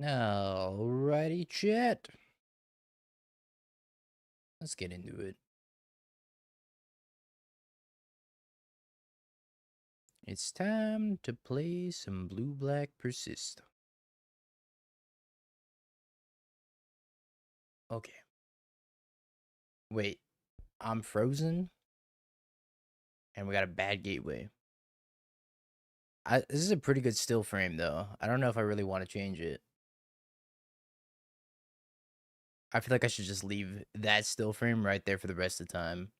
Alrighty, chat. Let's get into it. It's time to play some blue-black Persist. Okay. Wait, I'm frozen? And we got a bad gateway. This is a pretty good still frame, though. I don't know if I really want to change it. I feel like I should just leave that still frame right there for the rest of the time.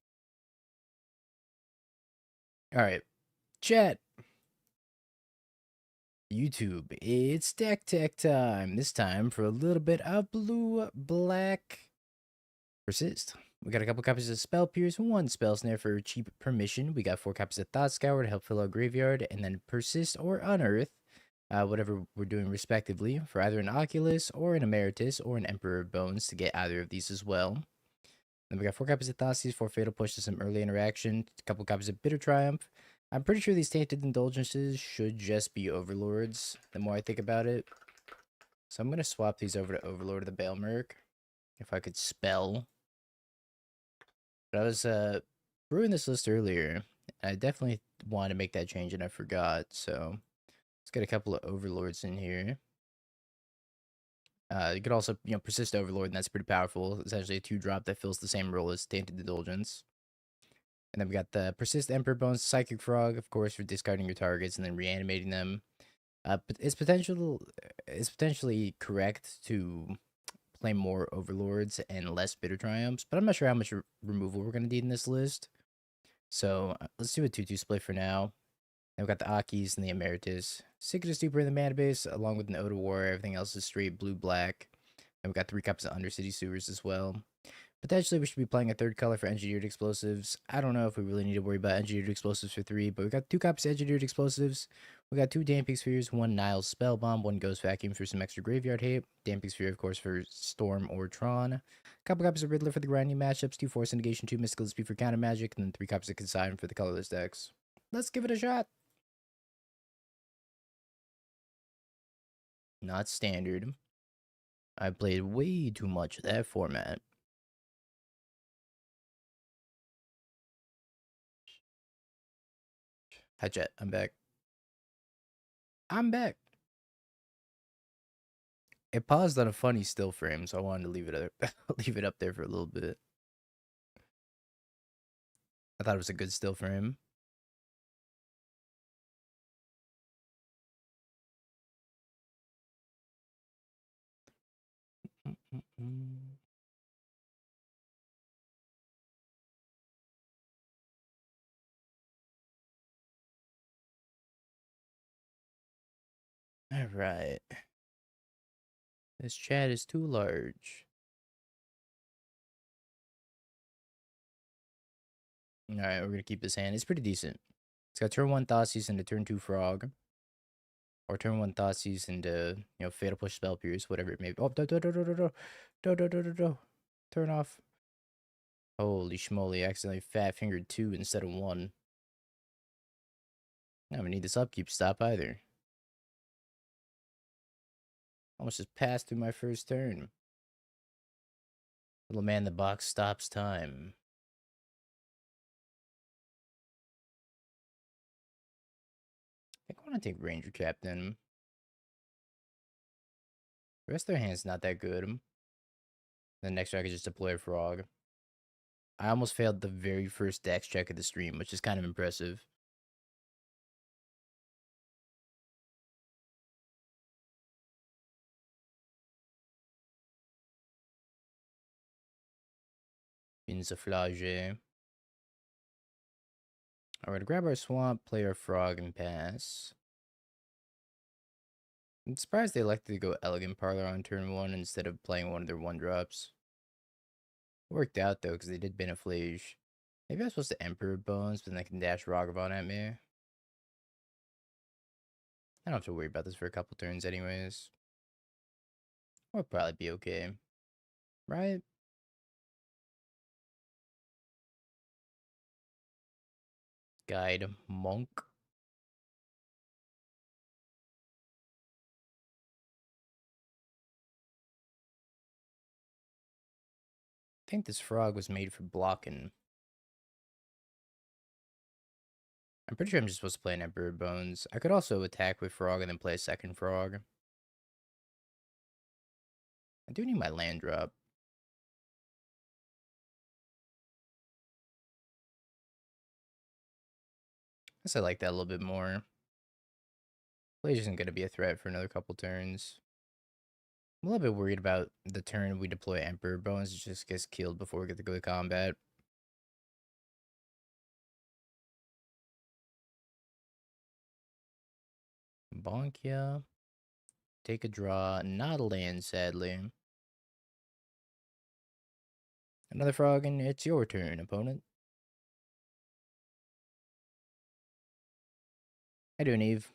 Alright. Chat. YouTube, it's deck tech time. This time for a little bit of blue-black Persist. We got a couple copies of Spell Pierce, one Spell Snare for cheap permission. We got 4 copies of Thought Scour to help fill out Graveyard, and then Persist or Unearth, whatever we're doing respectively, for either an Oculus or an Emeritus or an Emperor of Bones to get either of these as well. Then we got 4 copies of Thoughtseize for Fatal Push to some early interaction, a couple copies of Bitter Triumph. I'm pretty sure these Tainted Indulgences should just be Overlords, the more I think about it. So I'm going to swap these over to Overlord of the Baelmerk, if I could spell. But I was brewing this list earlier. I definitely wanted to make that change and I forgot. So let's get a couple of Overlords in here. You could also, Persist Overlord, and that's pretty powerful. Essentially a 2-drop that fills the same role as Tainted Indulgence. And then we got the Persist Emperor Bones Psychic Frog, of course, for discarding your targets and then reanimating them. But it's potentially correct to play more Overlords and less Bitter Triumphs, but I'm not sure how much removal we're going to need in this list. So let's do a 2-2 split for now. Then we've got the Akis and the Emeritus. Sickness Duper in the mana base, along with an Ode of War. Everything else is straight blue-black. And we've got 3 copies of Undercity Sewers as well. Potentially, we should be playing a 3rd color for Engineered Explosives. I don't know if we really need to worry about Engineered Explosives for 3, but we got 2 copies of Engineered Explosives. We got 2 Damping Spheres, 1 Nile's Spell Bomb, 1 Ghost Vacuum for some extra graveyard hate. Damping Sphere, of course, for Storm or Tron. A couple copies of Riddler for the grinding matchups, 2 Force Negation, 2 Mystical Dispute for counter magic, and then 3 copies of Consign for the colorless decks. Let's give it a shot. Not standard. I played way too much of that format. Hi, chat. I'm back. I'm back. It paused on a funny still frame, so I wanted to leave it leave it up there for a little bit. I thought it was a good still frame. All right. This chat is too large. All right, we're gonna keep this hand. It's pretty decent. It's got turn 1 Thoughtseize into turn 2 Frog, or turn 1 Thoughtseize into Fatal Push, Spell Pierce, whatever it may be. Oh, turn off. Holy schmoly! Accidentally fat fingered 2 instead of 1. I don't need this upkeep stop either. Almost just passed through my first turn. Little man in the box stops time. I think I want to take Ranger Captain. The rest of their hand's not that good. The next turn I could just deploy a Frog. I almost failed the very first dex check of the stream, which is kind of impressive. Insuflage. Alright, grab our Swamp, play our Frog, and pass. I'm surprised they elected to go Elegant Parlor on turn 1 instead of playing one of their 1-drops. It worked out, though, because they did Beneflage. Maybe I'm supposed to Emperor Bones, but then they can dash Ragavan at me. I don't have to worry about this for a couple turns anyways. We'll probably be okay. Right? Guide Monk. think this frog was made for blocking. I'm pretty sure I'm just supposed to play an Emperor Bones. I could also attack with frog and then play a second frog. I do need my land drop. I guess I like that a little bit more. Play isn't going to be a threat for another couple turns. I'm a little bit worried about the turn we deploy Emperor Bones. It just gets killed before we get to go to combat. Bonk, yeah. Take a draw. Not a land, sadly. Another frog, and it's your turn, opponent. How you doing, Eve?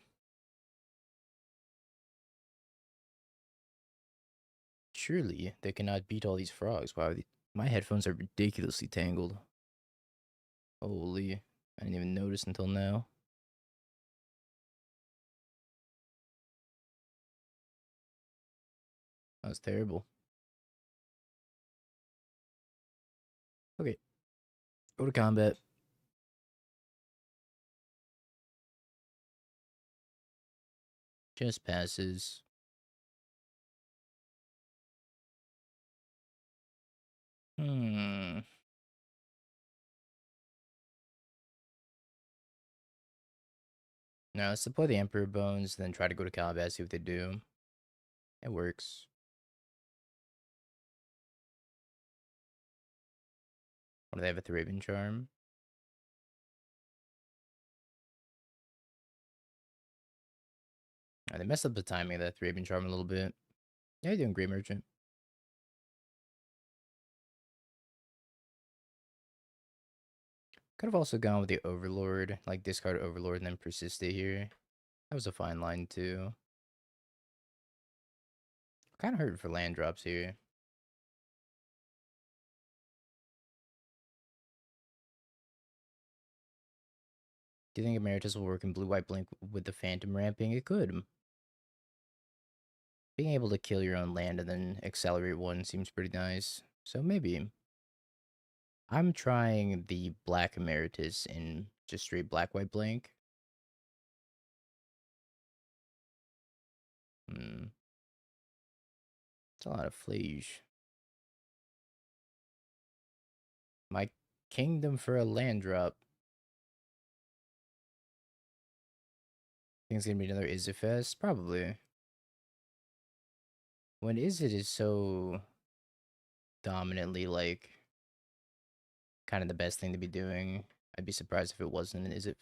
Surely they cannot beat all these frogs. Wow, my headphones are ridiculously tangled. Holy, I didn't even notice until now. That was terrible. Okay, go to combat. Just passes. Hmm. Now let's deploy the Emperor Bones, then try to go to combat, see what they do. It works. What do they have at the Raven Charm? They messed up the timing of that Raven Charm a little bit. Yeah, you're doing great, Merchant. Could have also gone with the Overlord, like discard Overlord and then persist it here. That was a fine line too. Kind of hurting for land drops here. Do you think Emeritus will work in blue-white blink with the Phantom ramping? It could. Being able to kill your own land and then accelerate one seems pretty nice. So maybe. I'm trying the black Emeritus in just straight black-white blink. Hmm. It's a lot of flage. My kingdom for a land drop. Think it's gonna be another Izzet? Probably. When Izzet is so dominantly like kind of the best thing to be doing, I'd be surprised if it wasn't an Izzet.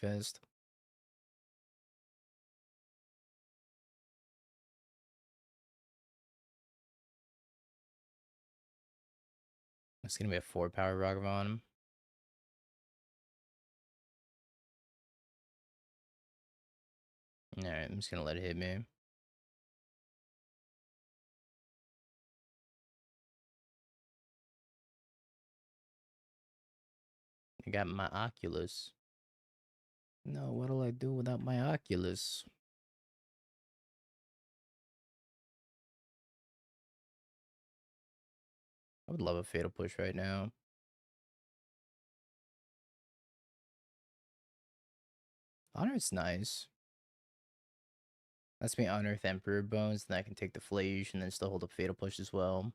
It's gonna be a 4-power Ragavan. Alright, I'm just gonna let it hit me. I got my Oculus. No, what'll I do without my Oculus? I would love a Fatal Push right now. Honor is nice. Lets me unearth Emperor Bones, then I can take the Flage and then still hold up Fatal Push as well.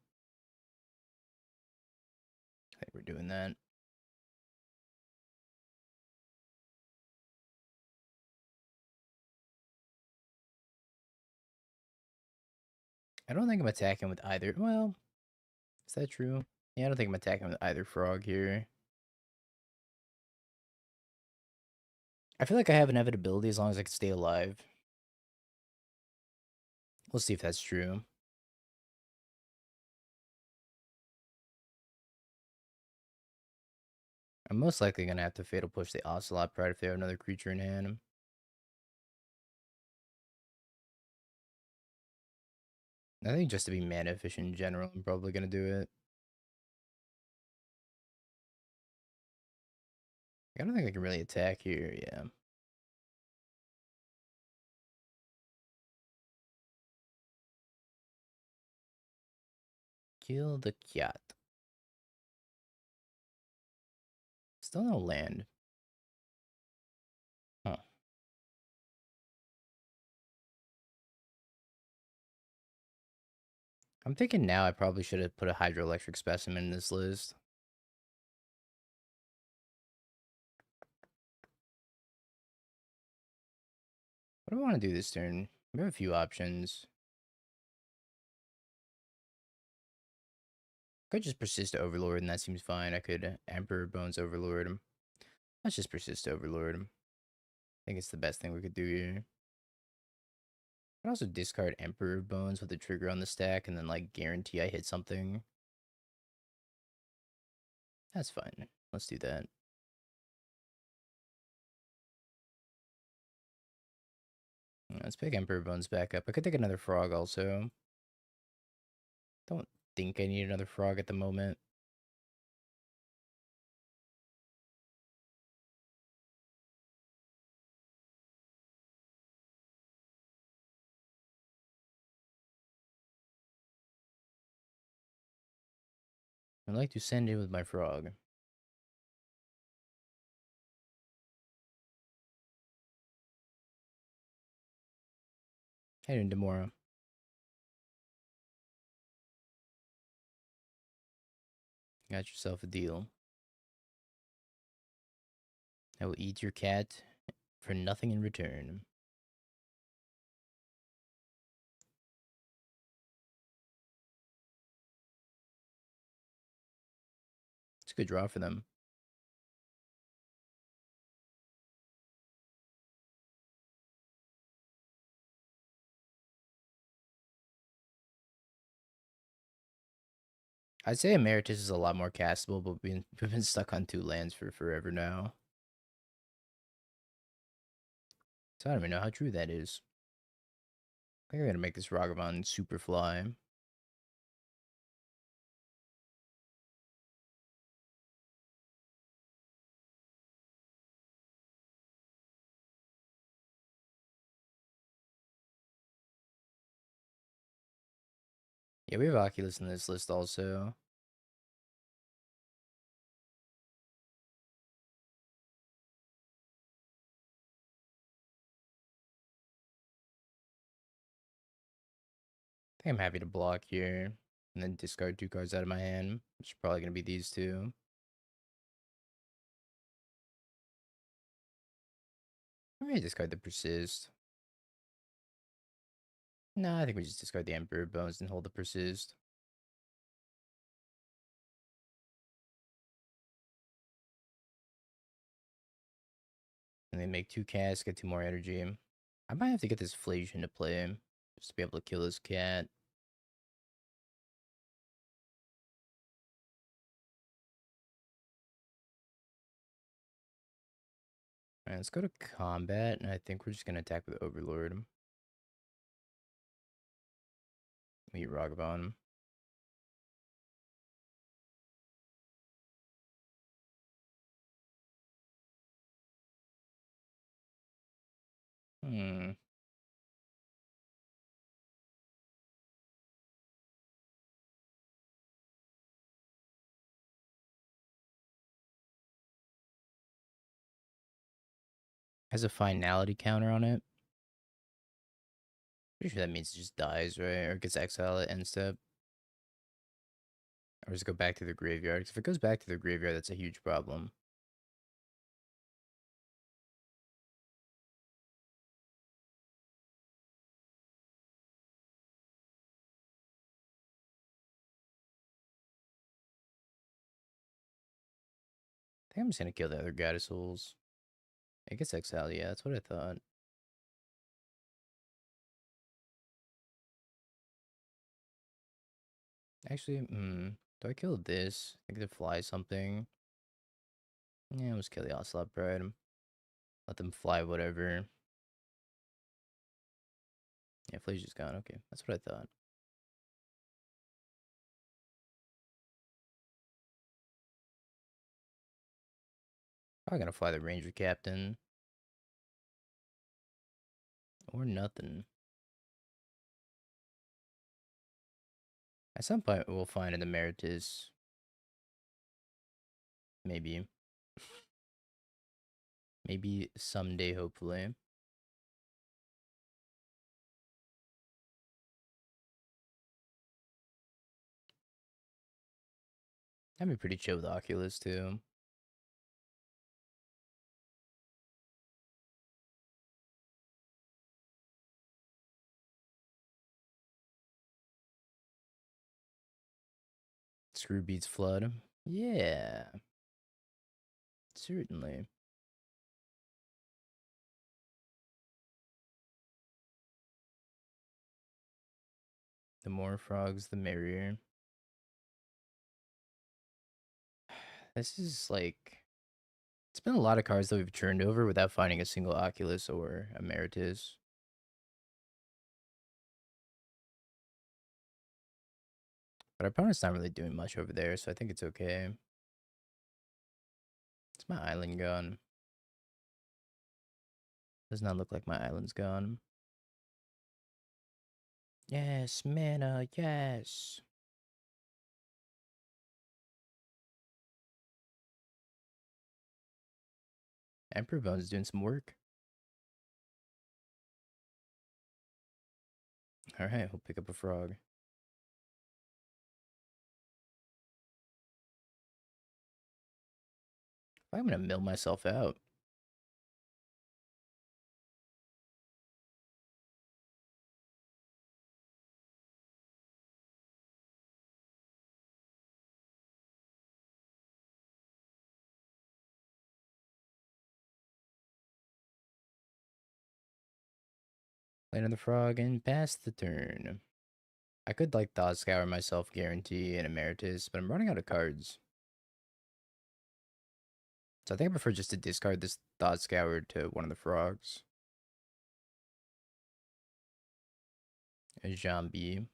I think we're doing that. I don't think I'm attacking with either. Well, is that true? Yeah, I don't think I'm attacking with either frog here. I feel like I have inevitability as long as I can stay alive. We'll see if that's true. I'm most likely going to have to Fatal Push the Ocelot Pride if they have another creature in hand. I think just to be mana efficient in general, I'm probably going to do it. I don't think I can really attack here, yeah. Kill the cat. Still no land. Huh. I'm thinking now I probably should have put a hydroelectric specimen in this list. What do I want to do this turn? We have a few options. Could just persist Overlord, and that seems fine. I could Emperor Bones Overlord him. Let's just persist Overlord him. I think it's the best thing we could do here. I could also discard Emperor Bones with a trigger on the stack, and then like guarantee I hit something. That's fine. Let's do that. Let's pick Emperor Bones back up. I could take another frog also. Don't think I need another frog at the moment. I'd like to send in with my frog. Head into Mora. Got yourself a deal. I will eat your cat for nothing in return. It's a good draw for them. I'd say Emeritus is a lot more castable, but we've been stuck on 2 lands for forever now. So I don't even know how true that is. I think I'm gonna make this Ragavan super fly. Yeah, we have Oculus in this list also. I think I'm happy to block here. And then discard 2 cards out of my hand, which are probably gonna be these two. I'm gonna discard the Persist. Nah, I think we just discard the Emperor Bones and hold the Persist. And then make 2 casts, get 2 more energy. I might have to get this Flasion to play just to be able to kill this cat. Alright, let's go to combat, and I think we're just gonna attack with Overlord. Meet Ragavan. Hmm. Has a finality counter on it. Pretty sure that means it just dies, right? Or gets exiled at end step. Or does it go back to the graveyard? 'Cause if it goes back to the graveyard, that's a huge problem. I think I'm just gonna kill the other Goddess Souls. It gets exiled, yeah, that's what I thought. Actually, do I kill this? I could fly something. Yeah, let's kill the Ocelot Pride. Let them fly whatever. Yeah, Flay's just gone. Okay, that's what I thought. Probably gonna fly the Ranger Captain. Or nothing. At some point, we'll find an Emeritus. Maybe. Maybe someday, hopefully. I'd be pretty chill with Oculus too. Screw beats flood. Yeah, certainly. The more frogs, the merrier. This is like, it's been a lot of cards that we've turned over without finding a single Oculus or Emeritus. But our opponent's not really doing much over there, so I think it's okay. It's my island gone. Does not look like my island's gone. Yes, mana, yes. Emperor Bones is doing some work. Alright, we'll pick up a frog. I'm gonna mill myself out. Land on the frog and pass the turn. I could like Thought Scour myself, guarantee, and Emeritus, but I'm running out of cards. So I think I prefer just to discard this Thought Scour to one of the frogs. A Jambi.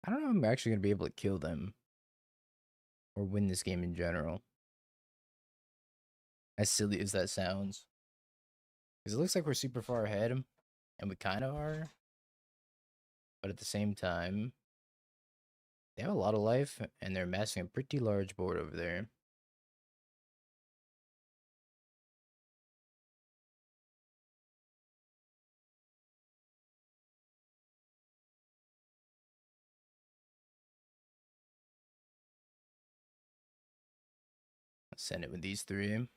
I don't know if I'm actually going to be able to kill them. Or win this game in general. As silly as that sounds. Because it looks like we're super far ahead. And we kind of are. But at the same time, they have a lot of life. And they're amassing a pretty large board over there. Let's send it with these three. I'm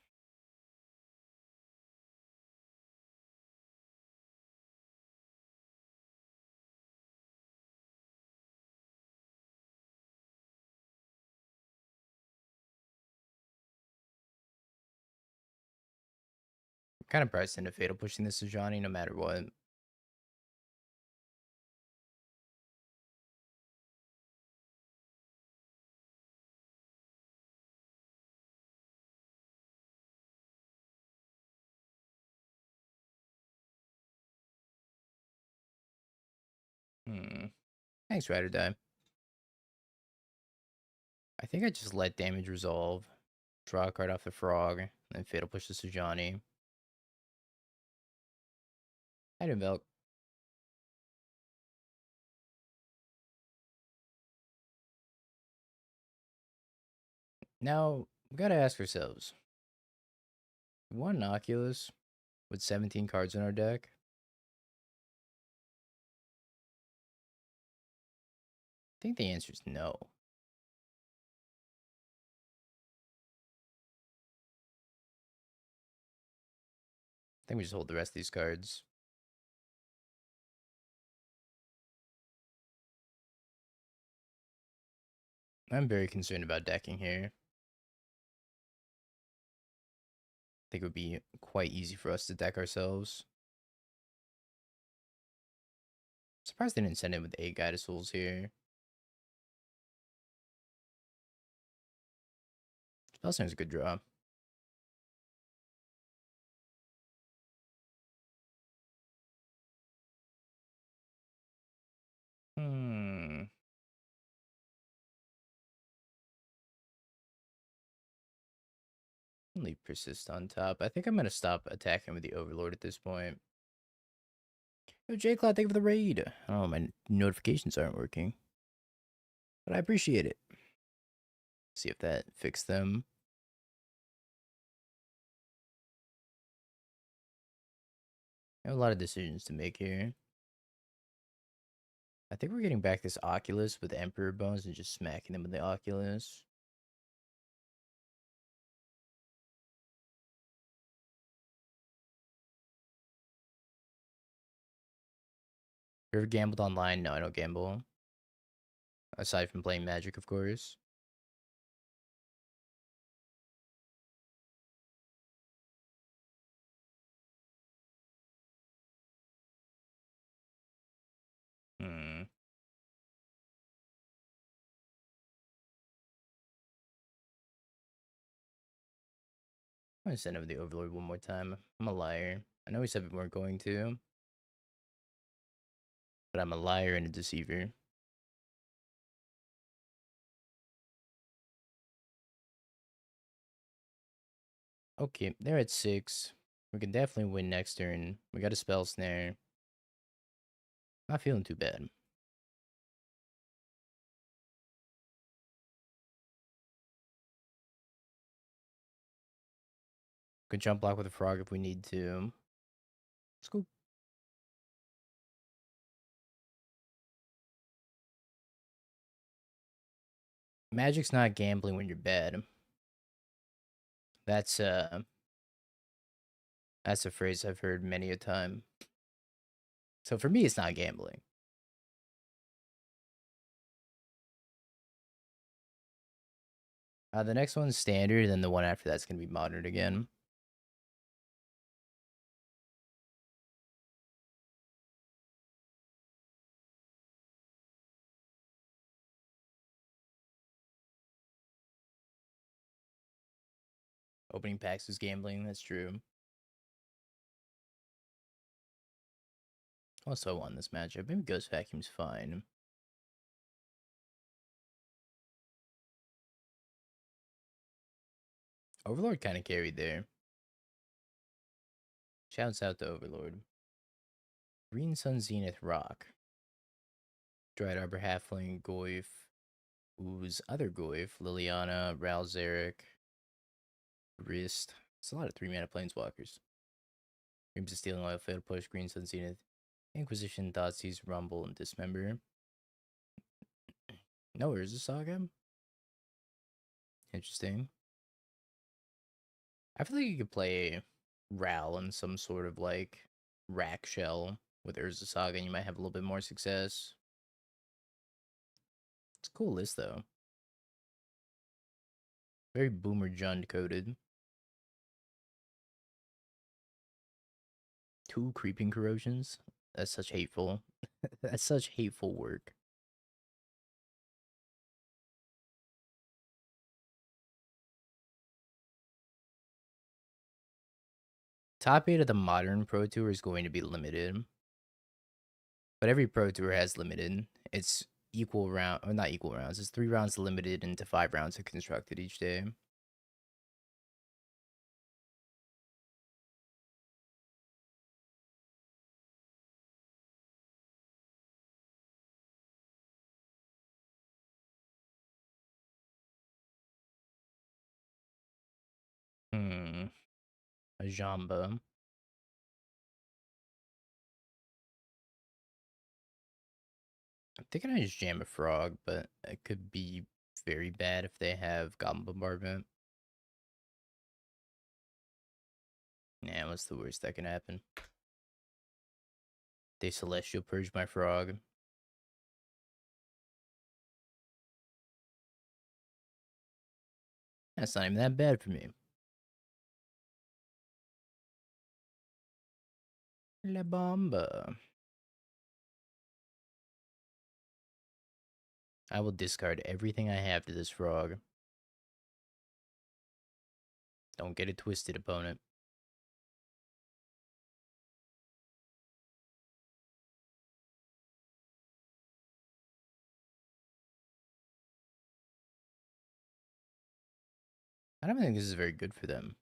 kind of priced into Fatal pushing this to Johnny no matter what. Thanks, Ride or Die. I think I just let damage resolve. Draw a card off the frog. And then Fatal push this to Johnny. I didn't milk. Now, we gotta ask ourselves. We want an Oculus with 17 cards in our deck. I think the answer is no. I think we just hold the rest of these cards. I'm very concerned about decking here. I think it would be quite easy for us to deck ourselves. Surprised they didn't send in with 8 Guided Souls here. Spellslinger's a good draw. Leave Persist on top. I think I'm going to stop attacking with the Overlord at this point. Oh, J Cloud, thank you for the raid. Oh, my notifications aren't working, but I appreciate it. See if that fixed them. I have a lot of decisions to make here. I think we're getting back this Oculus with Emperor Bones and just smacking them with the Oculus. You ever gambled online? No, I don't gamble. Aside from playing Magic, of course. Hmm. I'm gonna send over the Overlord one more time. I'm a liar. I know we said we weren't going to, but I'm a liar and a deceiver. Okay, they're at 6. We can definitely win next turn. We got a spell snare. Not feeling too bad. Could jump block with a frog if we need to. Let's go. Magic's not gambling when you're bad. That's that's a phrase I've heard many a time. So for me, it's not gambling. The next one's standard, and the one after that's gonna be modern again. Opening packs is gambling. That's true. Also, I won this matchup. Maybe Ghost Vacuum's fine. Overlord kind of carried there. Shouts out to Overlord. Green Sun Zenith Rock. Dried Arbor Halfling, Goyf, Ooze, other Goyf, Liliana, Ralzeric, Wrist. It's a lot of 3-mana planeswalkers. Dreams of Stealing Oil, Fatal Push, Green Sun Zenith, Inquisition, Thoughtseize, Rumble, and Dismember. No, where's the Saga? Interesting. I feel like you could play Ral in some sort of like rack shell with Urza Saga and you might have a little bit more success. It's a cool list though. Very Boomer Jund coded. 2 Creeping Corrosions. That's such hateful. That's such hateful work. Top 8 of the modern Pro Tour is going to be limited. But every Pro Tour has limited. It's equal round, or not equal rounds. It's 3 rounds limited into 5 rounds are constructed each day. A Jamba. I'm thinking I just jam a frog, but it could be very bad if they have Goblin Bombardment. Yeah, what's the worst that can happen? They Celestial Purge my frog. That's not even that bad for me. La Bomba. I will discard everything I have to this frog. Don't get it twisted, opponent. I don't think this is very good for them.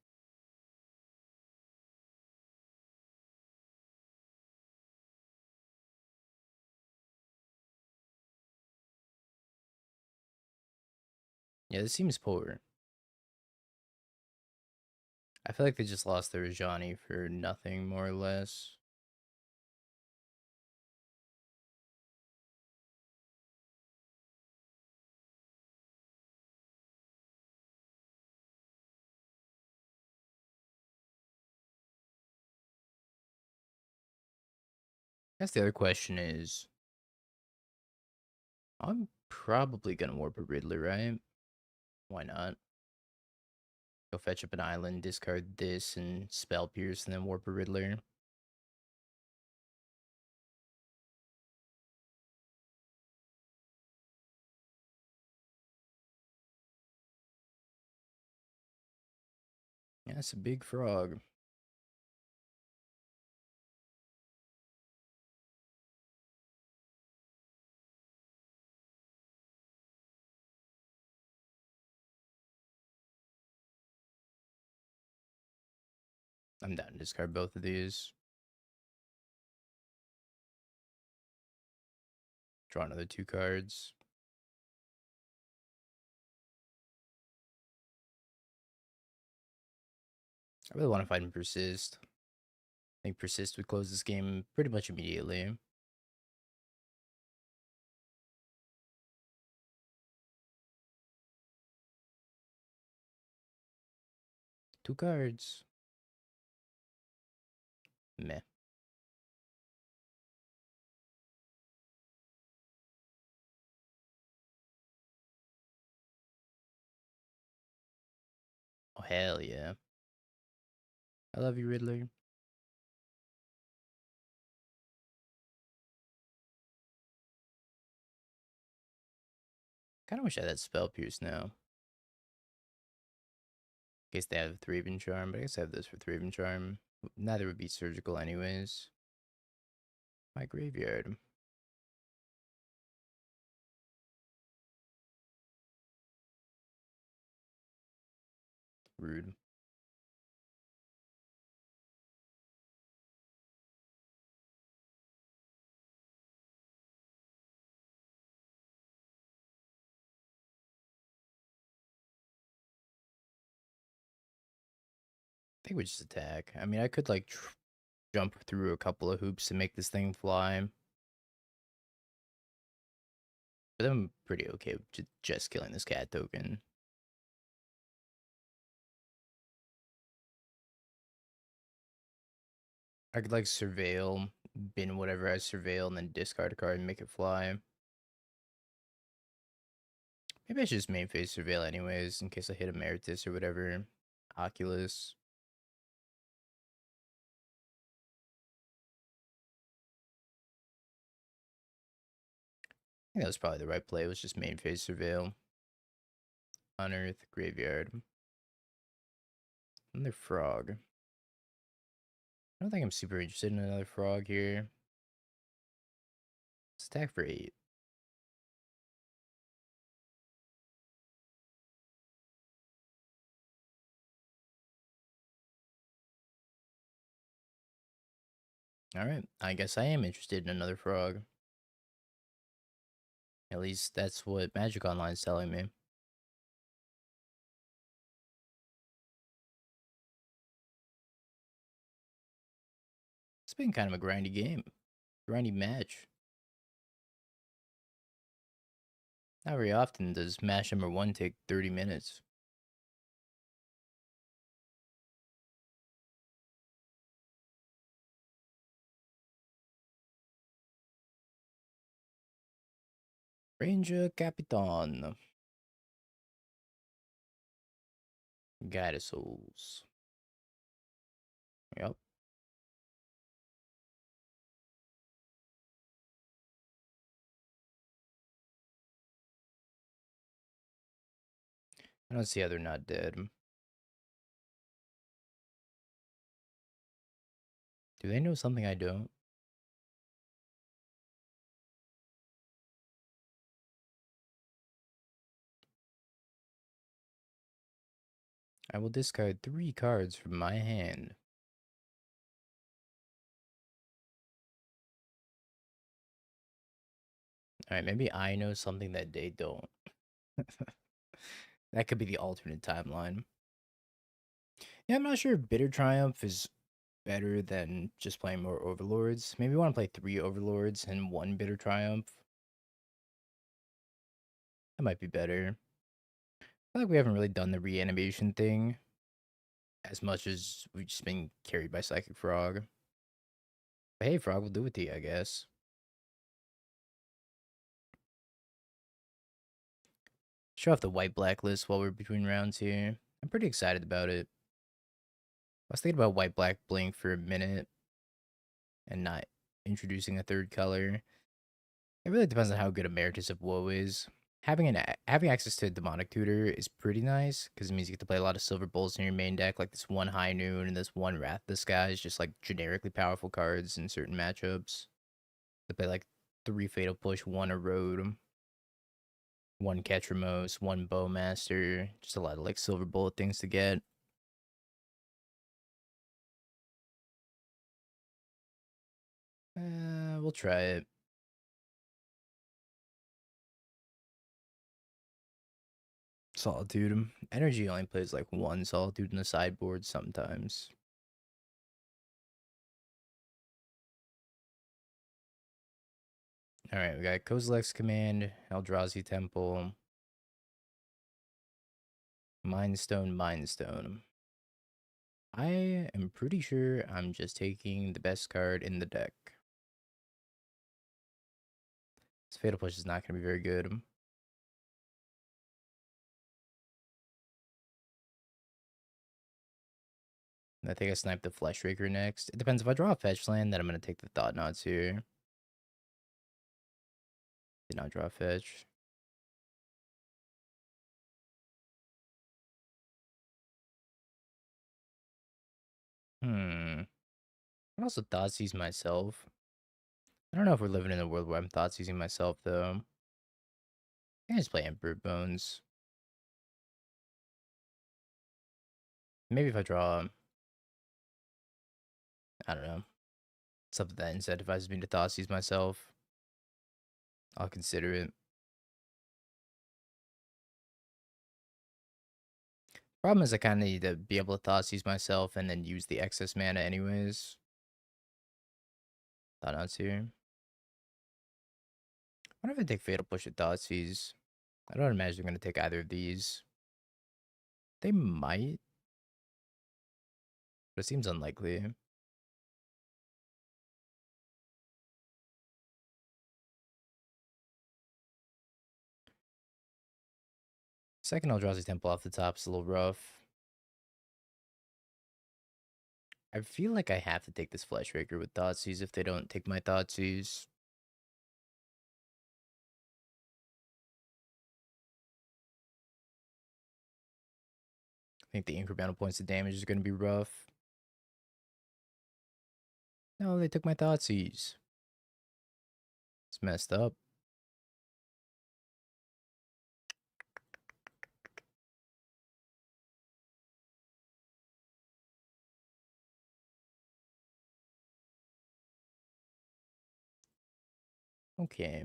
Yeah, this seems poor. I feel like they just lost their Rajani for nothing, more or less. I guess the other question is, I'm probably gonna warp a Riddler, right? Why not? Go fetch up an island, discard this, and spell pierce, and then warp a Riddler. Yeah, it's a big frog. I'm down to discard both of these. Draw another 2 cards. I really want to fight and persist. I think persist would close this game pretty much immediately. Two cards. Meh. Oh, hell yeah. I love you, Riddler. Kind of wish I had spell pierce now. In case they have Thraven Charm, but I guess I have this for Thraven Charm. Neither would be surgical anyways. My graveyard. Rude. I think we just attack. I mean, I could like jump through a couple of hoops to make this thing fly. But I'm pretty okay with just killing this cat token. I could like surveil, bin whatever I surveil, and then discard a card and make it fly. Maybe I should just main phase surveil anyways, in case I hit Emeritus or whatever. Oculus. I think that was probably the right play. It was just main phase surveil. Unearth, graveyard. Another frog. I don't think I'm super interested in another frog here. Let's attack for 8. Alright, I guess I am interested in another frog. At least that's what Magic Online is telling me. It's been kind of a grindy game. Grindy match. Not very often does match number 1 take 30 minutes. Ranger Capitan. Gyarados. Yep. I don't see how they're not dead. Do they know something I don't? I will discard 3 cards from my hand. Alright, maybe I know something that they don't. That could be the alternate timeline. Yeah, I'm not sure if Bitter Triumph is better than just playing more Overlords. Maybe we want to play 3 Overlords and 1 Bitter Triumph. That might be better. I feel like we haven't really done the reanimation thing as much as we've just been carried by Psychic Frog. But hey, Frog, we'll do it to you, I guess. Show off the white blacklist while we're between rounds here. I'm pretty excited about it. I was thinking about white black blink for a minute and not introducing a third color. It really depends on how good Emeritus of Woe is. Having access to a demonic tutor is pretty nice because it means you get to play a lot of silver bolts in your main deck, like this one High Noon and this one Wrath the Sky is just like generically powerful cards in certain matchups. To play like 3 Fatal Push, 1 Erode, 1 Ketramos, 1 Bowmaster, just a lot of like silver bullet things to get. We'll try it. Solitude. Energy only plays like 1 Solitude in the sideboard sometimes. Alright, we got Kozilek's Command, Eldrazi Temple, Mindstone, Mindstone. I am pretty sure I'm just taking the best card in the deck. This Fatal Push is not going to be very good. I think I sniped the Flesh Raker next. It depends if I draw a fetch land, then I'm going to take the Thought Knots here. Did not draw a fetch. I also Thoughtseize myself. I don't know if we're living in a world where I'm Thoughtseizing myself, though. I can just play Emperor Bones. Maybe if I draw, I don't know, something that incentivizes me to Thoughtseize myself, I'll consider it. Problem is I kind of need to be able to Thoughtseize myself and then use the excess mana anyways. Thought Knots here. I wonder if I take Fatal Push at Thoughtseize. I don't imagine they're going to take either of these. They might, but it seems unlikely. Second Eldrazi Temple off the top is a little rough. I feel like I have to take this Flesh Raker with Thoughtseize if they don't take my Thoughtseize. I think the incremental points of damage is going to be rough. No, they took my Thoughtseize. It's messed up. Okay.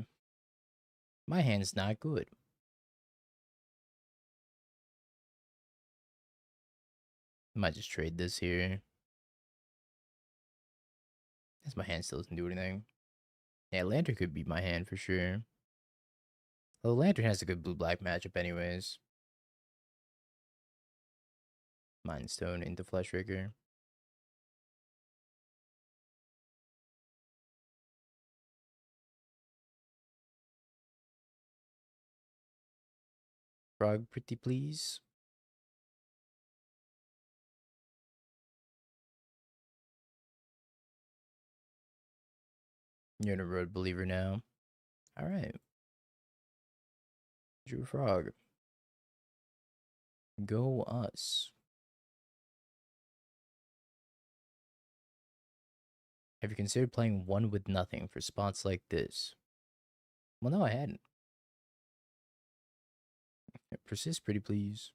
My hand's not good. I might just trade this here. As my hand still doesn't do anything. Yeah, Lantern could be my hand for sure. Well, Lantern has a good blue-black matchup anyways. Mind Stone into Flesh Raker. Frog, pretty please. You're in a road believer now. Alright. Drew Frog. Go us. Have you considered playing 1 with nothing for spots like this? Well, no, I hadn't. Persist, pretty please.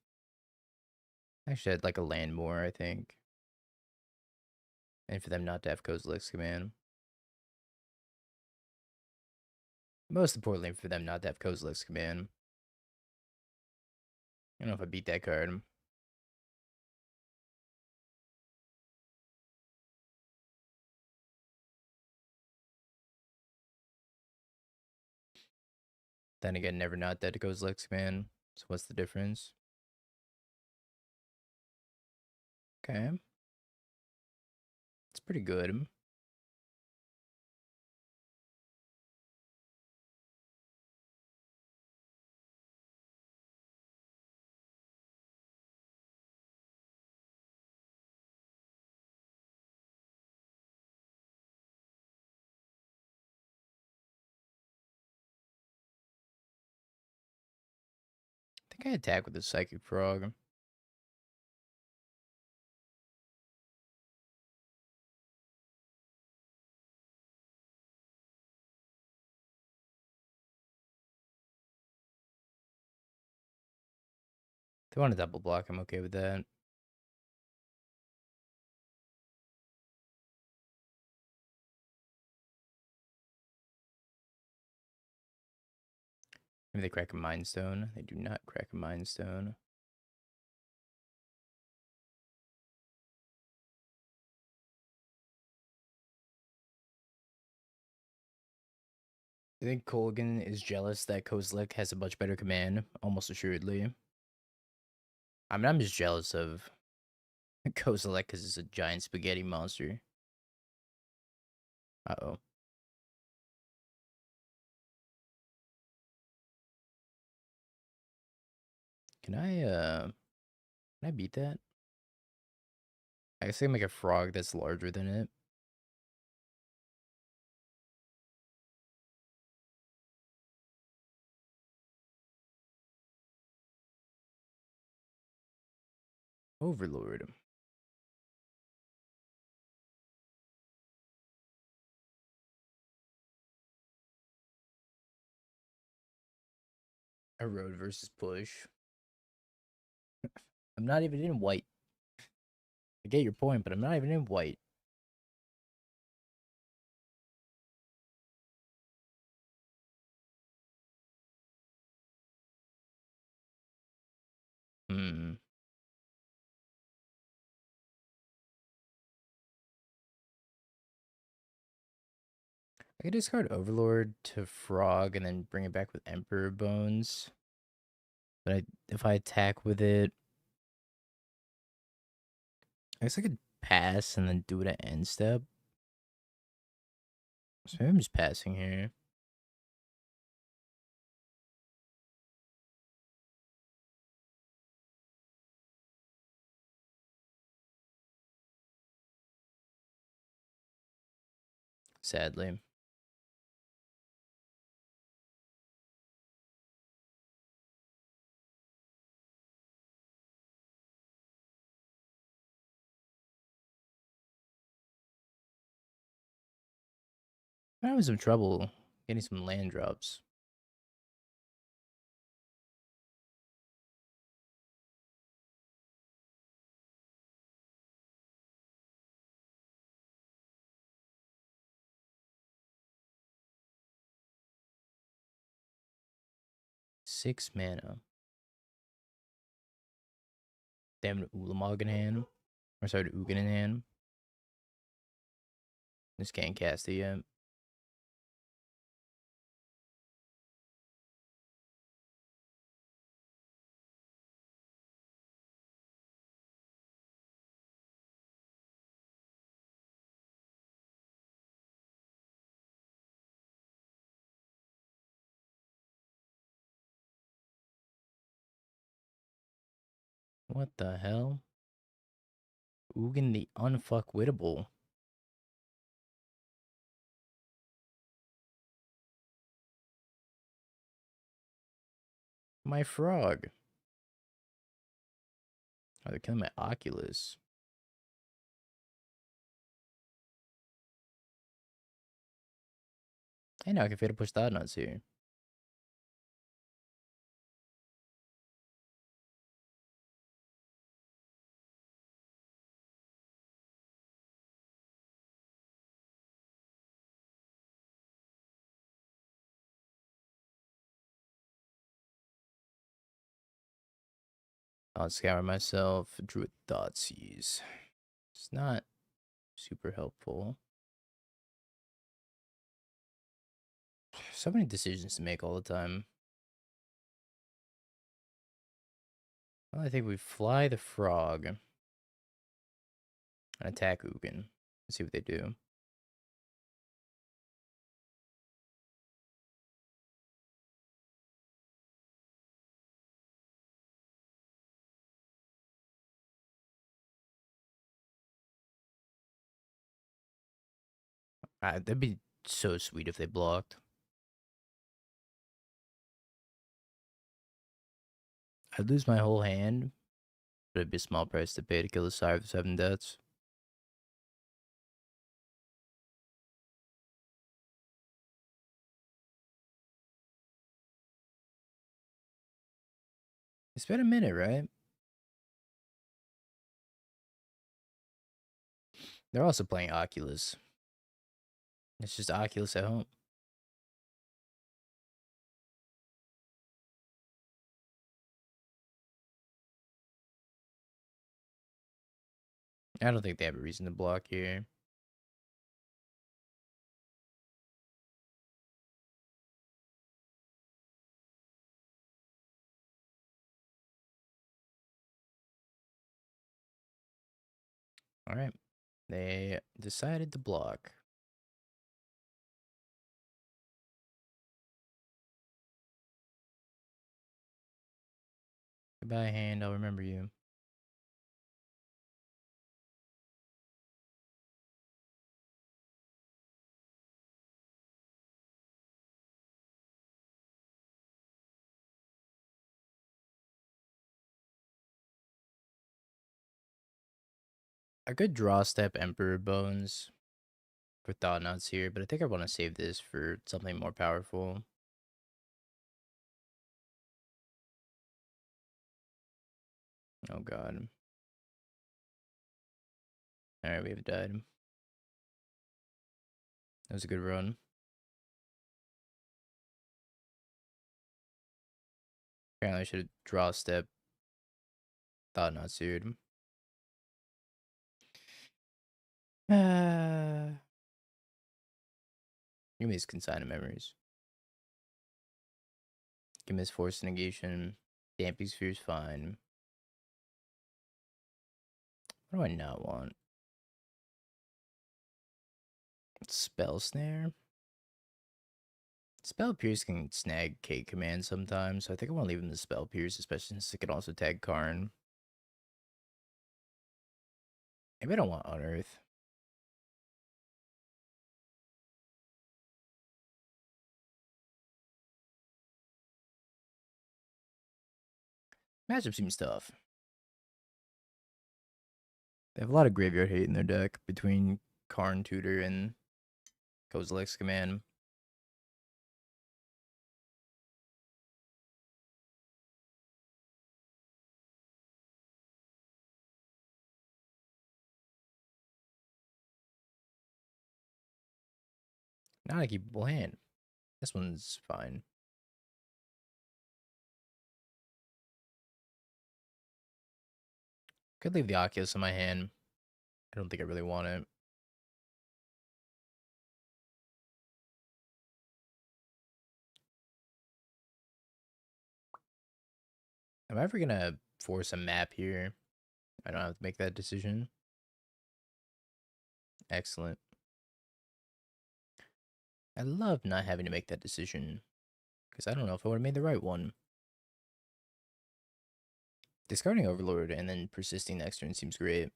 Actually, I'd like a land more, I think. And for them not to have Kozilek's Command. Most importantly, for them not to have Kozilek's Command. I don't know if I beat that card. Then again, never not dead goes Lexman. So what's the difference? Okay. It's pretty good. I think I attack with the Psychic Frog. If they want to double block, I'm okay with that. Maybe they crack a Mind Stone. They do not crack a Mind Stone. I think Colgan is jealous that Kozilek has a much better command, almost assuredly. I mean, I'm just jealous of Kozilek because it's a giant spaghetti monster. Uh-oh. Can I beat that? I guess I can make a frog that's larger than it. Overlord. Erode versus push. I'm not even in white. I get your point, but I'm not even in white. Hmm. I could discard Overlord to Frog and then bring it back with Emperor Bones. But if I attack with it, I guess I could pass and then do it at end step. So maybe I'm just passing here. Sadly. I'm having some trouble getting some land drops. Six mana. They have an Ulamog in hand. Or sorry, an Ugin in hand. Just can't cast it yet. What the hell? Ugin the Unfuckwittable. My frog. Oh, they're killing my Oculus. Hey, now I can fade to push thought nuts here. I'll scour myself. Druid Thoughtseize. It's not super helpful. So many decisions to make all the time. Well, I think we fly the frog and attack Ugin. Let's see what they do. That'd be so sweet if they blocked. I'd lose my whole hand, but it'd be a small price to pay to kill the Sire of the Seven Deaths. It's been a minute, right? They're also playing Oculus. It's just Oculus at home. I don't think they have a reason to block here. All right. They decided to block. Goodbye, hand. I'll remember you. A good draw step, Emperor Bones for Thought Knots here, but I think I want to save this for something more powerful. Oh god. Alright, we have died. That was a good run. Apparently I should have draw step Thought Knots here. Give me his Consigned Memories. Give me his Force Negation. Damping Sphere's fine. What do I not want? Spell Snare. Spell Pierce can snag K command sometimes, so I think I want to leave him the Spell Pierce, especially since it can also tag Karn. Maybe I don't want Unearth. Matchup seems tough. They have a lot of graveyard hate in their deck between Karn Tutor and Kozilek's Command. Not a keepable hand. This one's fine. Could leave the Oculus in my hand. I don't think I really want it. Am I ever gonna force a map here? I don't have to make that decision. Excellent. I love not having to make that decision, because I don't know if I would have made the right one. Discarding Overlord and then persisting next turn seems great.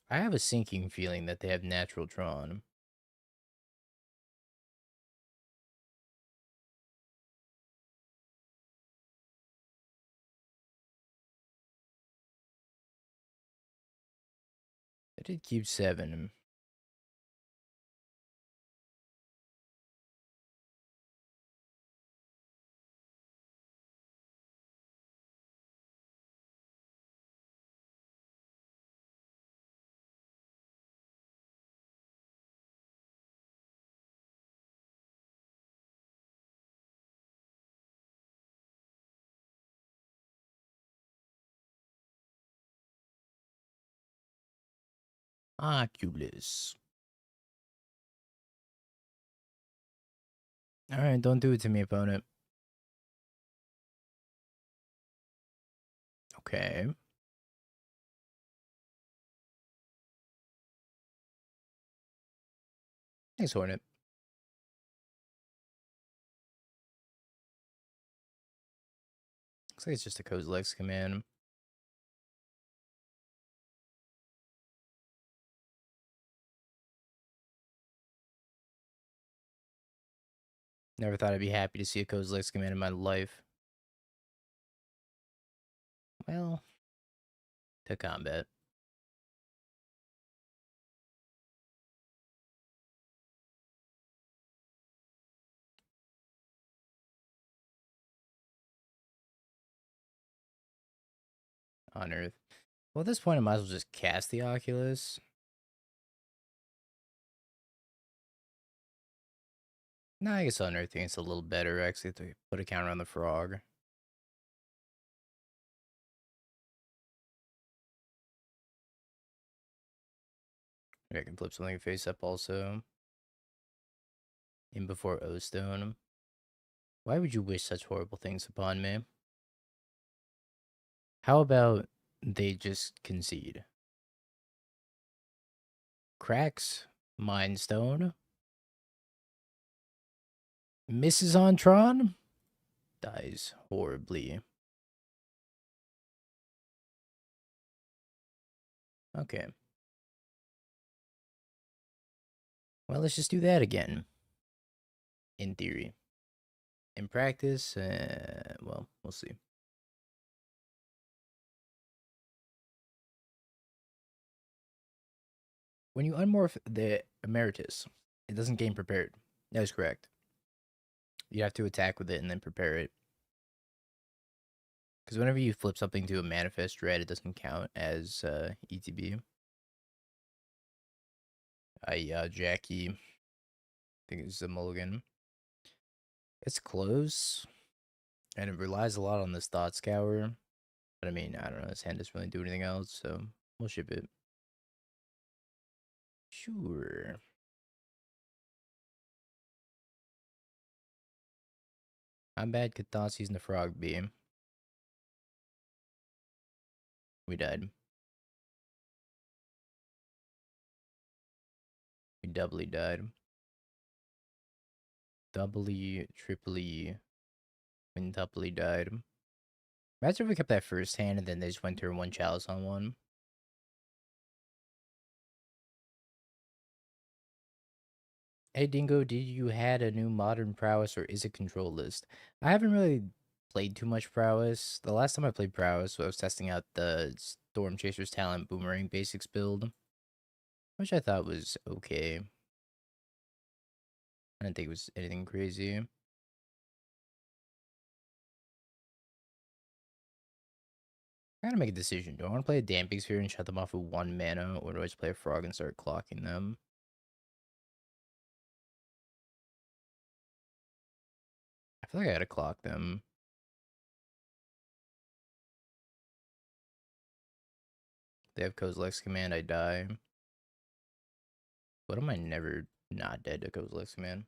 I have a sinking feeling that they have natural Tron. I did keep 7. Oculus. Alright, don't do it to me, opponent. Okay. Thanks, Hornet. Looks like it's just a Kozilek's command. Never thought I'd be happy to see a Kozilek's command in my life. Well, to combat. On Earth. Well, at this point, I might as well just cast the Oculus. Nah, I guess Unearthing is a little better, actually, to put a counter on the frog. Maybe I can flip something face up also. In before O-Stone. Why would you wish such horrible things upon me? How about they just concede? Cracks, Mind Stone. Misses on Tron. Dies horribly. Okay. Well, let's just do that again. In theory. In practice, well, we'll see. When you unmorph the Emeritus, it doesn't gain prepared. That is correct. You have to attack with it and then prepare it. Because whenever you flip something to a manifest red, it doesn't count as ETB. Jackie. I think it's a mulligan. It's close. And it relies a lot on this Thought Scour. But I mean, I don't know. This hand doesn't really do anything else, so we'll ship it. Sure. How bad could Thoughtseize and the Frog be? We died. We doubly died. Doubly, triply, quintuply died. Imagine if we kept that first hand and then they just went turn one Chalice on one. Hey Dingo, did you had a new modern prowess or is it control list? I haven't really played too much prowess. The last time I played prowess, I was testing out the Storm Chaser's Talent Boomerang Basics build, which I thought was okay. I didn't think it was anything crazy. I gotta make a decision. Do I want to play a Damping Sphere and shut them off with 1 mana, or do I just play a Frog and start clocking them? I feel like I gotta clock them. They have Kozilek's Command, I die. What am I never not dead to Kozilek's Command?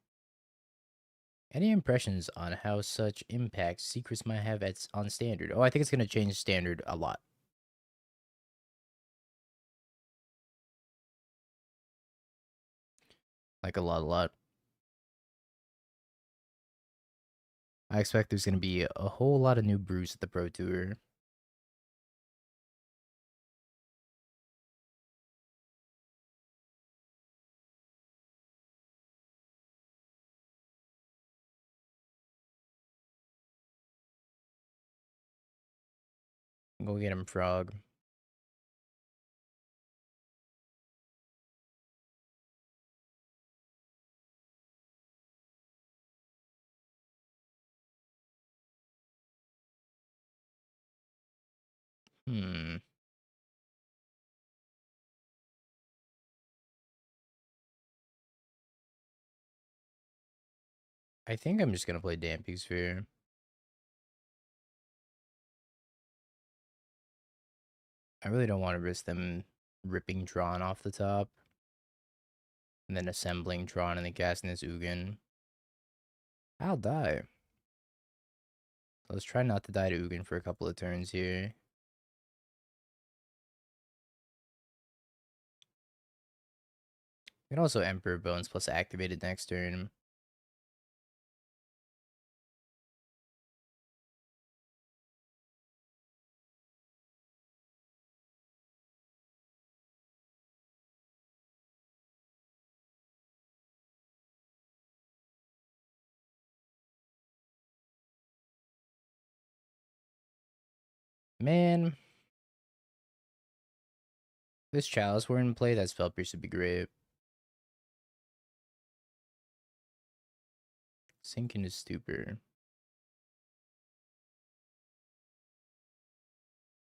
Any impressions on how such impact secrets might have on standard? Oh, I think it's gonna change standard a lot. Like a lot. I expect there's gonna be a whole lot of new brews at the Pro Tour. Go get him, Frog. Hmm. I think I'm just gonna play Damping Sphere. I really don't want to risk them ripping Drawn off the top, and then assembling Drawn and then casting this Ugin. I'll die. Let's try not to die to Ugin for a couple of turns here. We can also Emperor Bones plus activated next turn. Man, this Chalice were in play, that Spellpierce would be great. Sink into Stupor.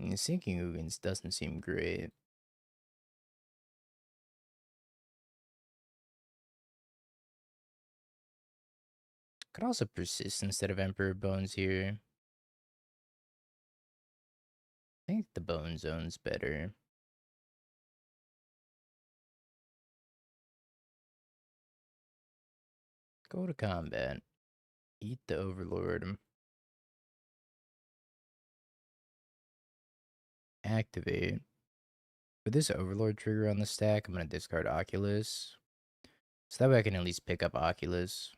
And sinking Ugins doesn't seem great. Could also Persist instead of Emperor Bones here. I think the Bone Zone's better. Go to combat. Eat the Overlord. Activate. With this Overlord trigger on the stack, I'm going to discard Oculus. So that way I can at least pick up Oculus.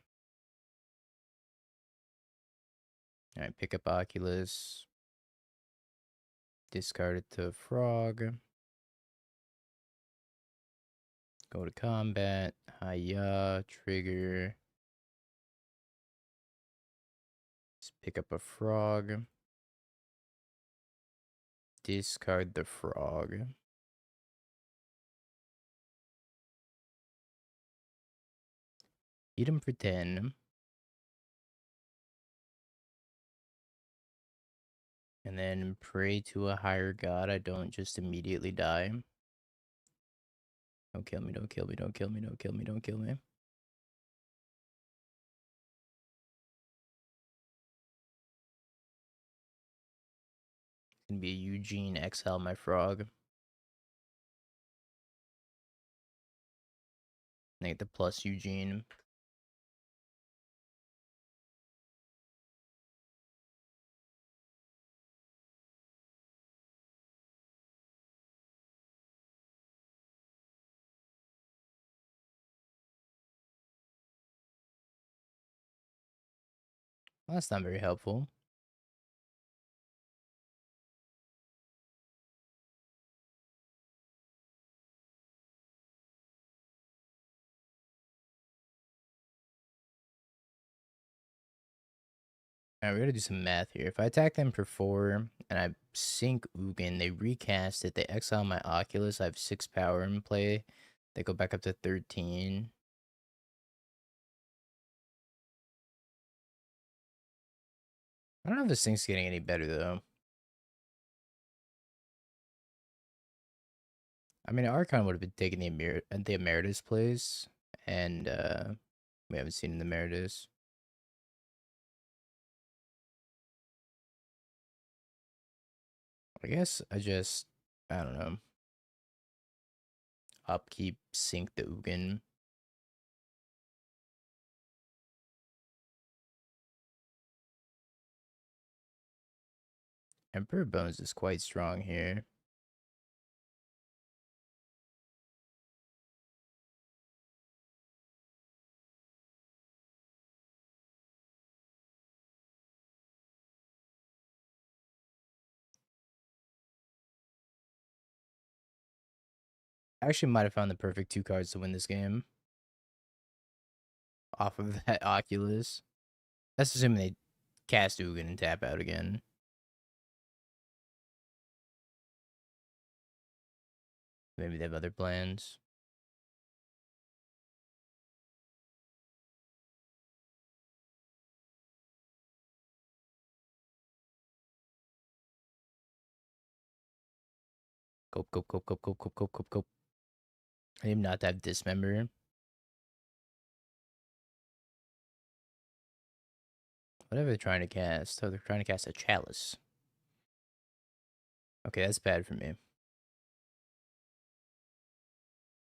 Alright, pick up Oculus. Discard it to Frog. Go to combat. Hiya. Trigger. Just pick up a Frog. Discard the Frog. Eat him for 10. And then pray to a higher god I don't just immediately die. Don't kill me, don't kill me, don't kill me, don't kill me, don't kill me. It's gonna be a Eugene, exile my Frog. And I get the plus Eugene. Well, that's not very helpful. Alright, we gotta do some math here. If I attack them for 4 and I sink Ugin, they recast it, they exile my Oculus, I have 6 power in play. They go back up to 13. I don't know if this thing's getting any better though. I mean, Archon would have been taking the Emeritus place, and we haven't seen the Emeritus. I guess I don't know. Upkeep, sink the Ugin. Emperor Bones is quite strong here. I actually might have found the perfect 2 cards to win this game. Off of that Oculus. That's assuming they cast Ugin and tap out again. Maybe they have other plans. Go, go, go, go, go, go, go, go, go. I need not to have Dismember. Whatever they're trying to cast. Oh, they're trying to cast a Chalice. Okay, that's bad for me.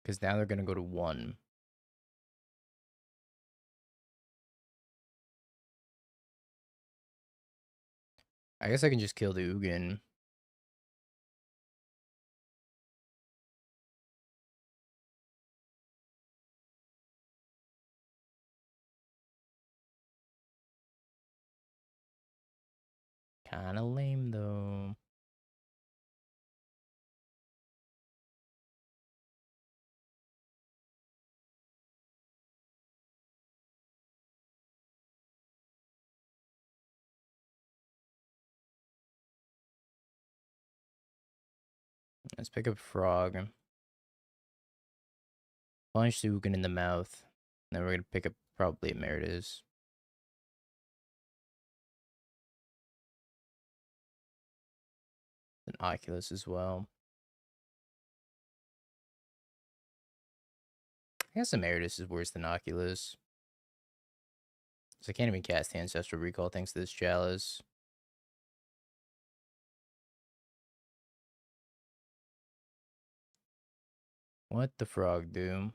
Because now they're going to go to 1. I guess I can just kill the Ugin. Kinda lame, though. Let's pick up Frog. Punch the Ugin in the mouth. Then we're going to pick up probably Emeritus. An Oculus as well. I guess Emeritus is worse than Oculus. So I can't even cast Ancestral Recall thanks to this Chalice. What the Frog do?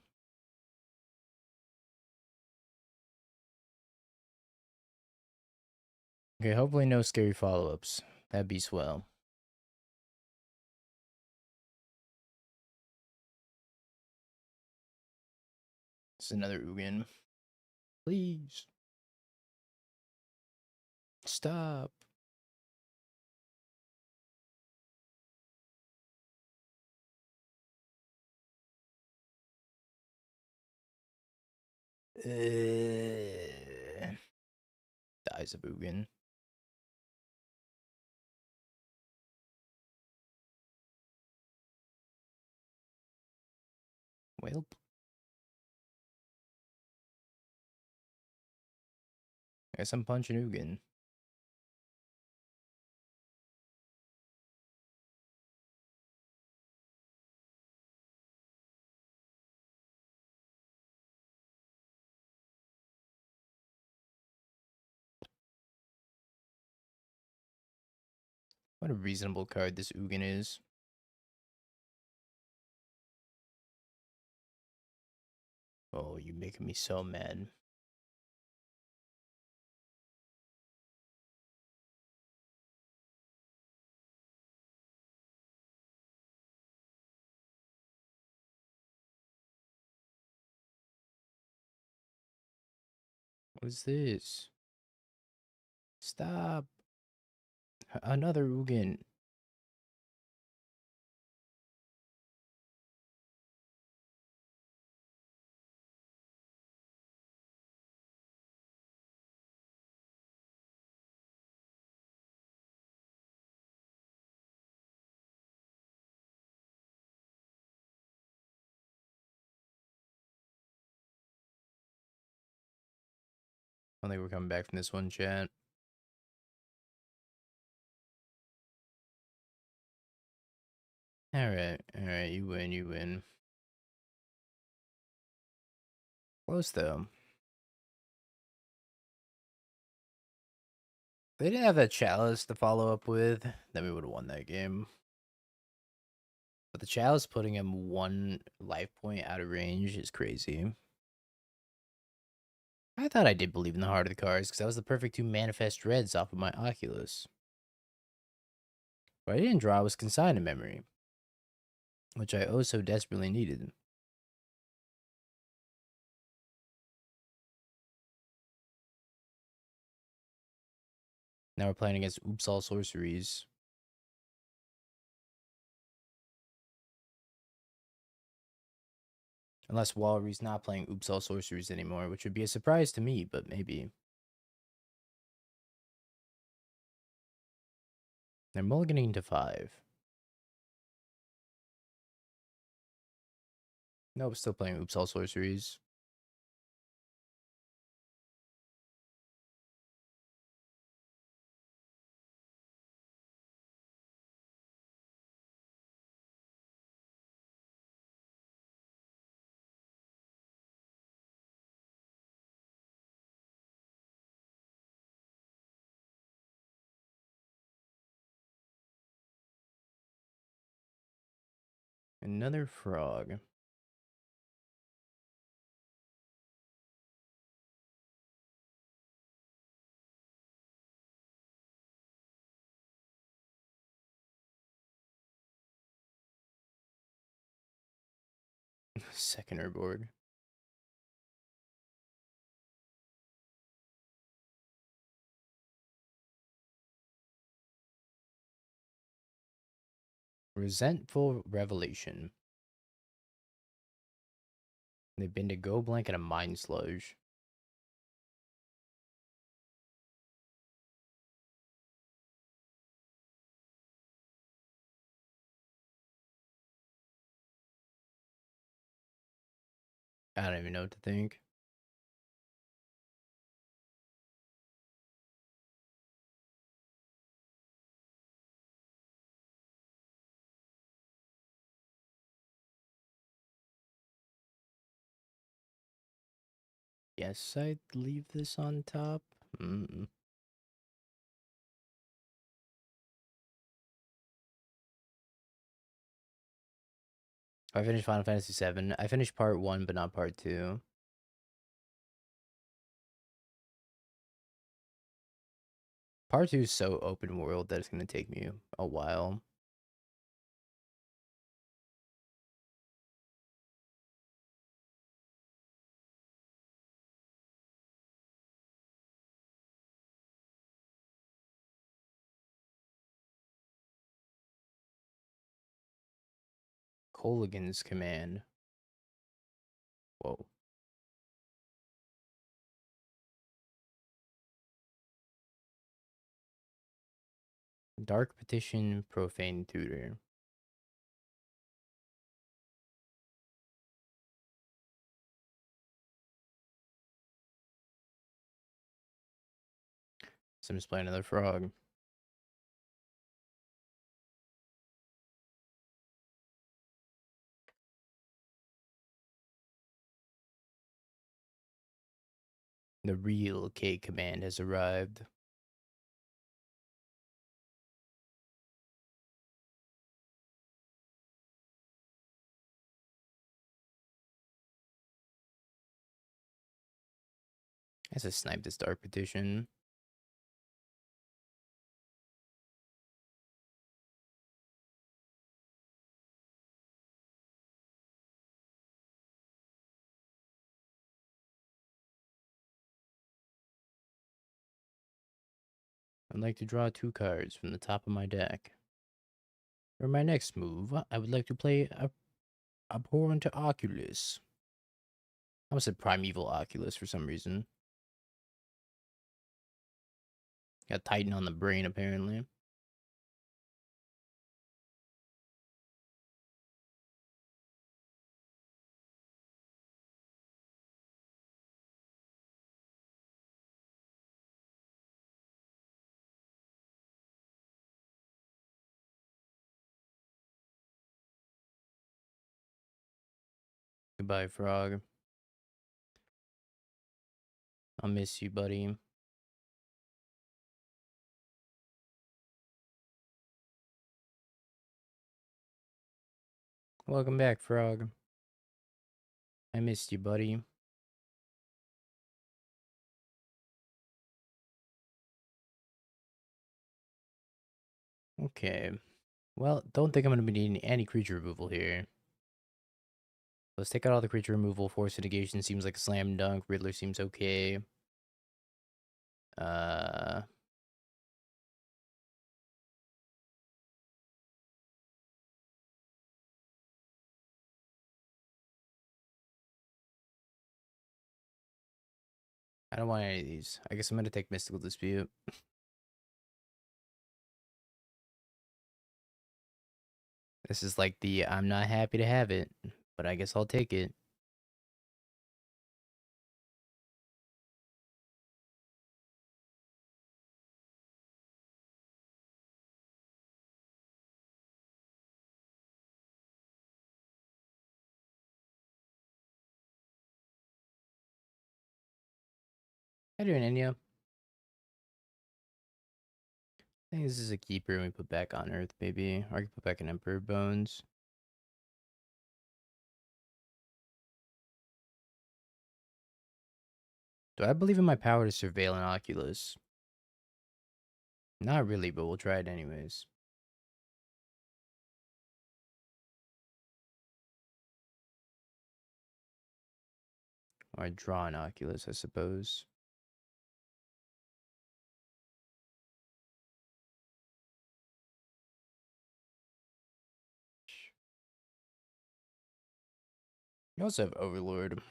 Okay, hopefully no scary follow-ups. That'd be swell. It's another Ugin. Please. Stop. Dies of Ugin. Well. I guess I'm punching Ugin. What a reasonable card this Ugin is. Oh, you're making me so mad. What is this? Stop. Another Ugin. I don't think we're coming back from this one, chat. Alright, you win. Close, though. If they didn't have that Chalice to follow up with, then we would have won that game. But the Chalice putting him 1 life point out of range is crazy. I thought I did believe in the heart of the cards, because that was the perfect 2 manifest reds off of my Oculus. What I didn't draw was Consigned Memory, which I oh so desperately needed. Now we're playing against Oops All Sorceries. Unless Walry's not playing Oops All Sorceries anymore, which would be a surprise to me, but maybe. They're mulliganing to 5. Nope, still playing Oops All Sorceries. Another Frog. Seconder board. Resentful Revelation. They've been to Go Blank and a Mind Sludge. I don't even know what to think. Yes, I'd leave this on top. I finished Final Fantasy VII. I finished part 1, but not part 2. Part 2 is so open world that it's going to take me a while. Colligan's Command. Whoa. Dark Petition, Profane Tutor. So I'm just playing another frog. The real K command has arrived. I just sniped this Dark Petition. I'd like to draw 2 cards from the top of my deck. For my next move, I would like to play Abhorrent Oculus. I almost said Primeval Oculus for some reason. Got Titan on the brain, apparently. Goodbye, frog. I'll miss you, buddy. Welcome back, frog. I missed you, buddy. Okay. Well, don't think I'm going to be needing any creature removal here. Let's take out all the creature removal. Force Negation seems like a slam dunk. Riddler seems okay. I don't want any of these. I guess I'm going to take Mystical Dispute. This is like the I'm not happy to have it, but I guess I'll take it. How you doing, Enya? I think this is a keeper and we put back on Earth, maybe. Or I could put back an Emperor Bones. Do I believe in my power to surveil an Oculus? Not really, but we'll try it anyways. Or draw an Oculus, I suppose. You also have Overlord.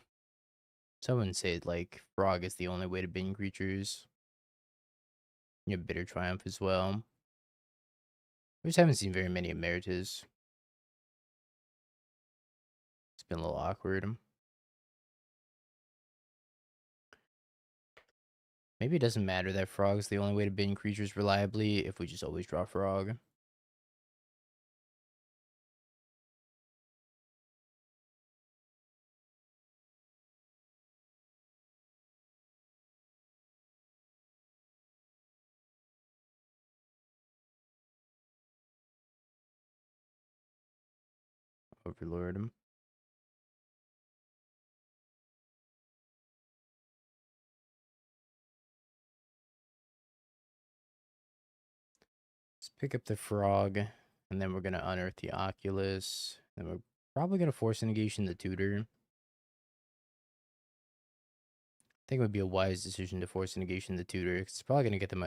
Someone said like Frog is the only way to bin creatures. You have Bitter Triumph as well. We just haven't seen very many Emeritus. It's been a little awkward. Maybe it doesn't matter that Frog's the only way to bin creatures reliably if we just always draw Frog. Overlord. Let's pick up the Frog, and then we're going to unearth the Oculus. Then we're probably going to force negation the Tutor. I think it would be a wise decision to force negation the Tutor, because it's probably going to get them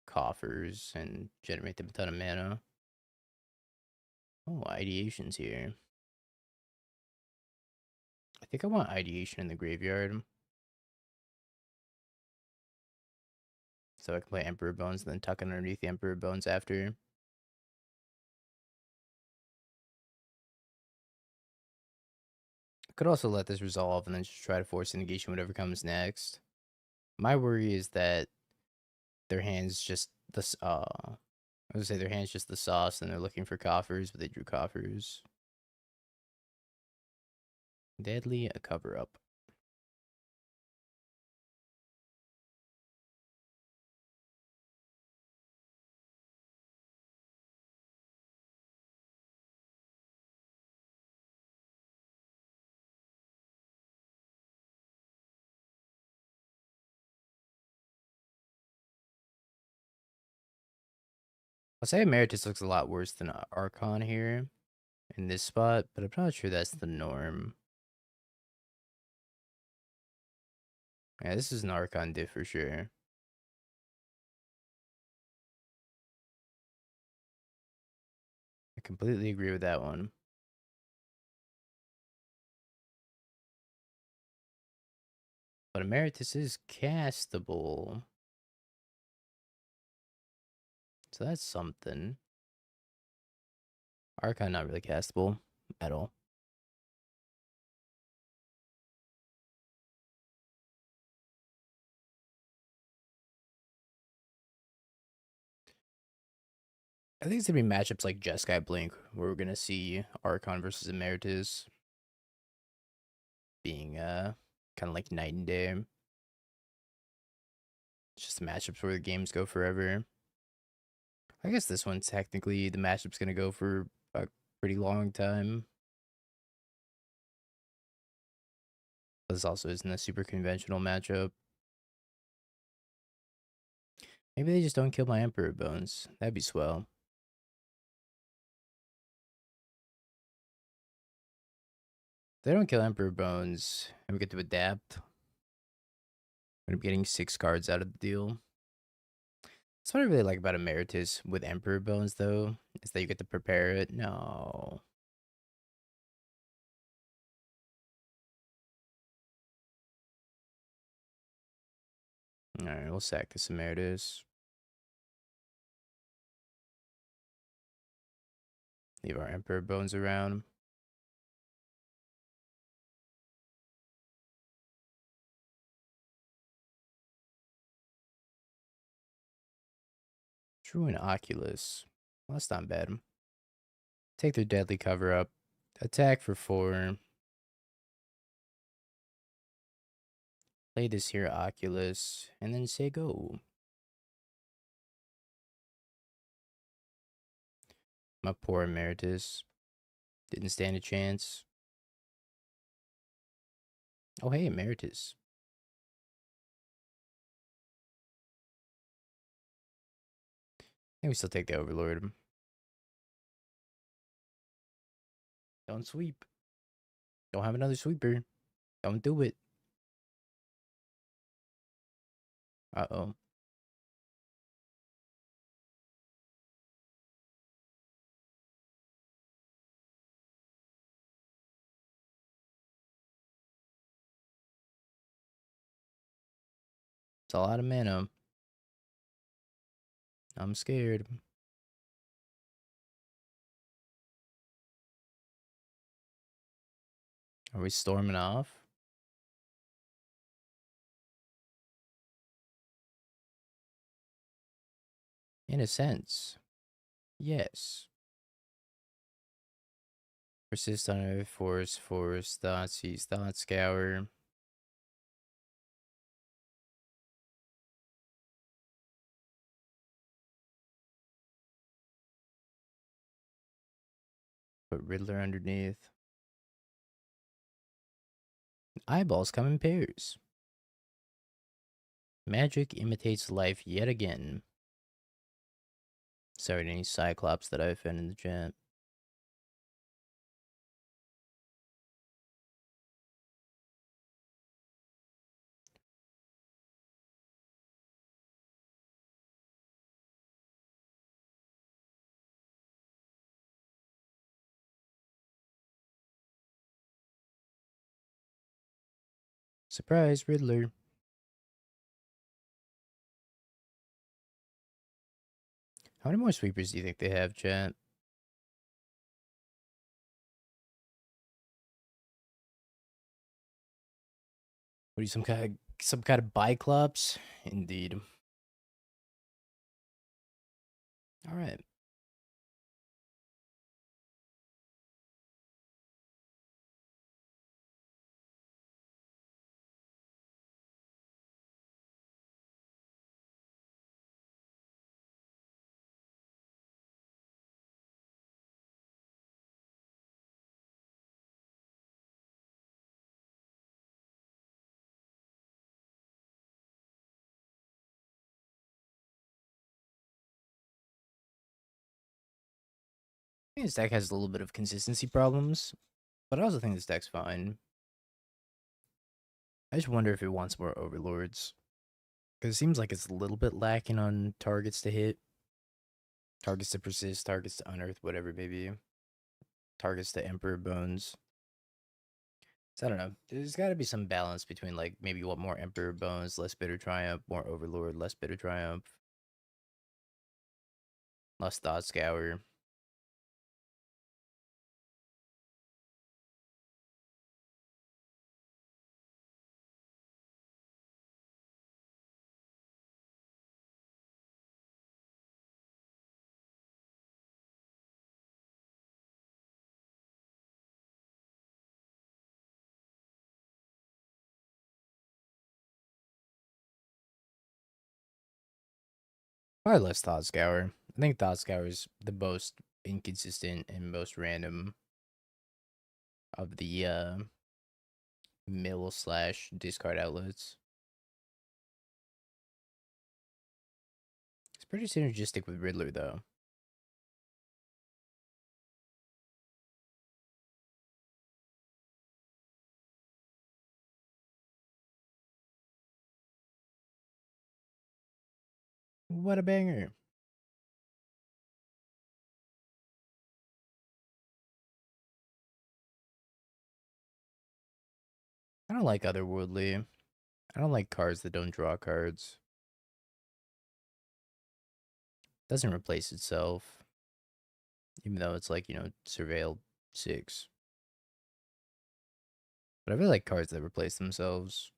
coffers and generate them a ton of mana. Oh, Ideation's here. I think I want Ideation in the graveyard. So I can play Emperor Bones and then tuck underneath the Emperor Bones after. I could also let this resolve and then just try to force negation whatever comes next. My worry is that their hand's just the I would say their hand's just the sauce and they're looking for coffers, but they drew coffers. Deadly, a cover up. I'll say Emeritus looks a lot worse than Archon here in this spot, but I'm not sure that's the norm. Yeah, this is an Archon diff for sure. I completely agree with that one. But Emeritus is castable. So that's something. Archon not really castable at all. I think it's gonna be matchups like Jeskai Blink where we're gonna see Archon versus Emeritus being kind of like night and day. It's just matchups where the games go forever. I guess this one technically the matchup's gonna go for a pretty long time. This also isn't a super conventional matchup. Maybe they just don't kill my Emperor Bones. That'd be swell. If they don't kill Emperor Bones and we get to adapt, I'm getting 6 cards out of the deal. That's what I really like about Emeritus with Emperor Bones, though, is that you get to prepare it. No. Alright, we'll sack this Emeritus. Leave our Emperor Bones around. True and Oculus. Well, that's not bad. Take their deadly cover up. Attack for 4. Play this here Oculus. And then say go. My poor Emeritus. Didn't stand a chance. Oh, hey, Emeritus. I think we still take the Overlord. Don't sweep. Don't have another sweeper. Don't do it. Uh-oh. It's a lot of mana. I'm scared. Are we storming off? In a sense. Yes. Persist on Earth, Force, Thought Seize, Thought Scour. Put Riddler underneath. Eyeballs come in pairs. Magic imitates life yet again. Sorry to any Cyclops that I offended in the chat. Surprise, Riddler. How many more sweepers do you think they have, chat? What are you, some kind of Biclops? Indeed. All right. I think this deck has a little bit of consistency problems, but I also think this deck's fine. I just wonder if it wants more Overlords. Because it seems like it's a little bit lacking on targets to hit. Targets to persist, targets to unearth, whatever it may be. Targets to Emperor Bones. So I don't know. There's got to be some balance between, like, maybe you want more Emperor Bones, less Bitter Triumph, more Overlord, less Bitter Triumph, less Thought Scour. Probably less Thought Scour. I think Thought Scour is the most inconsistent and most random of the mill slash discard outlets. It's pretty synergistic with Riddler, though. What a banger. I don't like Otherworldly. I don't like cards that don't draw cards. Doesn't replace itself. Even though it's like, Surveil 6. But I really like cards that replace themselves.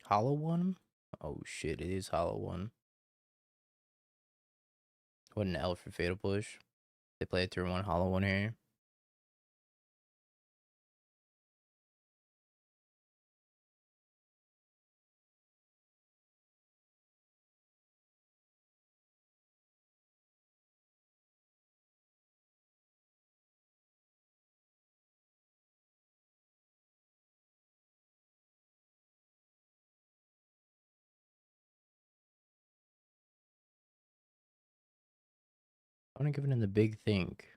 Hollow One? Oh shit, it is Hollow One. What an L for Fatal Push. They play a turn 1 Hollow One here. I want to give it in the big think.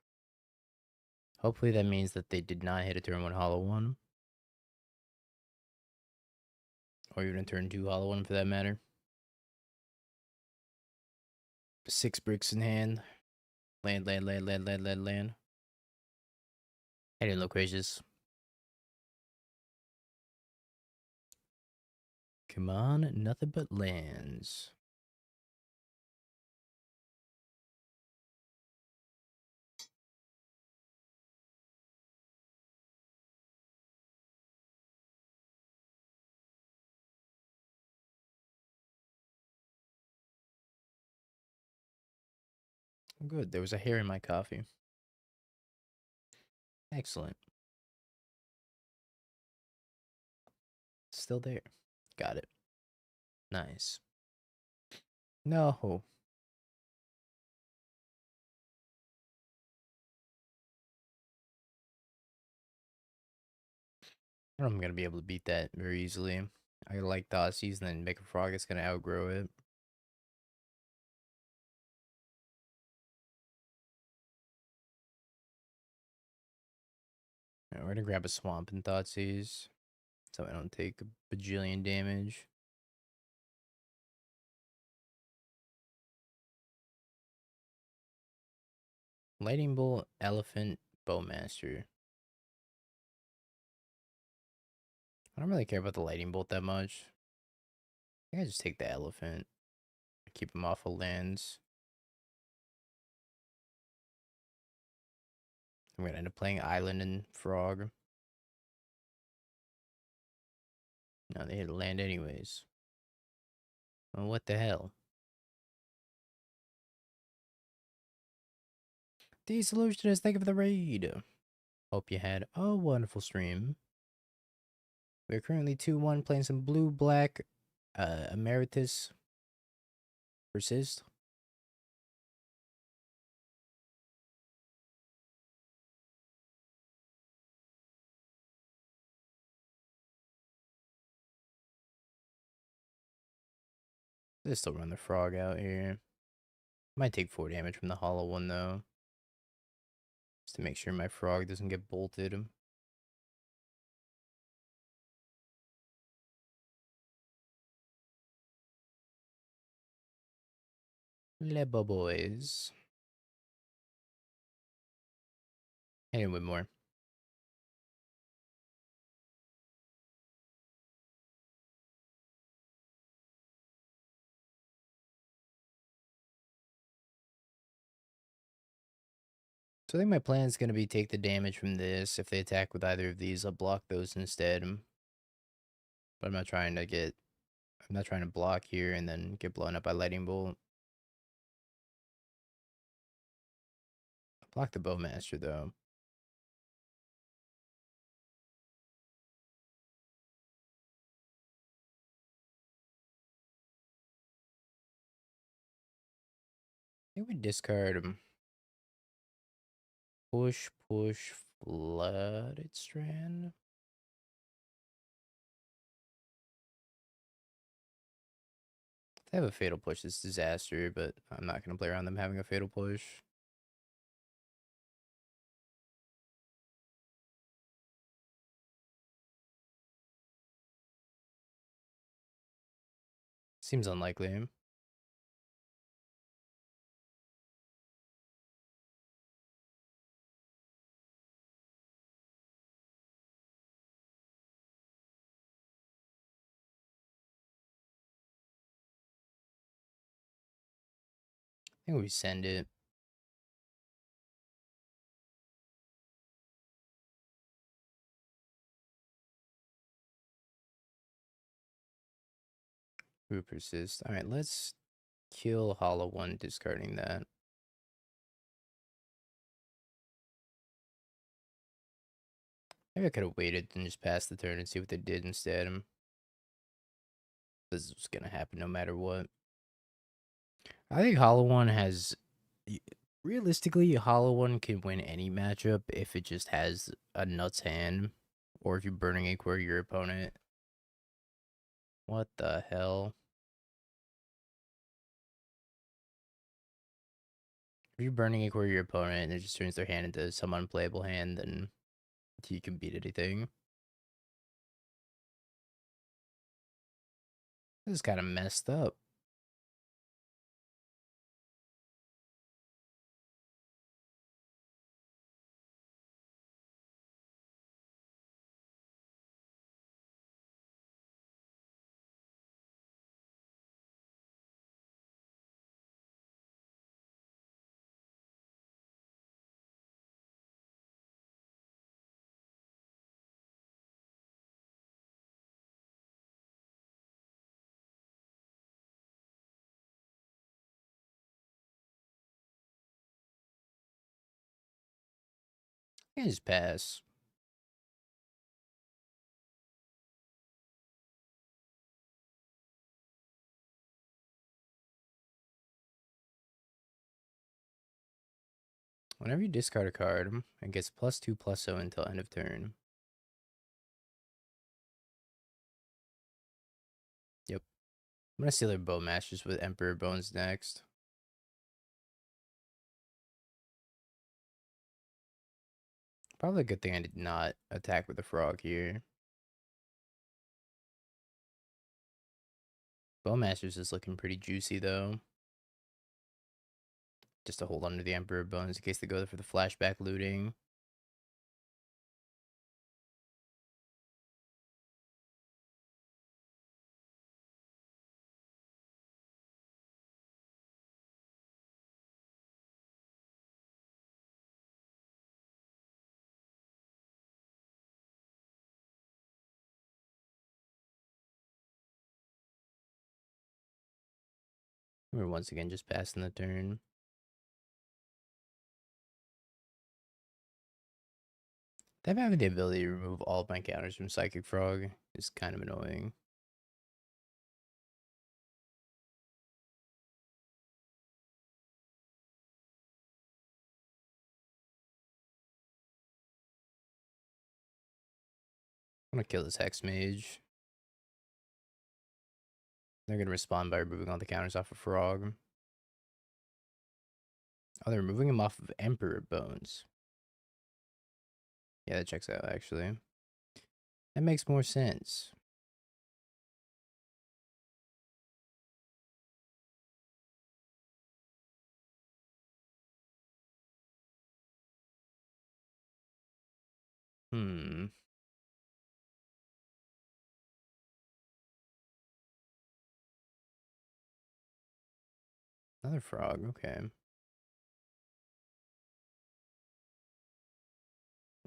Hopefully that means that they did not hit a turn 1 hollow 1. Or even a turn 2 hollow 1 for that matter. 6 bricks in hand. Land. I didn't loquacious. Come on, nothing but lands. Good, there was a hair in my coffee. Excellent. Still there. Got it. Nice. No. I'm going to be able to beat that very easily. I like Thoughtseize and then make a frog. It's going to outgrow it. Right, we're going to grab a swamp and Thoughtseize so I don't take a bajillion damage. Lightning Bolt, Elephant, Bowmaster. I don't really care about the Lightning Bolt that much. I think I just take the Elephant. Keep him off of lands. I'm going to end up playing Island and Frog. No, they hit a land anyways. Well, what the hell? Desolutionists, thank you for the raid. Hope you had a wonderful stream. We're currently 2-1 playing some blue-black Emeritus. Persist. They still run the frog out here. Might take 4 damage from the hollow one though. Just to make sure my frog doesn't get bolted. Lebo boys. Anyway, more. So I think my plan is going to be take the damage from this. If they attack with either of these, I'll block those instead. But I'm not trying to block here and then get blown up by Lightning Bolt. I'll block the Bowmaster though. I think we discard him. Push, Flooded Strand. If they have a Fatal Push, it's disaster, but I'm not going to play around them having a Fatal Push. Seems unlikely. I think we send it. We persist. Alright, let's kill Hollow 1, discarding that. Maybe I could have waited and just passed the turn and see what they did instead. This is going to happen no matter what. I think Hollow 1 has... Realistically, Hollow 1 can win any matchup if it just has a nuts hand. Or if you're burning inquiry your opponent. What the hell? If you're burning inquiry your opponent and it just turns their hand into some unplayable hand, then you can beat anything. This is kind of messed up. I can just pass. Whenever you discard a card, it gets +2/+0 until end of turn. Yep. I'm gonna steal their Bowmasters with Emperor Bones next. Probably a good thing I did not attack with the frog here. Bowmasters is looking pretty juicy though. Just to hold under the Emperor Bones in case they go for the flashback looting. We're once again just passing the turn. Them having the ability to remove all of my counters from Psychic Frog is kind of annoying. I'm gonna kill this Hex Mage. They're gonna respond by removing all the counters off of Frog. Oh, they're removing him off of Emperor Bones. Yeah, that checks out, actually. That makes more sense. Hmm. Another Frog, okay.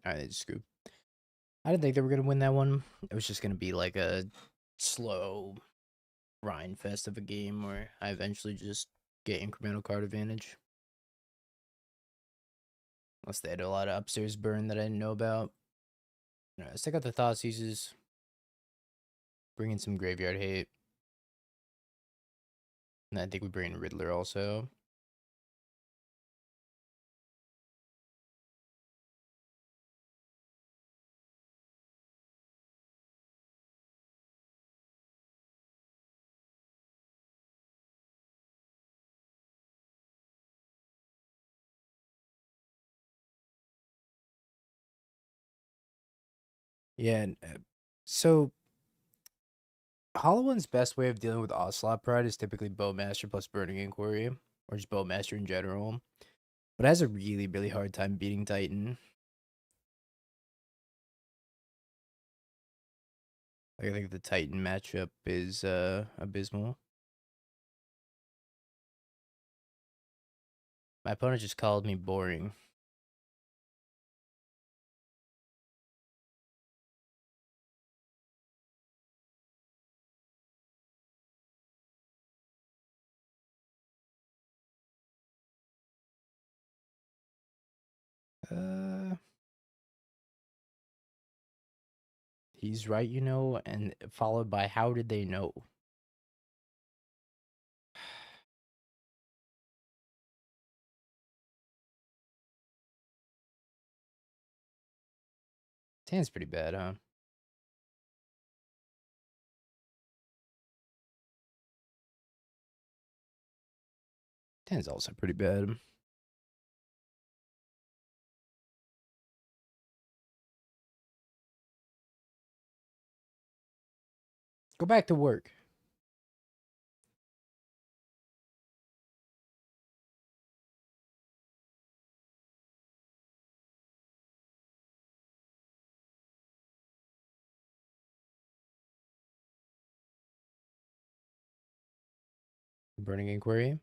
Alright, they just screwed. I didn't think they were gonna win that one. It was just gonna be like a slow grind fest of a game where I eventually just get incremental card advantage. Unless they had a lot of upstairs burn that I didn't know about. Alright, let's take out the Thoughtseizes. Bring in some graveyard hate. And I think we bring in Riddler also. Yeah, so Hollow One's best way of dealing with Ocelot Pride is typically Bowmaster plus Burning Inquiry, or just Bowmaster in general. But it has a really, really hard time beating Titan. Like, I think the Titan matchup is abysmal. My opponent just called me boring. Uh, he's right, you know, and followed by how did they know? Tan's pretty bad, huh? Tan's also pretty bad. Go back to work. Burning Inquiry.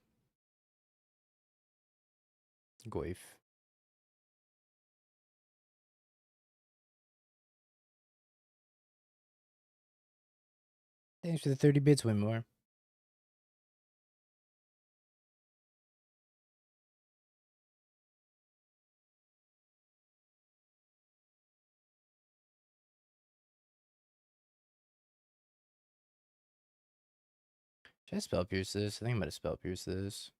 Goif. Thanks for the 30 bits, Winmore. Should I spell pierce this? I think I'm gonna spell pierce this.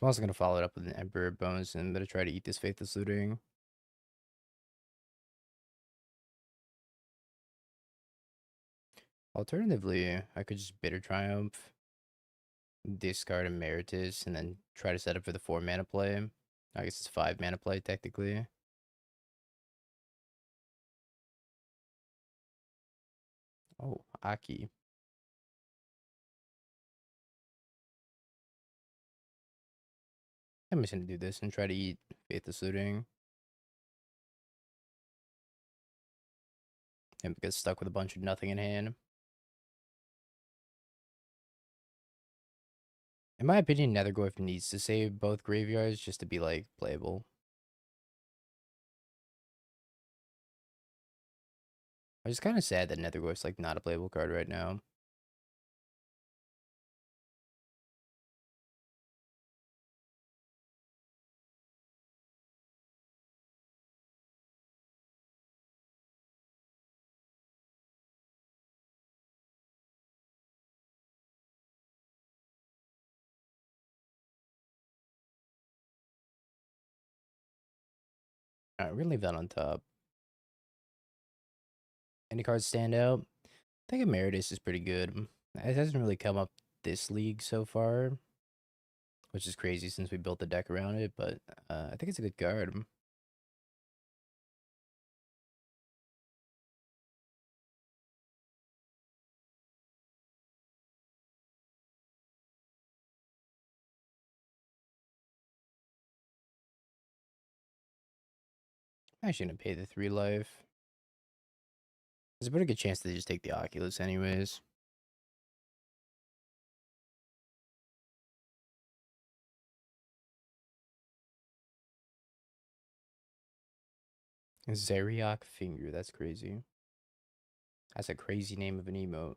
I'm also gonna follow it up with an Emperor Bones, and I'm gonna try to eat this Faithless Looting. Alternatively, I could just Bitter Triumph, discard Emeritus, and then try to set up for the 4 mana play. I guess it's 5 mana play technically. Oh, Aki. I'm just gonna do this and try to eat Faithless Looting. And get stuck with a bunch of nothing in hand. In my opinion, Nethergorf needs to save both graveyards just to be, like, playable. I'm just kind of sad that Nethergorf's, like, not a playable card right now. Alright, we're gonna leave that on top. Any cards stand out? I think Emeritus is pretty good. It hasn't really come up this league so far, which is crazy since we built the deck around it, but I think it's a good card. I'm actually gonna pay the 3 life. There's a pretty good chance they just take the Oculus anyways. Zeriak Finger, that's crazy. That's a crazy name of an emote.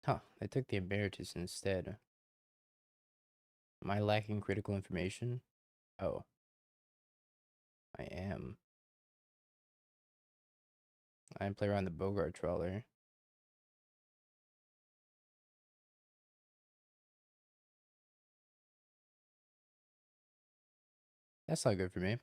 Huh, they took the Emeritus instead. Am I lacking critical information? Oh, I am. I didn't play around the Bogart Trawler. That's not good for me.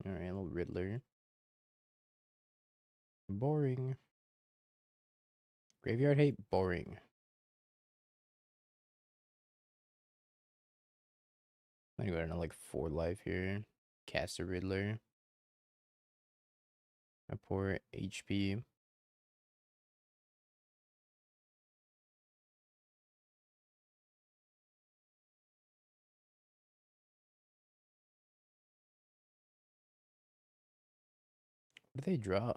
Alright, a little Riddler. Boring. Graveyard hate? Boring. I'm gonna go down to like 4 life here. Cast a Riddler. I pour HP. What do they draw?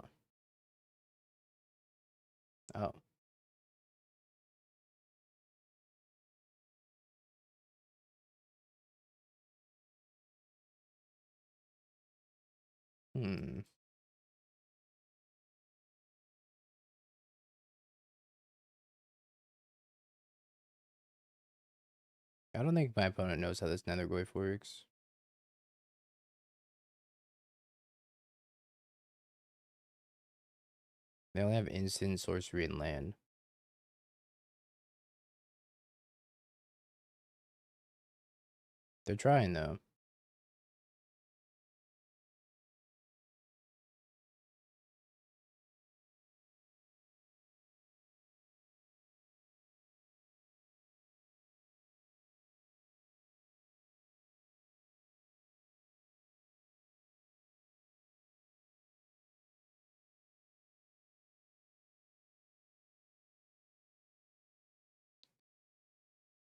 Oh. Hmm. I don't think my opponent knows how this Netherglyph works. They only have instant, sorcery, and land. They're trying though.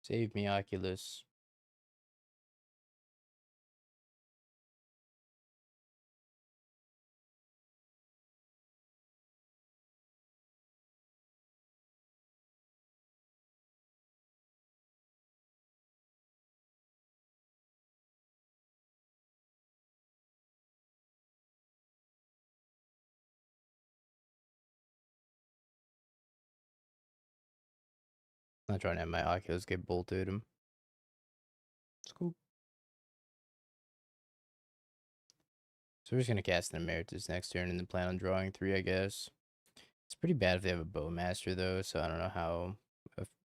Save me, Oculus. Not trying to have my Oculus get bolted. It's cool. So we're just gonna cast an Emeritus next turn and then plan on drawing 3, I guess. It's pretty bad if they have a Bowmaster though, so I don't know how.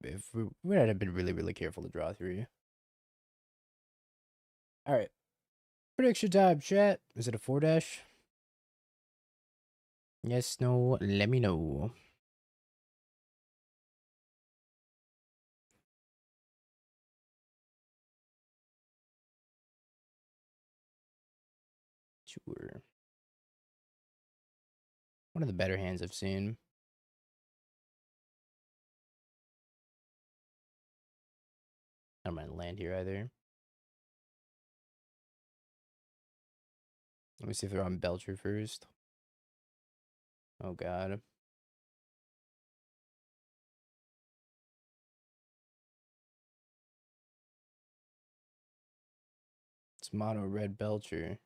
If we would have been really, really careful to draw 3. All right. Prediction time, chat. Is it a 4 dash? Yes, no, let me know. Sure. One of the better hands I've seen. I don't mind land here either. Let me see if they're on Belcher first. Oh god. It's mono red Belcher.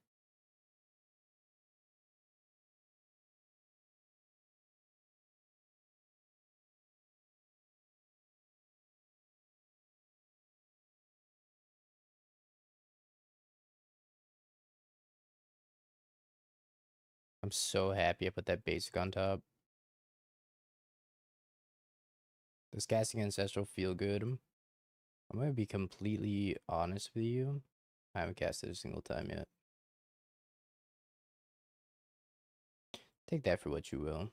I'm so happy I put that basic on top. Does casting Ancestral feel good? I'm gonna be completely honest with you. I haven't cast it a single time yet. Take that for what you will.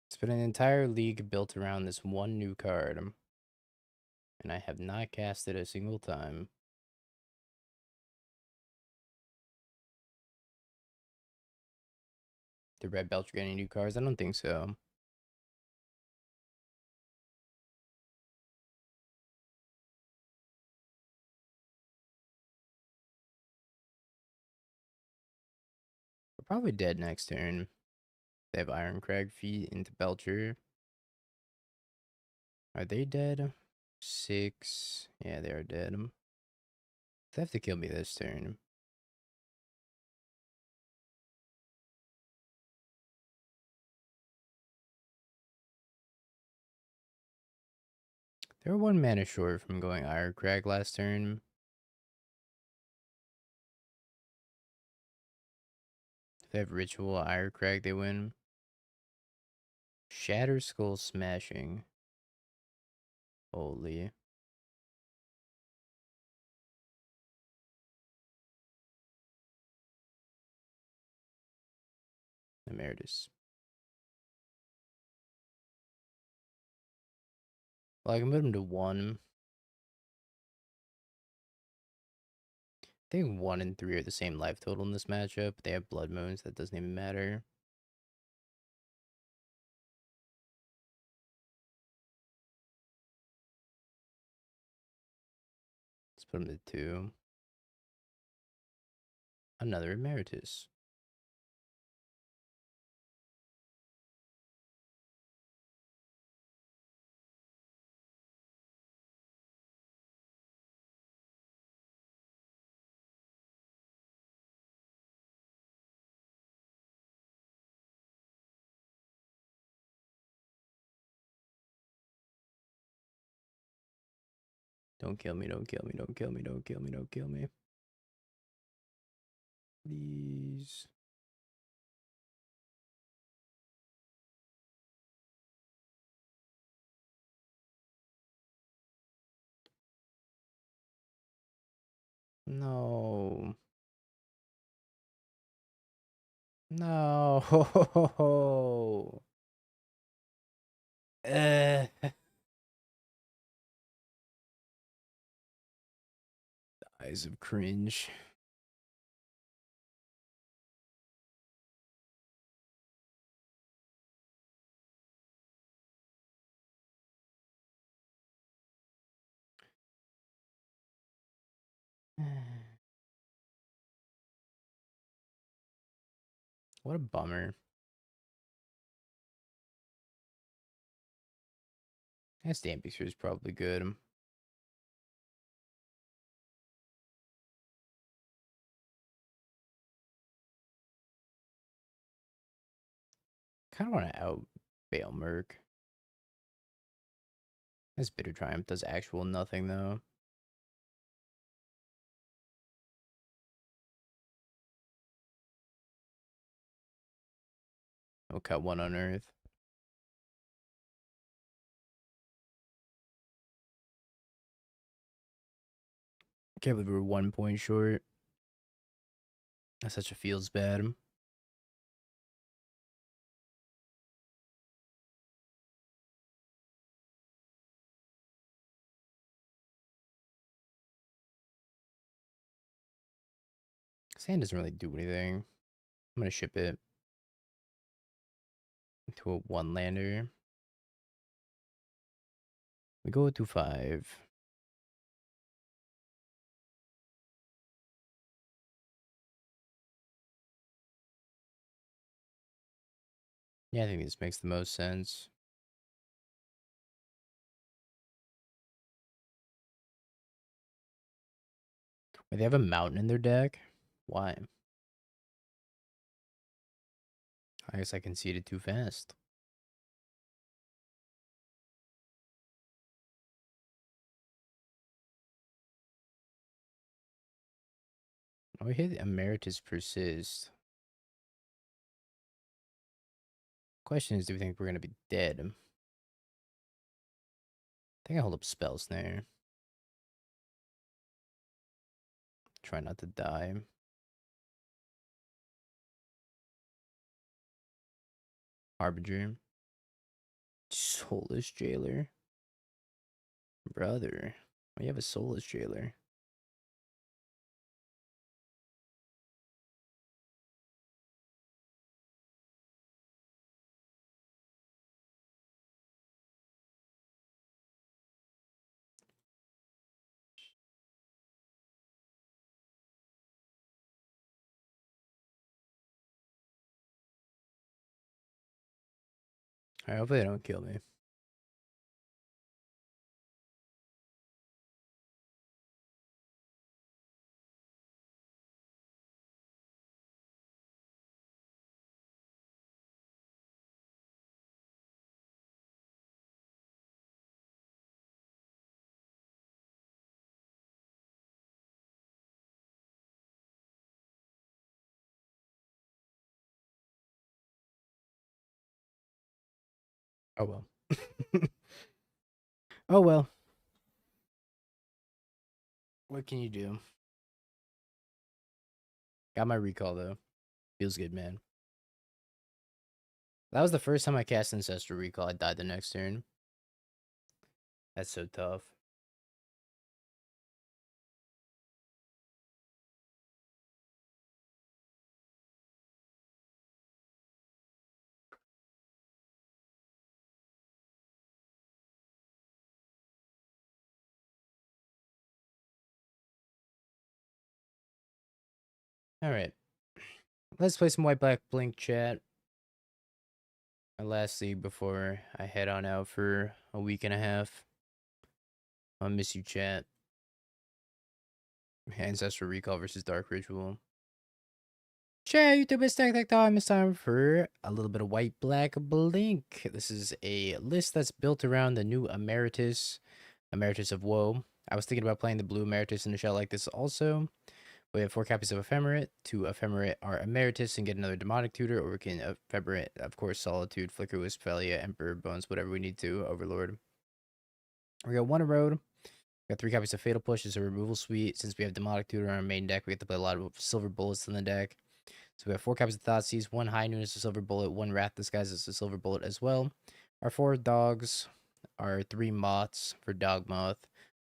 It's been an entire league built around this one new card, and I have not cast it a single time. Did Red Belcher get any new cards? I don't think so. We're probably dead next turn. They have Iron Crag feet into Belcher. Are they dead? 6. Yeah, they are dead. They have to kill me this turn. They were 1 mana short from going Iron Crag last turn. If they have Ritual Iron Crag, they win. Shatter Skull Smashing. Holy. Emeritus. Well, I can put him to 1. I think 1 and 3 are the same life total in this matchup. They have Blood Moons. That doesn't even matter. Let's put him to 2. Another Emeritus. Don't kill me, don't kill me, don't kill me, don't kill me, don't kill me. Please. No. No. Eyes of Cringe. What a bummer. That stamp picture is probably good. Kind of want to out Bale Merc. This Bitter Triumph does actual nothing though. We'll cut one on Earth. Can't believe we were 1 point short. That's such a feels bad. Sand doesn't really do anything. I'm gonna ship it to a 1-lander. We go to 5. Yeah, I think this makes the most sense. Wait, they have a mountain in their deck? Why? I guess I conceded too fast. Oh, we hit Emeritus Persist. Question is, do we think we're gonna be dead? I think I hold up Spell Snare. Try not to die. Harbinger. Soulless Jailer. Brother. Why you have a Soulless Jailer? Alright, hopefully they don't kill me. Oh well. Oh well. What can you do? Got my recall though. Feels good, man. That was the first time I cast Ancestral Recall. I died the next turn. That's so tough. Alright. Let's play some White Black Blink chat. My last league before I head on out for a week and a half. I'll miss you, chat. Ancestral Recall versus Dark Ritual. Chat, YouTube, it's Tech Time. It's time for a little bit of White Black Blink. This is a list that's built around the new Emeritus, Emeritus of Woe. I was thinking about playing the blue Emeritus in a shell like this also. We have 4 copies of Ephemerate. To Ephemerate our Emeritus and get another Demonic Tutor, or we can Ephemerate, of course, Solitude, Flicker, Westphalia, Emperor Bones, whatever we need to, Overlord. We got 1 Erode. We got 3 copies of Fatal Push as a removal suite. Since we have Demonic Tutor on our main deck, we get to play a lot of Silver Bullets in the deck. So we have 4 copies of Thoughtseize, 1 High Noon as a Silver Bullet, 1 Wrath Disguise as a Silver Bullet as well. Our 4 dogs, our 3 moths for Dog Moth,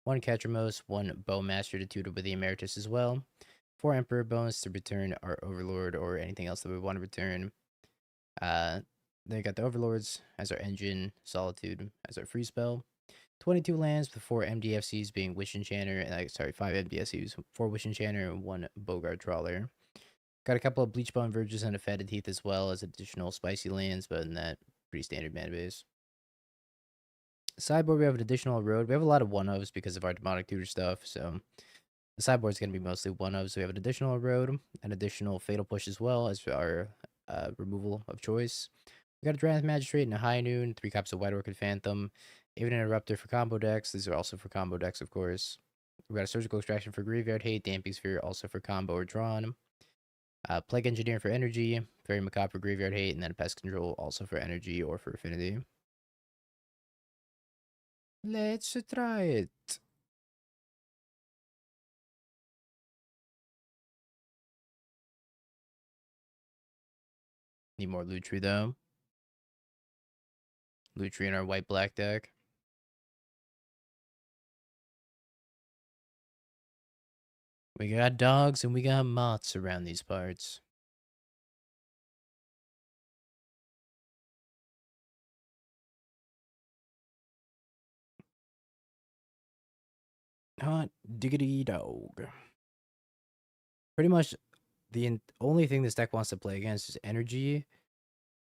1 Catrimos, 1 Bowmaster to tutor with the Emeritus as well. 4 Emperor Bones to return our Overlord or anything else that we want to return. Then we got the Overlords as our engine, Solitude as our free spell. 22 lands with 4 MDFCs being Wish Enchanter, and 5 MDFCs, 4 Wish Enchanter, and 1 Bogart Trawler. Got a couple of Bleachbone Verges and a Fetid Teeth as well as additional spicy lands, but in that, pretty standard mana base. Sideboard, we have an additional road. We have a lot of one-ofs because of our Demonic Tutor stuff, so the sideboard is going to be mostly one-ofs. So we have an additional road, an additional Fatal Push as well as our removal of choice. We got a Drannith Magistrate and a High Noon, 3 copies of White Orchid Phantom, even an Interrupter for combo decks. These are also for combo decks, of course. We got a Surgical Extraction for Graveyard Hate, Damping Sphere also for combo or drawn. Plague Engineer for energy, Fairy Macabre for Graveyard Hate, and then Pest Control also for energy or for affinity. Let's try it. Need more Lutri though. Lutri in our white-black deck. We got dogs and we got moths around these parts. Hot diggity dog. Pretty much the only thing this deck wants to play against is energy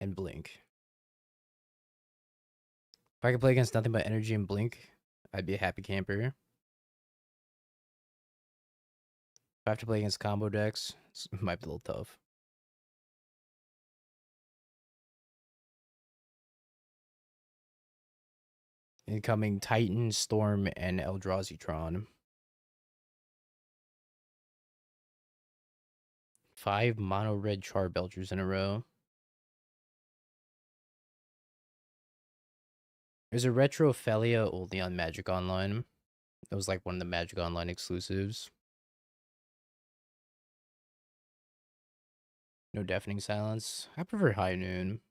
and blink. If I could play against nothing but energy and blink, I'd be a happy camper. If I have to play against combo decks, it might be a little tough. Incoming Titan, Storm, and Eldrazi Tron. 5 mono red Charbelchers in a row. There's a Retro Felia only on Magic Online. It was like one of the Magic Online exclusives. No Deafening Silence. I prefer High Noon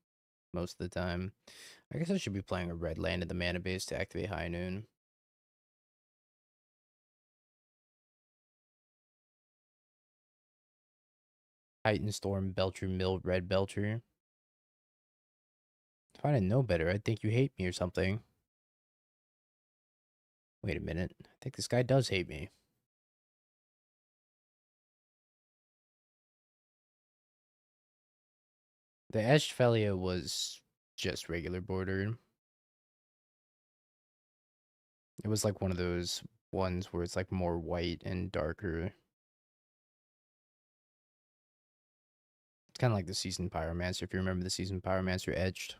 most of the time. I guess I should be playing a red land in the mana base to activate High Noon. Titan Storm, Belcher, Mill, Red Belcher. If I didn't know better, I'd think you hate me or something. Wait a minute. I think this guy does hate me. The Etched Felia was just regular border. It was like one of those ones where it's like more white and darker. It's kind of like the Seasoned Pyromancer, if you remember the Seasoned Pyromancer Etched.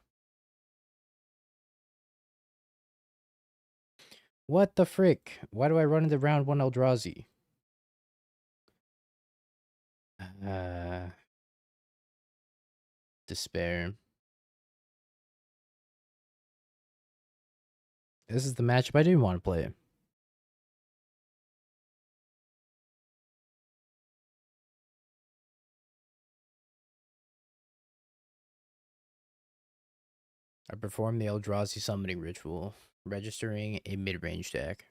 What the frick? Why do I run into round 1 Eldrazi? Despair. This is the matchup I didn't want to play. I perform the Eldrazi Summoning Ritual, registering a mid-range deck.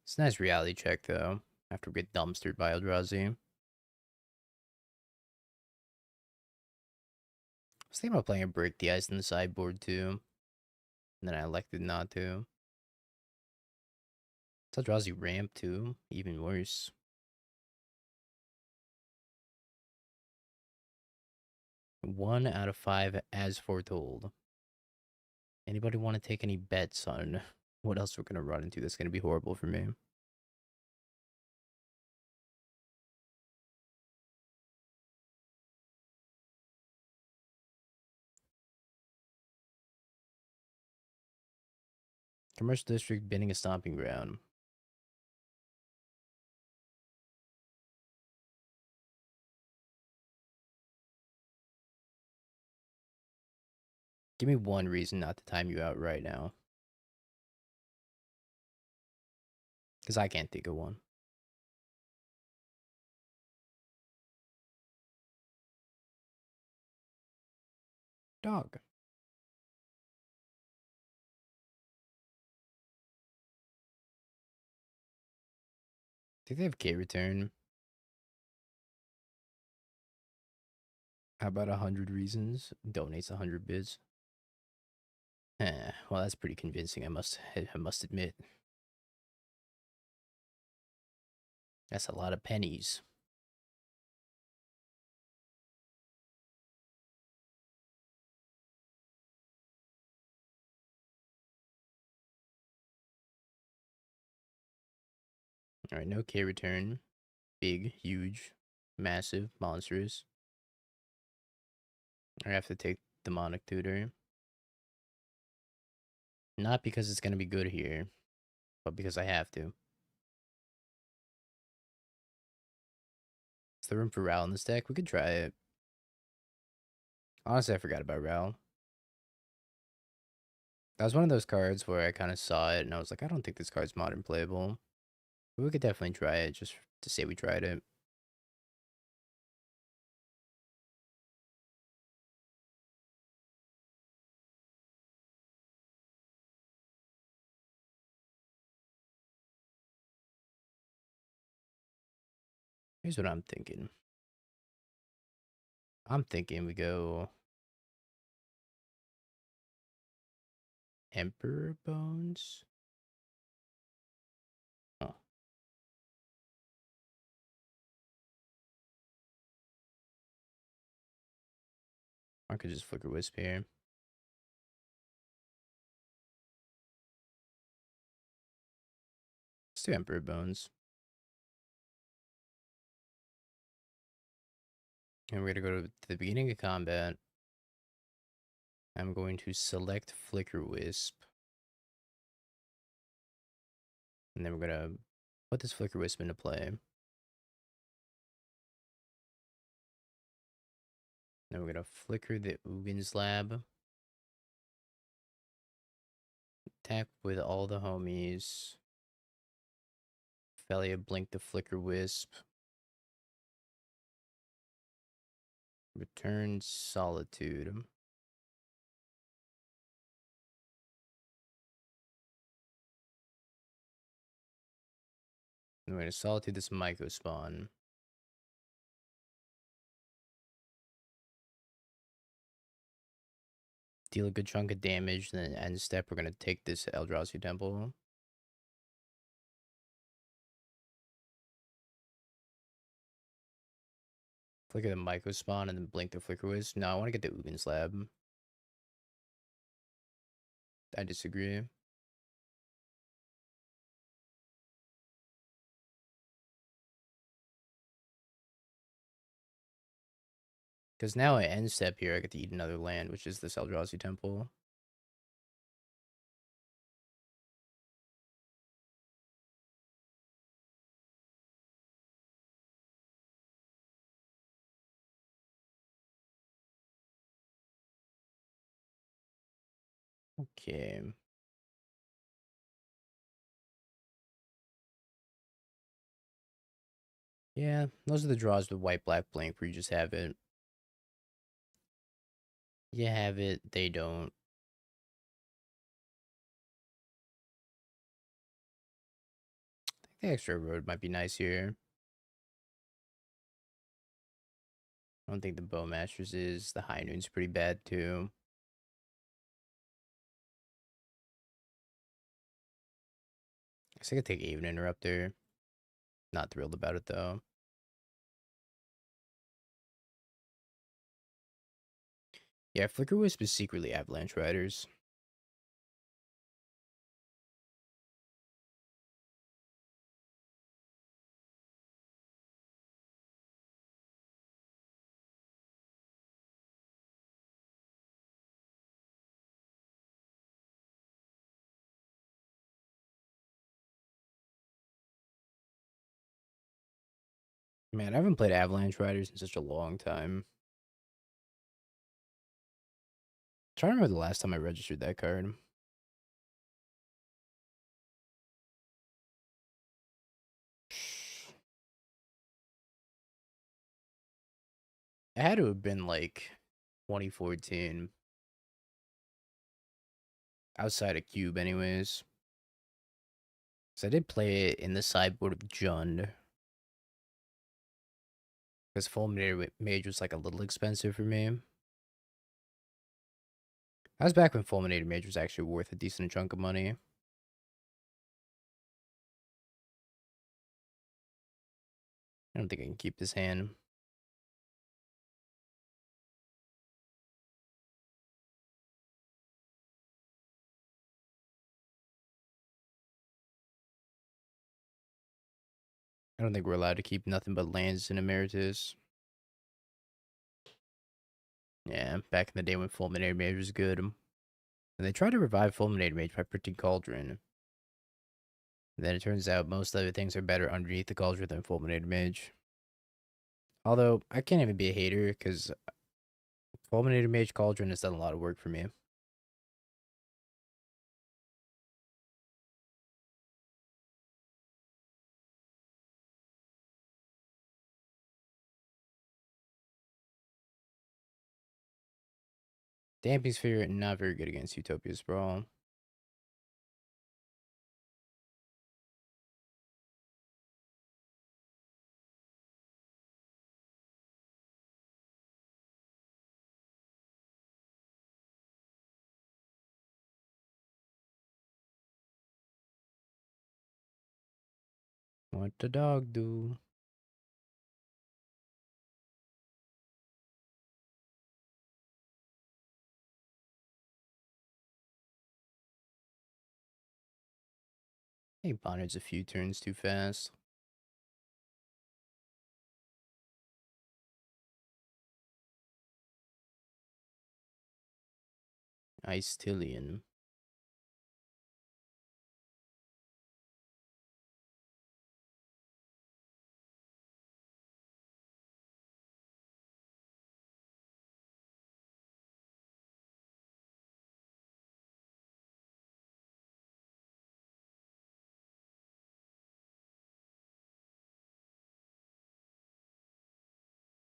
It's a nice reality check, though, after we get dumpstered by Eldrazi. I was thinking about playing a Break the Ice in the sideboard, too. And then I elected not to. It's Eldrazi Ramp, too. Even worse. One out of 5 as foretold. Anybody want to take any bets on what else we're going to run into that's going to be horrible for me? Commercial District, Binning a Stomping Ground. Give me one reason not to time you out right now. Because I can't think of one. Dog. I think they have K return. How about 100 reasons? Donates 100 bits. Well, that's pretty convincing. I must admit. That's a lot of pennies. All right, no K return. Big, huge, massive, monstrous. I have to take demonic tutor. Not because it's gonna be good here, but because I have to. Is there room for Ral in this deck? We could try it. Honestly, I forgot about Ral. That was one of those cards where I kind of saw it and I was like, I don't think this card's modern playable. But we could definitely try it just to say we tried it. Here's what I'm thinking. I'm thinking we go Emperor Bones. Oh, I could just Flicker Wisp here. Let's do Emperor Bones. And we're gonna go to the beginning of combat. I'm going to select Flicker Wisp. And then we're gonna put this Flicker Wisp into play. Then we're gonna flicker the Ugin's Lab. Attack with all the homies. Felia blink the Flicker Wisp. Return Solitude. And we're gonna Solitude this Myco Spawn. Deal a good chunk of damage, then end step, we're gonna take this Eldrazi Temple. Flicker the Myco Spawn and then blink the Flicker Wisp. No, I want to get the Ugin's Lab. I disagree. Because now at end step here, I get to eat another land, which is this Eldrazi Temple. Okay. Yeah, those are the draws with white, black, blink, where you just have it. You have it, they don't. I think the extra road might be nice here. I don't think the Bowmasters is. The High Noon's pretty bad too. I guess I could take Aven Interrupter. Not thrilled about it though. Yeah, Flicker Wisp is secretly Avalanche Riders. Man, I haven't played Avalanche Riders in such a long time. Trying to remember the last time I registered that card. It had to have been like 2014. outside of Cube anyways. So I did play it in the sideboard of Jund. Because Fulminator Mage was like a little expensive for me. I was back when Fulminator Mage was actually worth a decent chunk of money. I don't think I can keep this hand. I don't think we're allowed to keep nothing but lands in Emeritus. Yeah, back in the day when Fulminator Mage was good. And they tried to revive Fulminator Mage by printing Cauldron. And then it turns out most other things are better underneath the Cauldron than Fulminator Mage. Although, I can't even be a hater, because Fulminator Mage Cauldron has done a lot of work for me. Damping Sphere, not very good against Utopia Sprawl. What the dog do? He bonded a few turns too fast. Ice Tillion.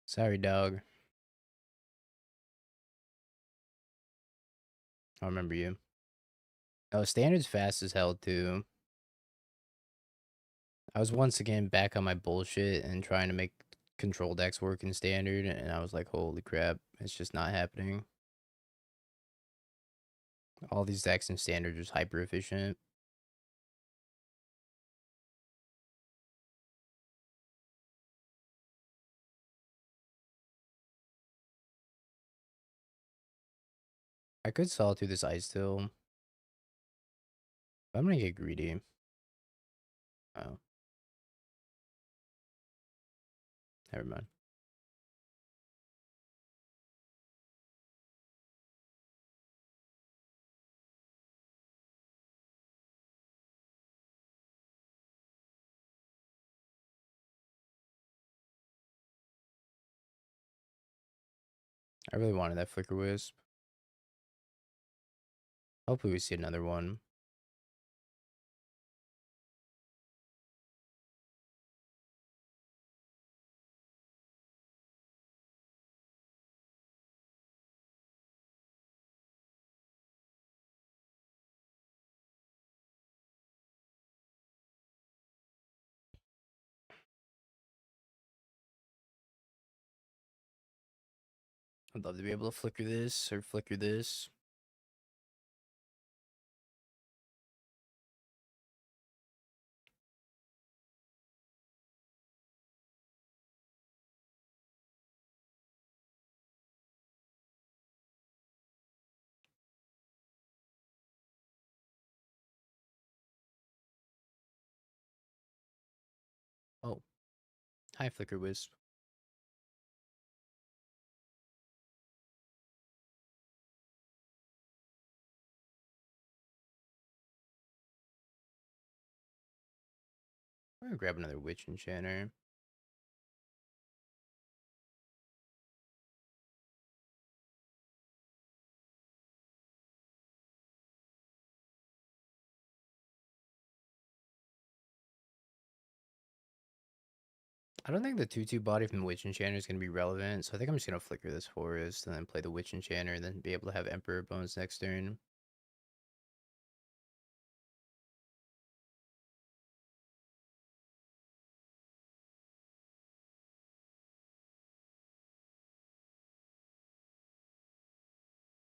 Sorry, dog. I remember you. Oh, Standard's fast as hell, too. I was once again back on my bullshit and trying to make control decks work in Standard, and I was like, holy crap, it's just not happening. All these decks in Standard are just hyper efficient. I could saw through this Ice Till. I'm gonna get greedy. Oh. Never mind. I really wanted that Flicker Wisp. Hopefully we see another one. I'd love to be able to flicker this or flicker this. Oh. Hi, Flicker Wisp. I'm gonna grab another Witch Enchanter. I don't think the 2/2 body from the Witch Enchanter is going to be relevant, so I think I'm just going to flicker this forest and then play the Witch Enchanter and then be able to have Emperor Bones next turn.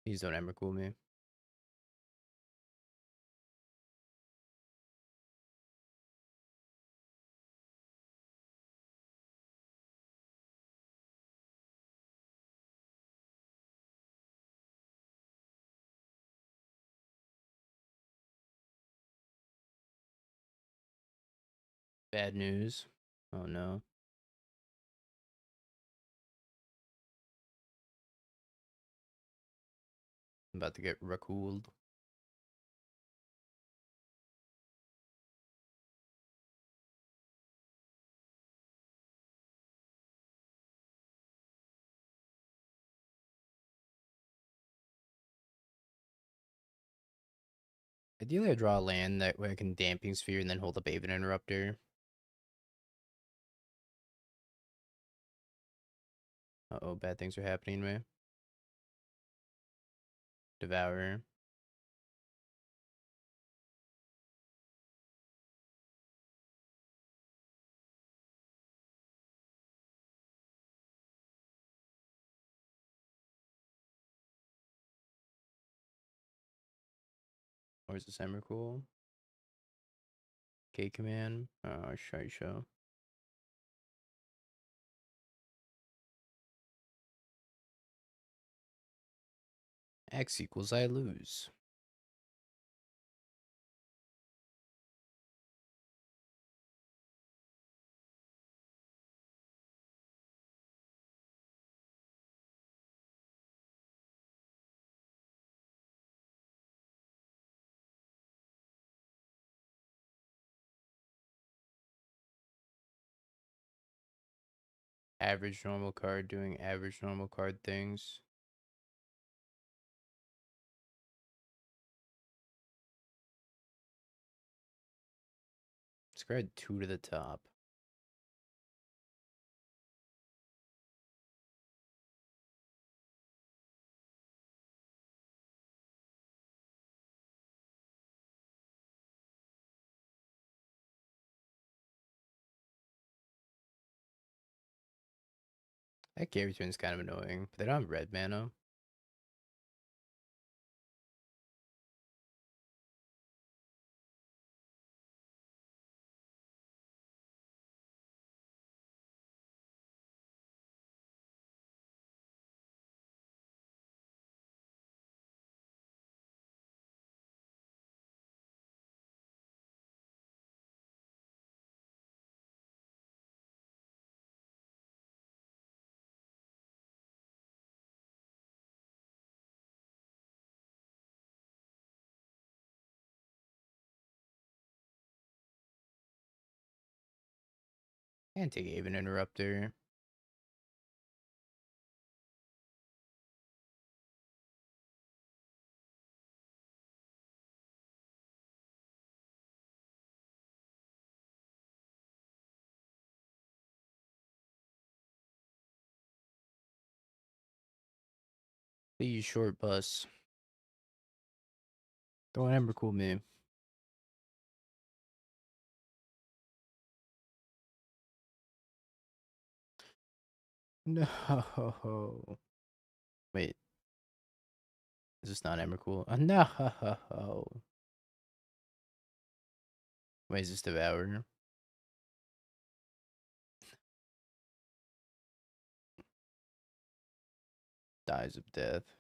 Please don't ever cool me. Bad news. Oh no. I'm about to get recooled. Ideally, I draw a land that way I can Damping Sphere and then hold up Aven Interrupter. Uh-oh, bad things are happening, man. Devourer. Where's the Emeritus? K command. Oh, show. X equals I lose. Average normal card doing average normal card things. Let's go ahead 2 to the top. That Gary Twin's kind of annoying, but they don't have red mana. And take Aven Interrupter. Please short bus. Don't ever cool me. No. Wait. Is this not Emmercool? No. Wait, is this Devourer? Dies of Death.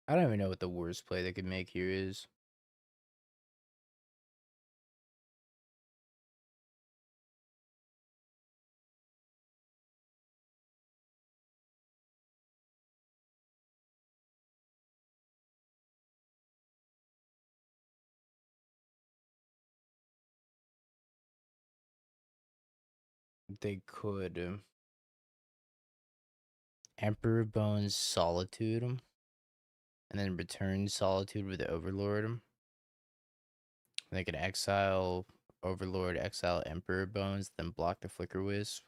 I don't even know what the worst play they could make here is. They could Emperor Bones Solitude and then return Solitude with the Overlord. They could exile Overlord, exile Emperor Bones, then block the Flicker Wisp.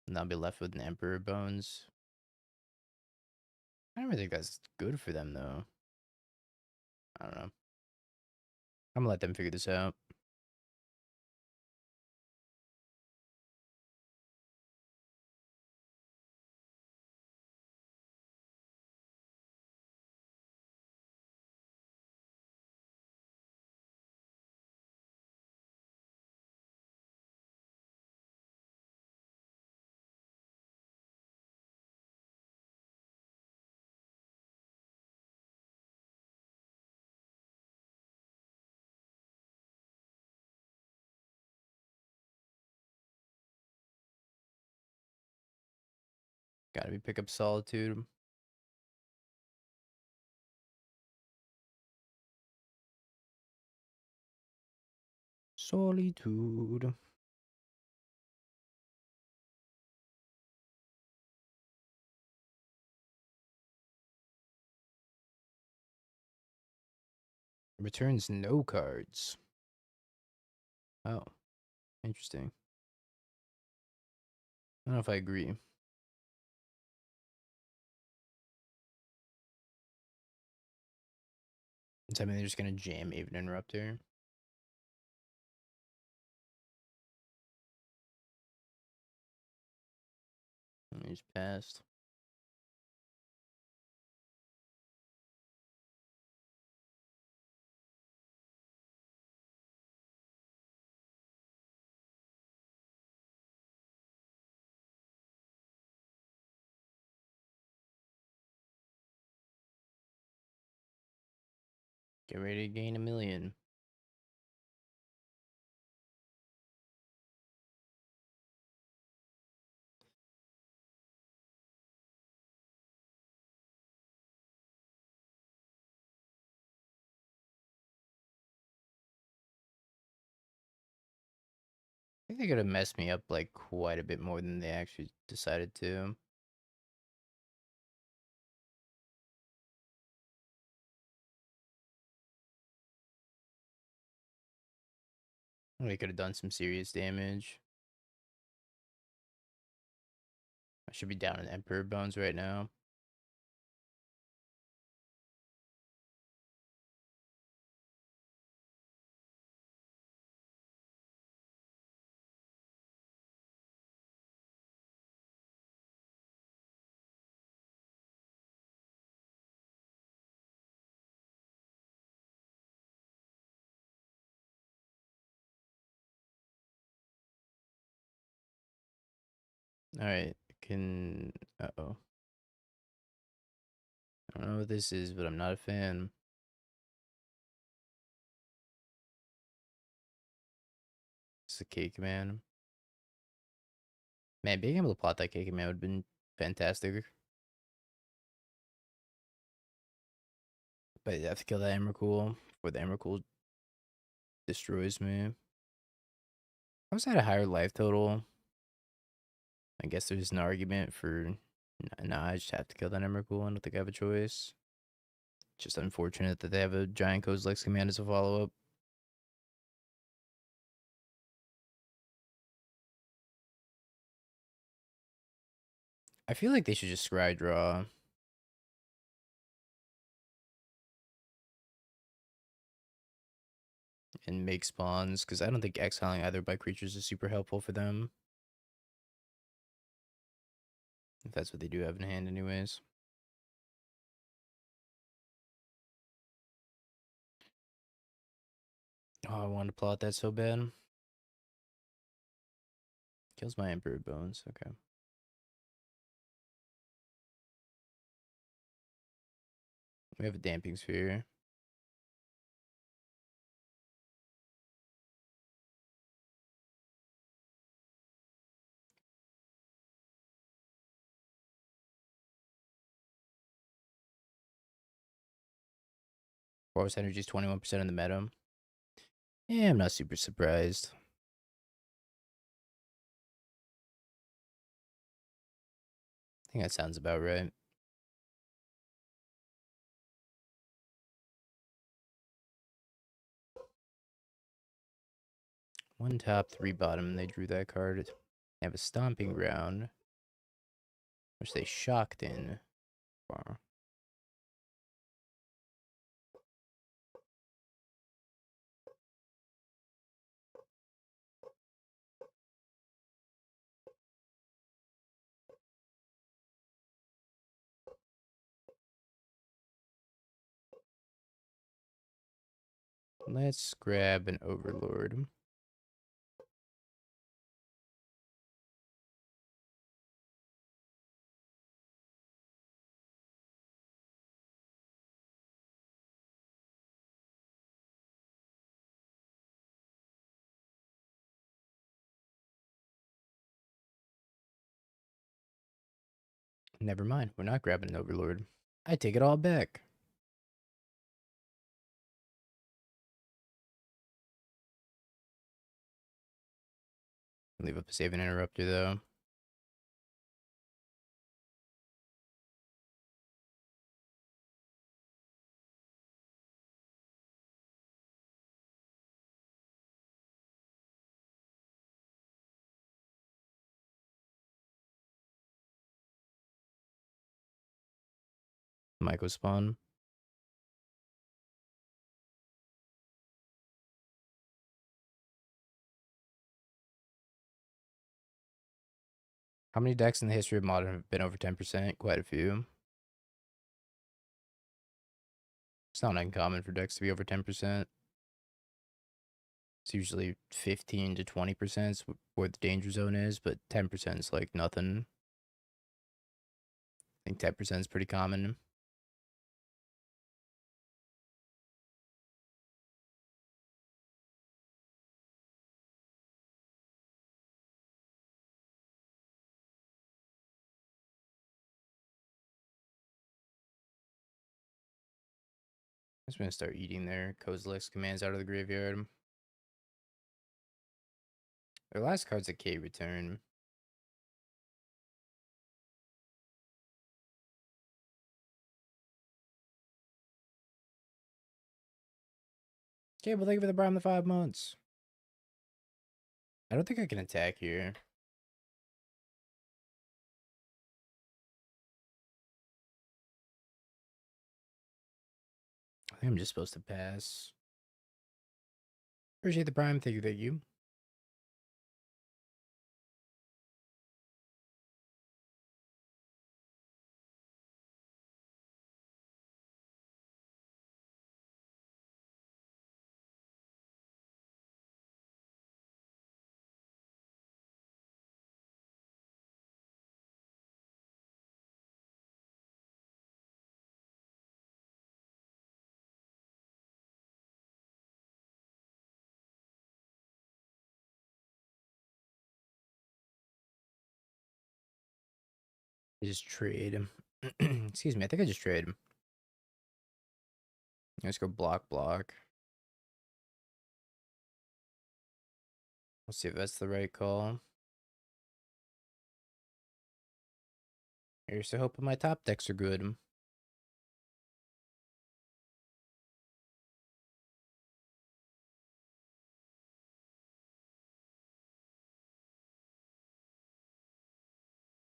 And I'll be left with an Emperor Bones. I don't really think that's good for them, though. I don't know. I'm gonna let them figure this out. Gotta be pick up Solitude. Solitude. Returns no cards. Oh, interesting. I don't know if I agree. Does that mean they're just gonna jam Aven Interrupter? And he's passed. Get ready to gain 1,000,000. I think they could have messed me up like quite a bit more than they actually decided to. They could have done some serious damage. I should be down in Emperor Bones right now. Alright, can... Uh-oh. I don't know what this is, but I'm not a fan. It's a Cake Man. Man, being able to plot that Cake Man would have been fantastic. But you have to kill that Emrakul before the Emrakul destroys me. I was at a higher life total. I guess there's an argument for... Nah, I just have to kill that Emrakul. I don't think I have a choice. Just unfortunate that they have a Giant Kozilek's command as a follow-up. I feel like they should just scry draw. And make spawns, because I don't think exiling either by creatures is super helpful for them. If that's what they do have in hand anyways. Oh, I wanted to plot that so bad. Kills my Emperor Bones, okay. We have a Damping Sphere. Force Energy is 21% in the meta. Yeah, I'm not super surprised. I think that sounds about right. One top, three bottom. They drew that card. They have a Stomping Ground, which they shocked in. Wow. Let's grab an Overlord. Never mind, we're not grabbing an Overlord. I take it all back. Leave up a save and interrupter though. Michael spawn. How many decks in the history of Modern have been over 10%? Quite a few. It's not uncommon for decks to be over 10%. It's usually 15 to 20% where the danger zone is, but 10% is like nothing. I think 10% is pretty common. I'm just gonna start eating their Kozilek's commands out of the graveyard. Their last card's a K return. Okay, well, thank you for the Prime the 5 months. I don't think I can attack here. I think I'm just supposed to pass. Appreciate the Prime. Thank you, thank you. I just trade. Excuse me, I think I just trade. Let's go block, block. Let's see if that's the right call. Here's to hoping my top decks are good.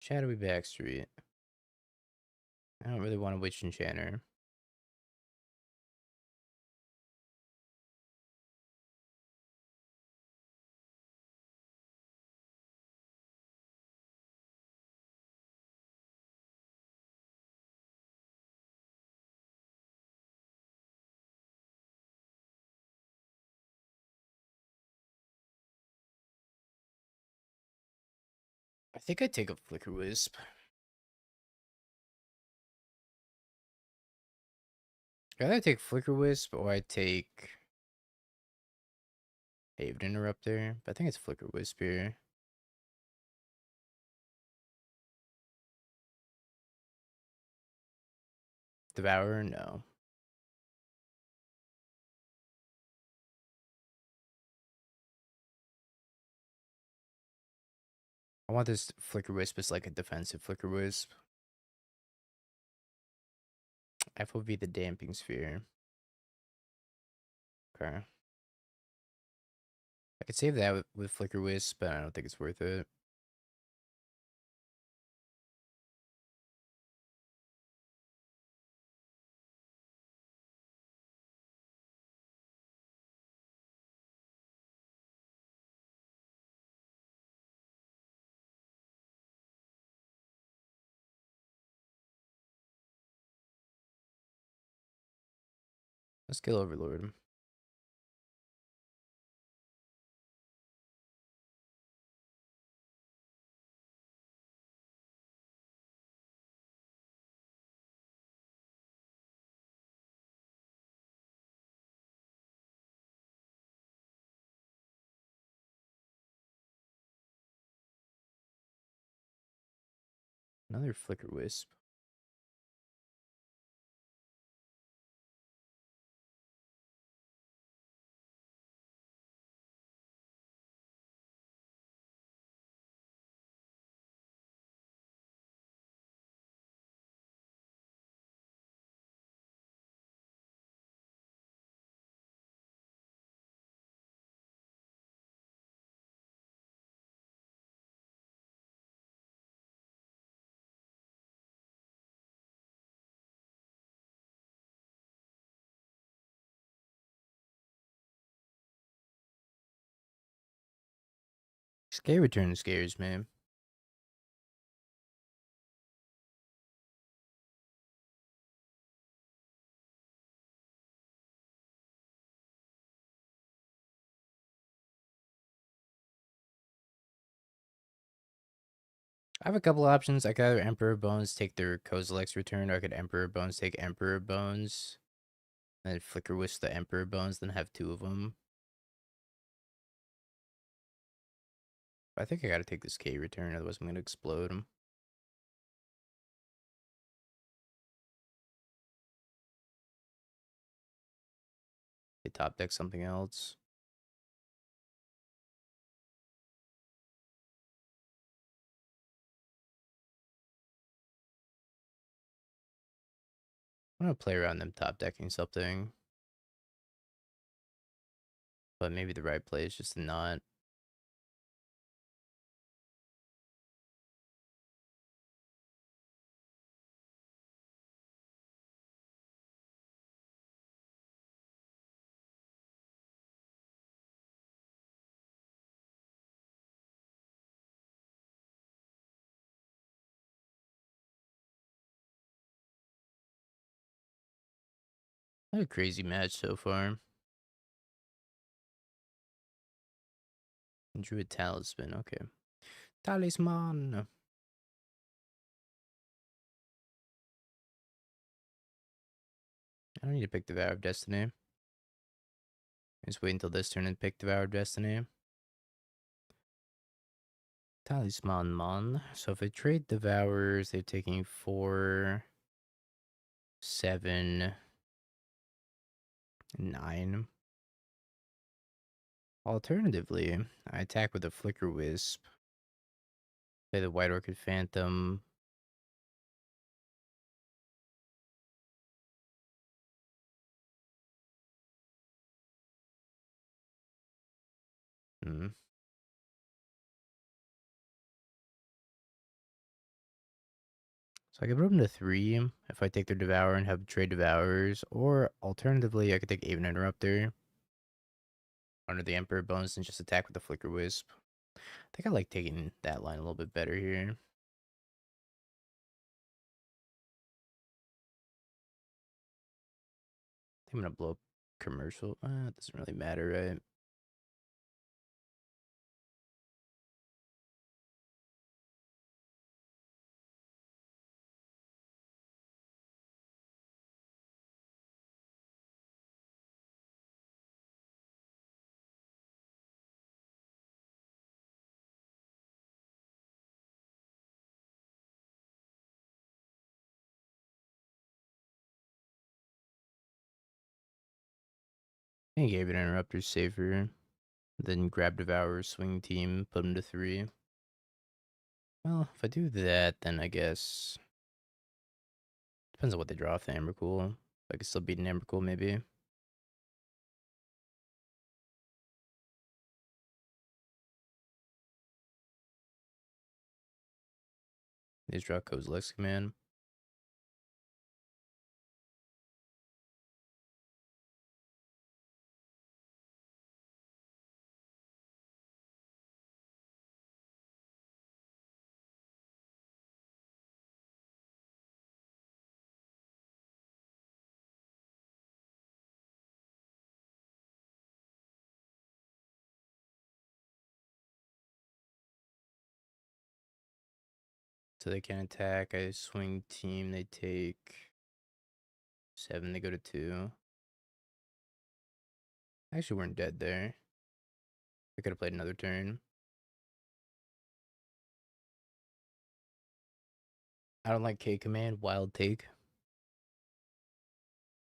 Shadowy Backstreet. I don't really want a Witch Enchanter. I think I take a Flicker Wisp. Either I take Flicker Wisp or I take Haven Interrupter. But I think it's Flicker Wisp here. Devourer? No. I want this Flicker Wisp as like a defensive Flicker Wisp. F will be the Damping Sphere. Okay. I could save that with Flicker Wisp, but I don't think it's worth it. Let's kill Overlord. Another Flicker Wisp. Scare Return scares me. I have a couple options. I could either Emperor Bones take their Kozilek's return, or I could Emperor Bones take Emperor Bones, and then Flicker Wisp the Emperor Bones, then have two of them. I think I gotta take this K return, otherwise I'm gonna explode him. They top deck something else. I'm gonna play around them top decking something. But maybe the right play is just to not. What a crazy match so far. Druid Talisman, okay. Talisman! I don't need to pick the Vow of Destiny. Just wait until this turn and pick the Vow of Destiny. Talisman Mon. So if I trade Devours, they're taking 4, 7, 9. Alternatively, I attack with a Flicker Wisp. Play the White Orchid Phantom. Hmm. So I could put them to 3 if I take their Devour and have trade Devours. Or alternatively, I could take Aven Interrupter under the Emperor Bones and just attack with the Flicker Wisp. I think I like taking that line a little bit better here. I think I'm gonna blow up commercial. It doesn't really matter, right? I think Aven Interrupter's safer. Then grab Devour, swing team, put him to 3. Well, if I do that, then I guess depends on what they draw off the Emrakul. I could still beat an Emrakul, maybe. They just draw Kozilek's Command. So they can attack. I swing team. They take 7. They go to 2. Actually, weren't dead there. I could have played another turn. I don't like K command. Wild take.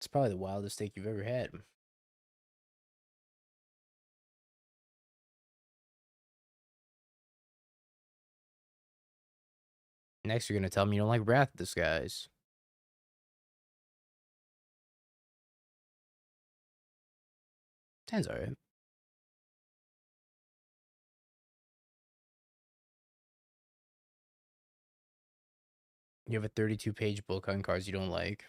It's probably the wildest take you've ever had. Next, you're gonna tell me you don't like Wrath Disguise. Sounds alright. You have a 32-page book on cards you don't like.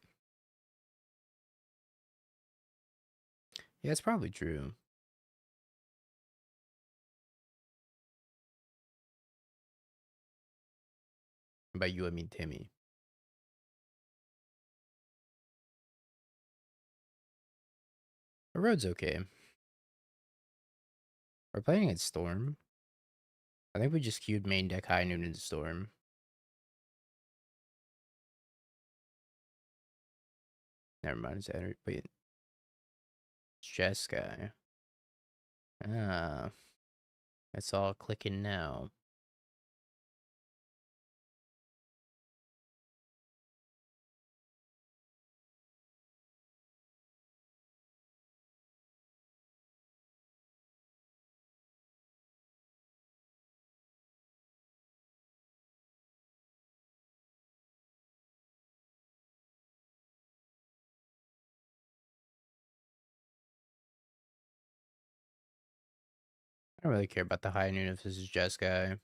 Yeah, it's probably true. By you, I mean Timmy. The road's okay. We're playing against Storm. I think we just queued main deck High Noon into Storm. Never mind, it's Wait, it's Chess Guy. Ah, it's all clicking now. I don't really care about the High Noon if this is Chess Guy.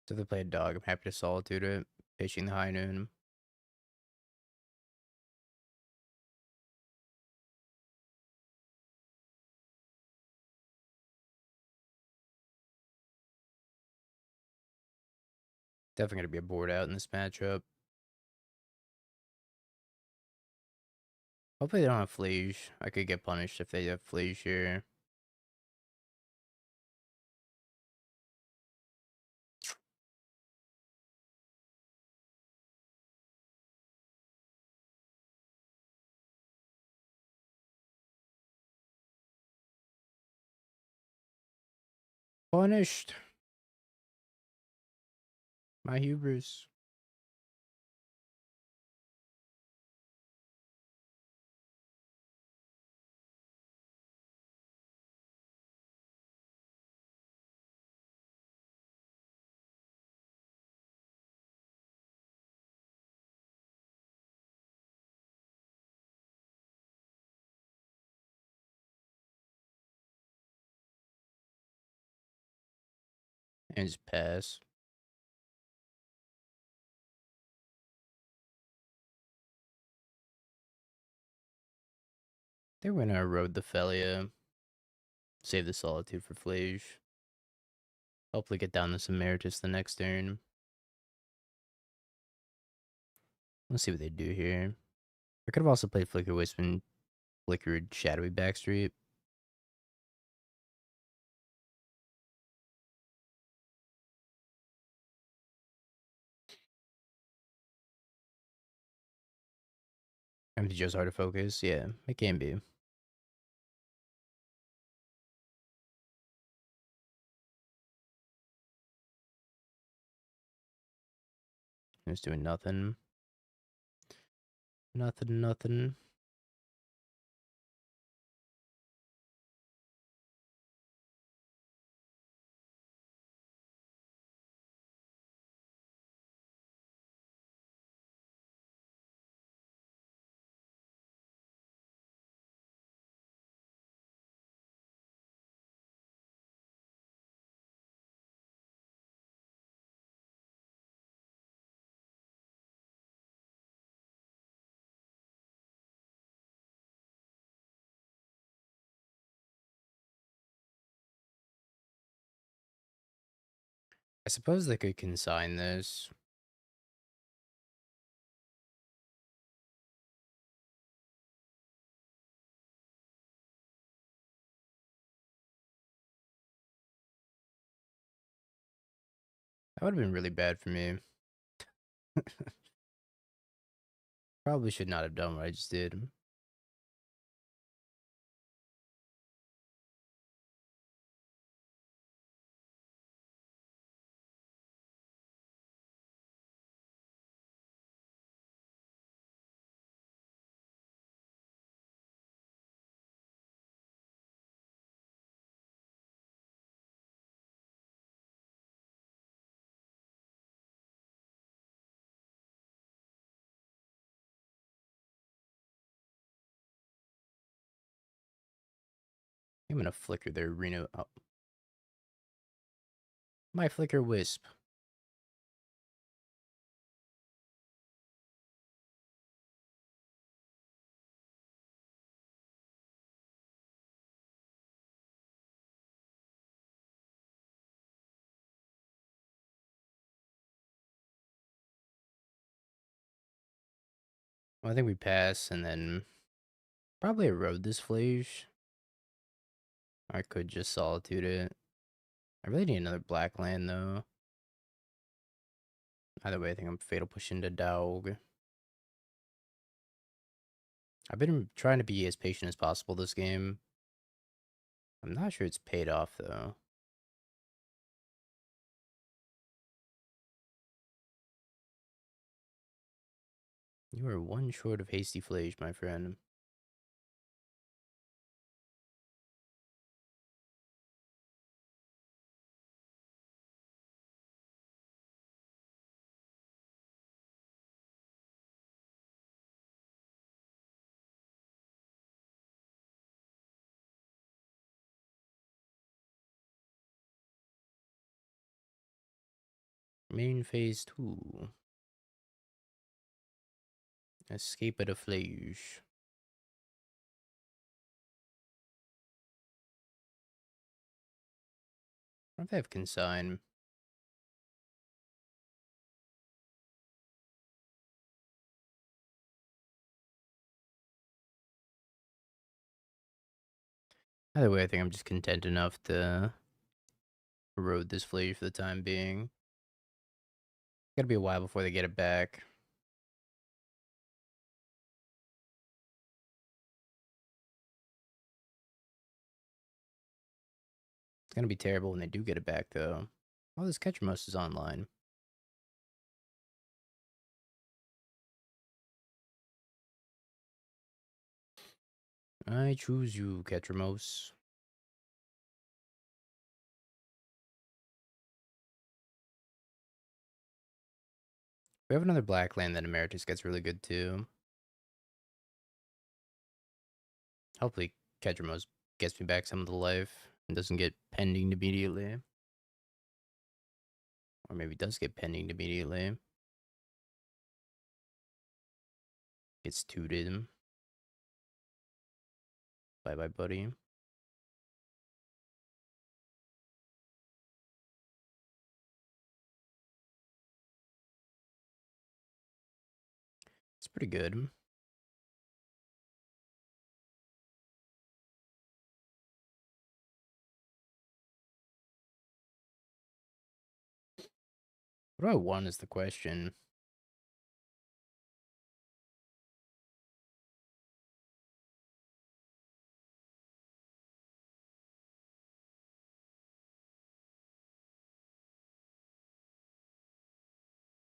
So if they play a dog, I'm happy to solitude it, pitching the High Noon. Definitely gonna be a board out in this matchup. Hopefully they don't have Fleege. I could get punished if they have Fleege here. Punished. My hubris. And just pass. They're gonna erode the Felia. Save the Solitude for Fleege. Hopefully get down this Emeritus the next turn. Let's see what they do here. I could have also played Flicker Wisp and Flickered Shadowy Backstreet. MTGO's hard to focus. Yeah, it can be. Just doing nothing. Nothing. I suppose they could consign this. That would have been really bad for me. Probably should not have done what I just did. I'm gonna flicker their Reno. Oh. My flicker wisp. Well, I think we pass and then probably erode this Flage. I could just Solitude it. I really need another black land though. Either way, I think I'm Fatal Push into Dog. I've been trying to be as patient as possible this game. I'm not sure it's paid off though. You are one short of Hasty Flage, my friend. Main phase 2. Escape at a Flage. What if I have Consign? Either way, I think I'm just content enough to erode this Flage for the time being. Gotta be a while before they get it back. It's gonna be terrible when they do get it back, though. Oh, this Ketramos is online. I choose you, Ketramos. We have another black land that Emeritus gets really good too. Hopefully, Ketramos gets me back some of the life and doesn't get pending immediately. Or maybe does get pending immediately. Gets tooted. Bye bye, buddy. It's pretty good. What do I want is the question.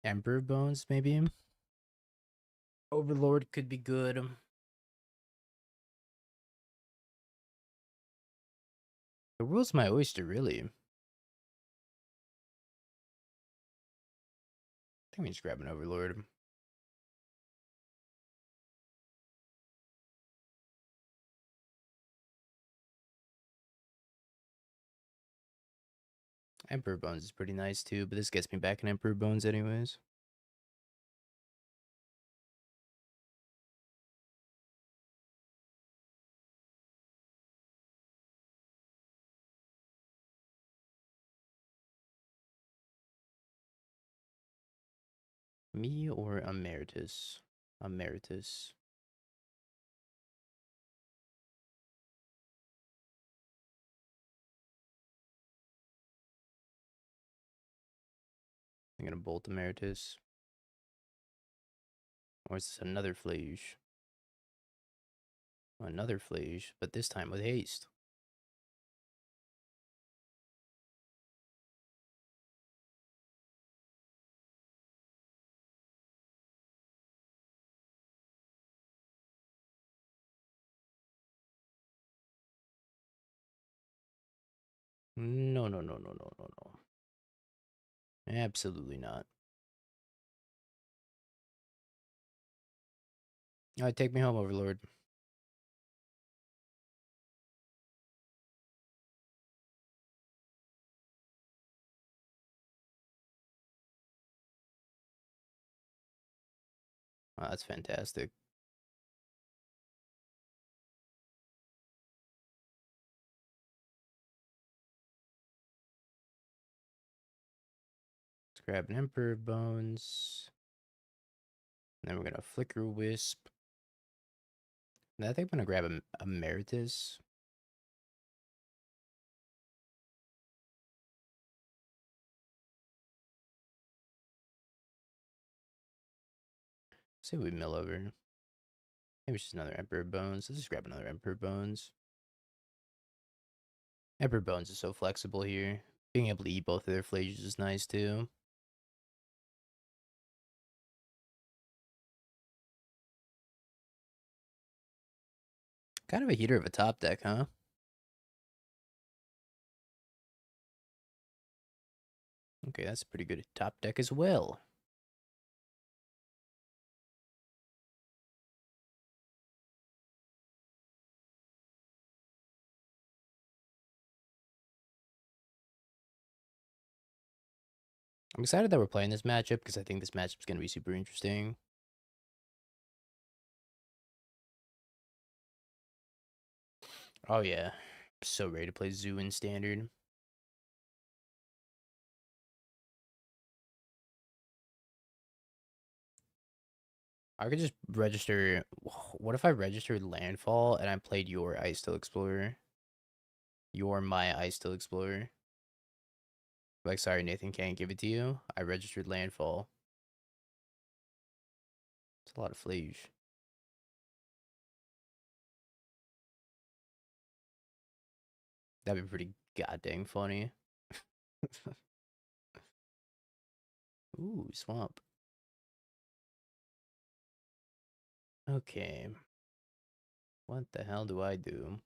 Emperor Bones, maybe? Overlord could be good. The world's my oyster, really. I think we just grab an Overlord. Emperor Bones is pretty nice too, but this gets me back in Emperor Bones anyways. Me or Emeritus? Emeritus. I'm gonna bolt Emeritus. Or is this another Flage? Another Flage, but this time with haste. No, no, no, no, no, no, no. Absolutely not. Alright, take me home, Overlord. Oh, that's fantastic. Let's grab an Emperor Bones. And then we're gonna Flicker Wisp. And I think I'm gonna grab a Emeritus. Say we mill over. Maybe it's just another Emperor Bones. Let's just grab another Emperor Bones. Emperor Bones is so flexible here. Being able to eat both of their flages is nice too. Kind of a heater of a top deck, huh? Okay, that's a pretty good top deck as well. I'm excited that we're playing this matchup because I think this matchup's going to be super interesting. Oh, yeah. So ready to play Zoo in Standard. I could just register. What if I registered Landfall and I played your Ice Still Explorer? You're my Ice Still Explorer. Like, sorry, Nathan, can't give it to you. I registered Landfall. It's a lot of flage. That'd be pretty goddamn funny. Ooh, swamp. Okay. What the hell do I do?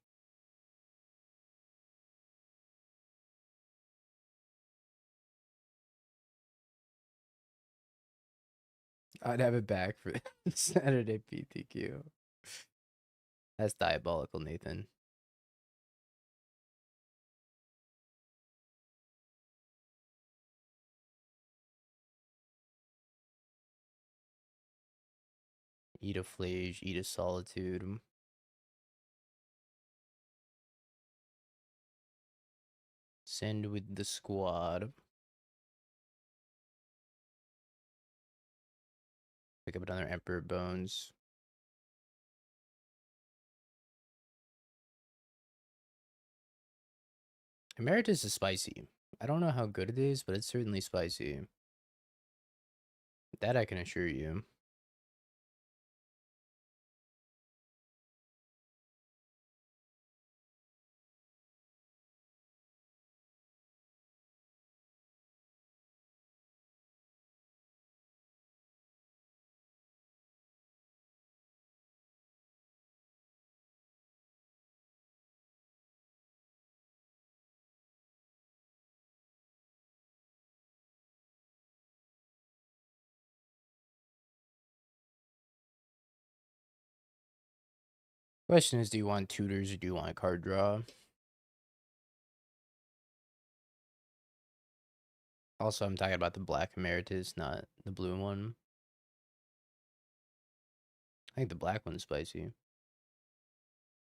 I'd have it back for Saturday PTQ. That's diabolical, Nathan. Eat a flage, eat a solitude. Send with the squad. Pick up another Emperor Bones. Emeritus is spicy. I don't know how good it is, but it's certainly spicy. That I can assure you. Question is, do you want tutors or do you want card draw? Also, I'm talking about the black Emeritus, not the blue one. I think the black one's spicy.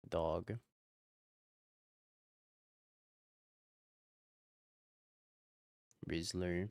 Dog. Rizzler.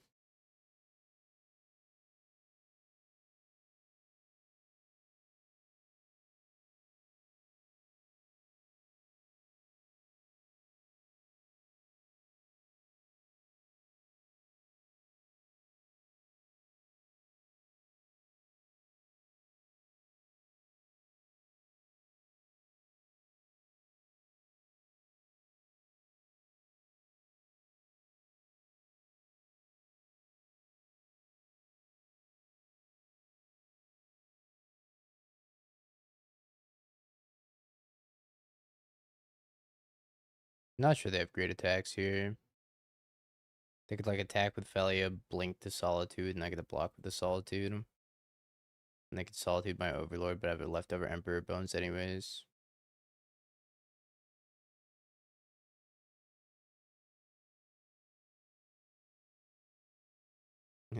Not sure they have great attacks here. They could like attack with Felia, blink to Solitude, and I get to block with the Solitude. And they could Solitude my Overlord, but I have a leftover Emperor Bones anyways.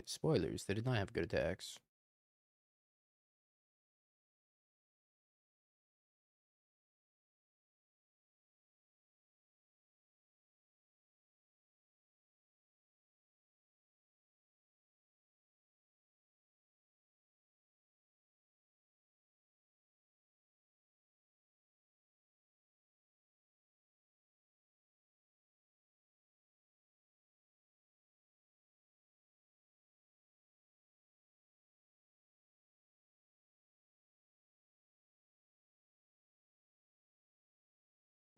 Spoilers, they did not have good attacks.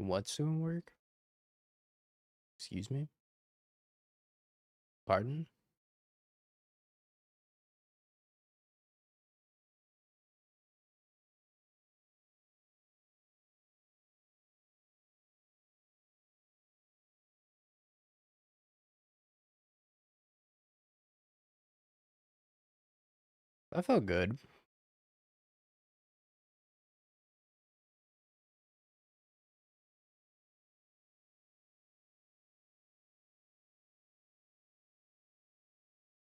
What's doing work? Excuse me? Pardon? I felt good.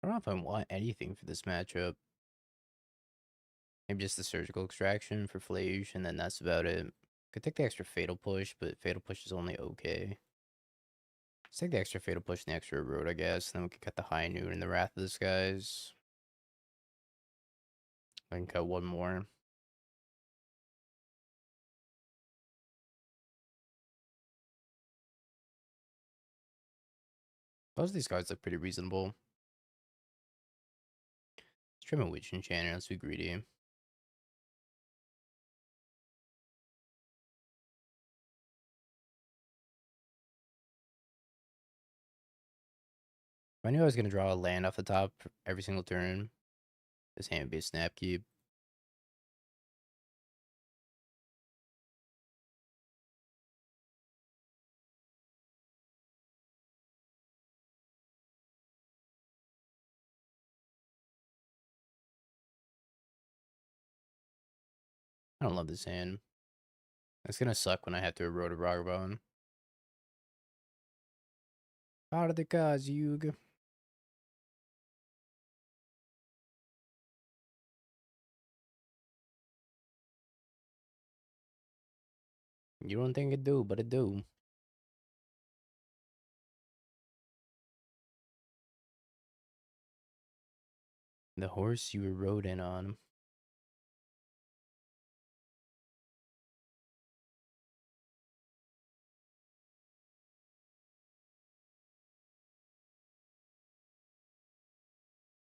I don't know if I want anything for this matchup. Maybe just the surgical extraction for Flage, and then that's about it. Could take the extra fatal push, but fatal push is only okay. Let's take the extra fatal push and the extra road, I guess. And then we can cut the high noon and the wrath of the skies. I can cut one more. Most of these cards look pretty reasonable. Let's trim a Witch Enchanter. Let's be greedy. If I knew I was going to draw a land off the top every single turn, this hand would be a snap keep. I don't love this hand. It's going to suck when I have to erode a Ragavan. Out of the cards, Yug. You don't think it do, but it do. The horse you rode in on.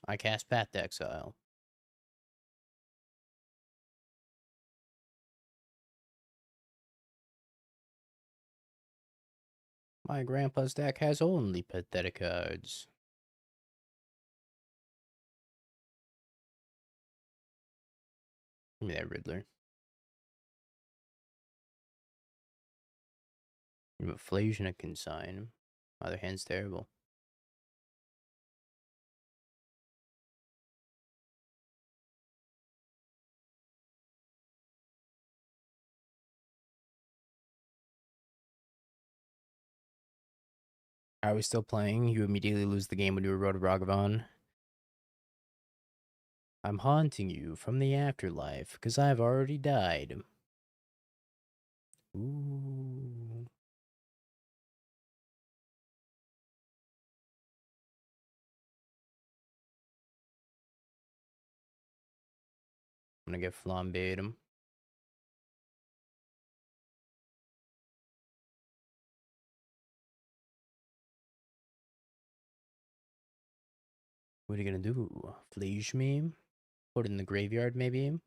I cast Path to Exile. My grandpa's deck has only pathetic cards. Give me that Riddler. You have a Flage and a Consign. Other hand's terrible. Are we still playing? You immediately lose the game when you erode a Ragavan. I'm haunting you from the afterlife, because I've already died. Ooh. I'm gonna get flambéed him. What are you gonna do? Flage me? Put it in the graveyard, maybe?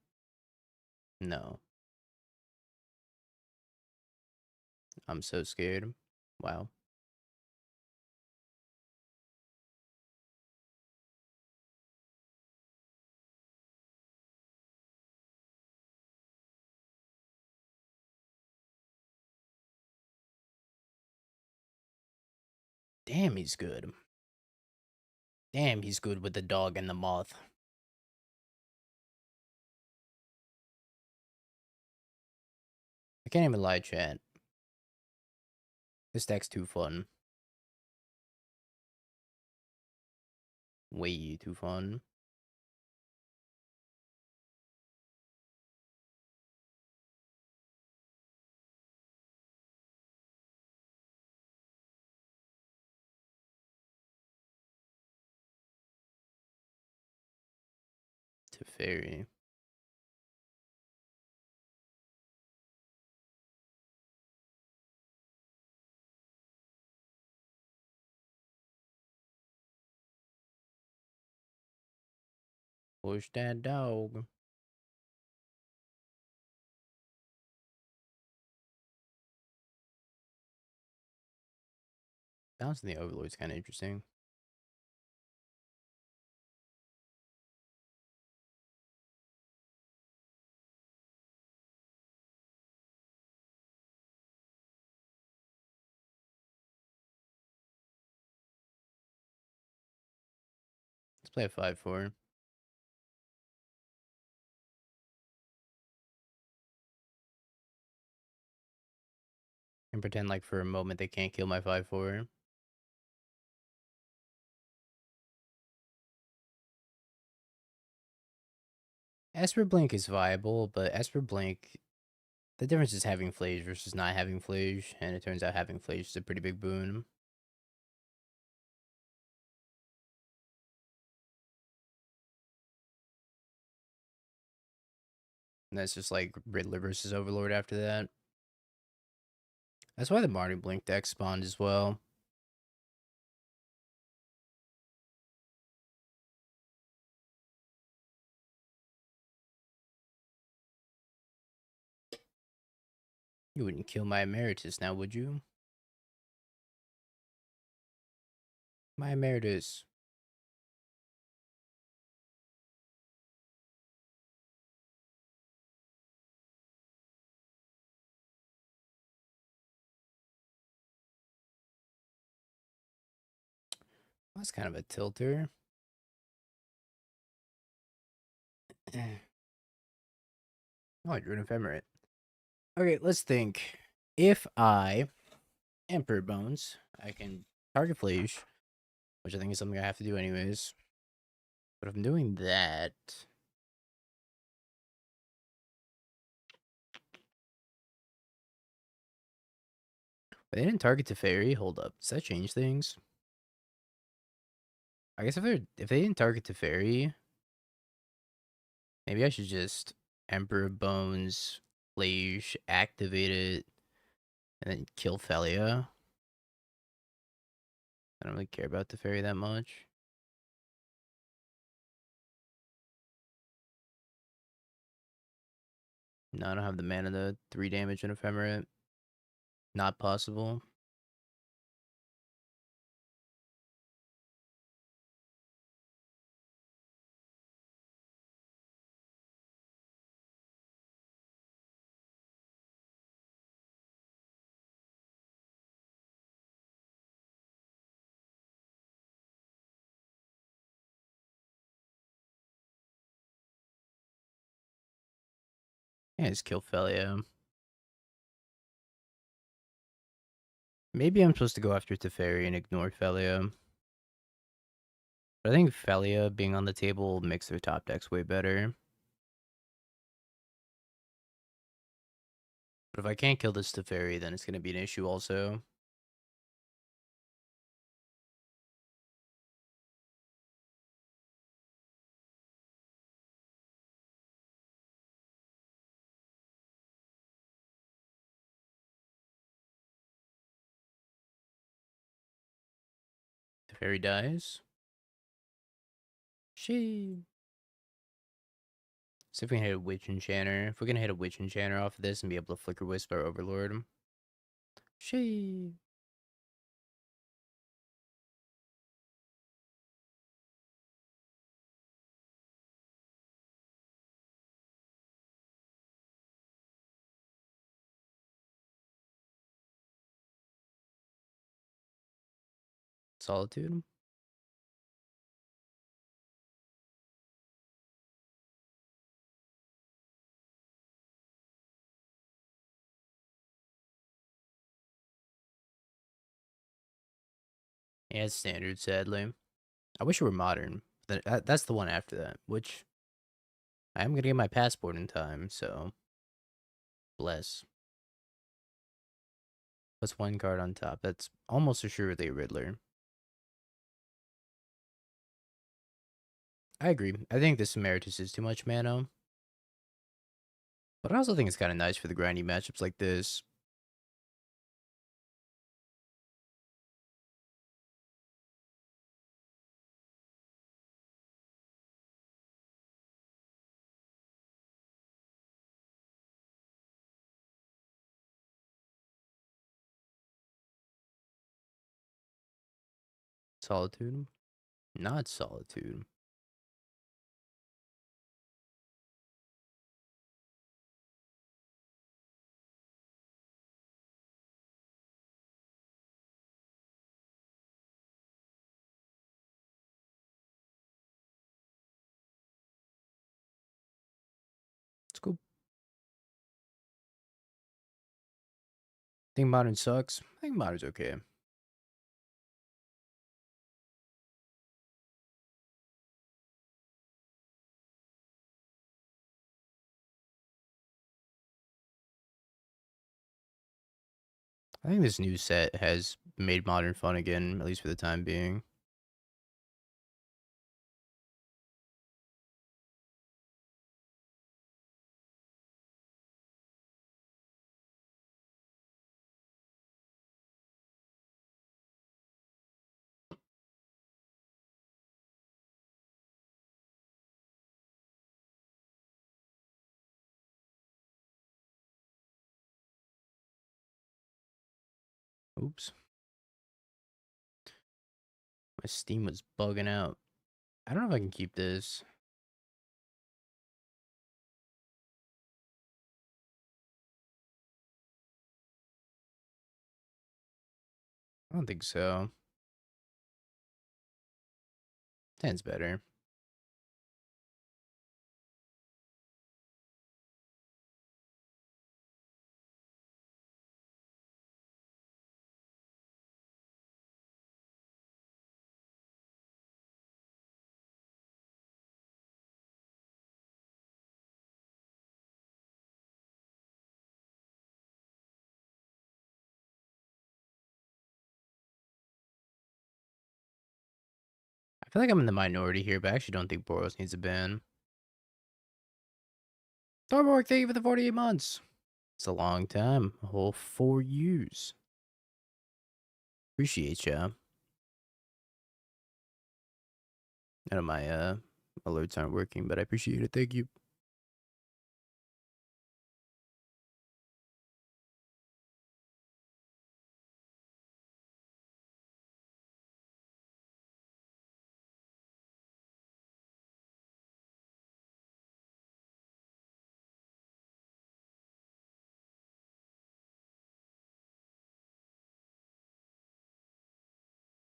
No. I'm so scared. Wow. Damn, he's good. Damn, he's good with the dog and the moth. I can't even lie, chat. This deck's too fun. Way too fun. To fairy. Push that dog. Bouncing the Overlord's kind of interesting. Let's play a 5/4. And pretend like for a moment they can't kill my 5/4. Esper Blink is viable, but Esper Blink, the difference is having Flage versus not having Flage, and it turns out having Flage is a pretty big boon. And that's just like Riddler versus Overlord after that. That's why the Marty Blink deck spawned as well. You wouldn't kill my Emeritus now, would you? My Emeritus. That's kind of a tilter. Oh, I drew an ephemerate. Okay, let's think. If I Emperor Bones, I can target Flage, which I think is something I have to do anyways. But if I'm doing that, they didn't target Teferi. Hold up, does that change things? I guess if they didn't target Teferi, maybe I should just Emperor Bones, Flage, activate it, and then kill Felia. I don't really care about Teferi that much. No, I don't have the mana to 3 damage in Ephemerate. Not possible. Yeah, just kill Felia. Maybe I'm supposed to go after Teferi and ignore Felia. But I think Felia being on the table makes their top decks way better. But if I can't kill this Teferi, then it's going to be an issue also. Teferi dies. She. See if we can hit a Witch Enchanter. If we're going to hit a Witch Enchanter off of this and be able to Flicker Wisp our Overlord. She. Solitude. Yeah, it's standard, sadly. I wish it were modern. That's the one after that, which I am going to get my passport in time, so bless. What's one card on top? That's almost assuredly a Riddler. I agree. I think this Emeritus is too much mana. But I also think it's kind of nice for the grindy matchups like this. Solitude. Not Solitude. It's cool. Think Modern sucks? I think Modern's okay. I think this new set has made Modern fun again, at least for the time being. Oops. My Steam was bugging out. I don't know if I can keep this. I don't think so. 10's better. I feel like I'm in the minority here, but I actually don't think Boros needs a ban. Thorborg, thank you for the 48 months. It's a long time. A whole 4 years. Appreciate ya. None of my alerts aren't working, but I appreciate it. Thank you.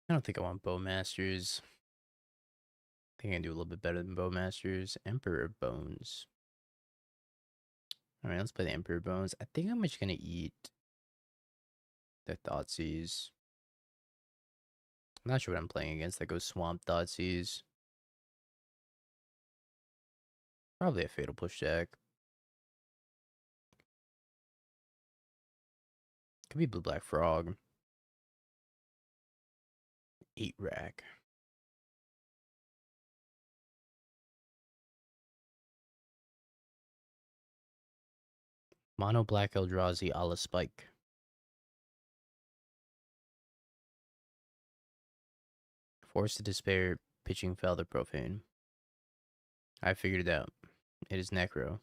I don't think I want Bowmasters. I think I can do a little bit better than Bowmasters. Emperor Bones. Alright, let's play the Emperor Bones. I think I'm just gonna eat the Thoughtseize. I'm not sure what I'm playing against that goes Swamp Thoughtseize. Probably a Fatal Push deck. Could be Blue Black Frog. 8 rack. Mono Black Eldrazi a la Spike. Force to Despair, pitching Felder Profane. I figured it out. It is Necro.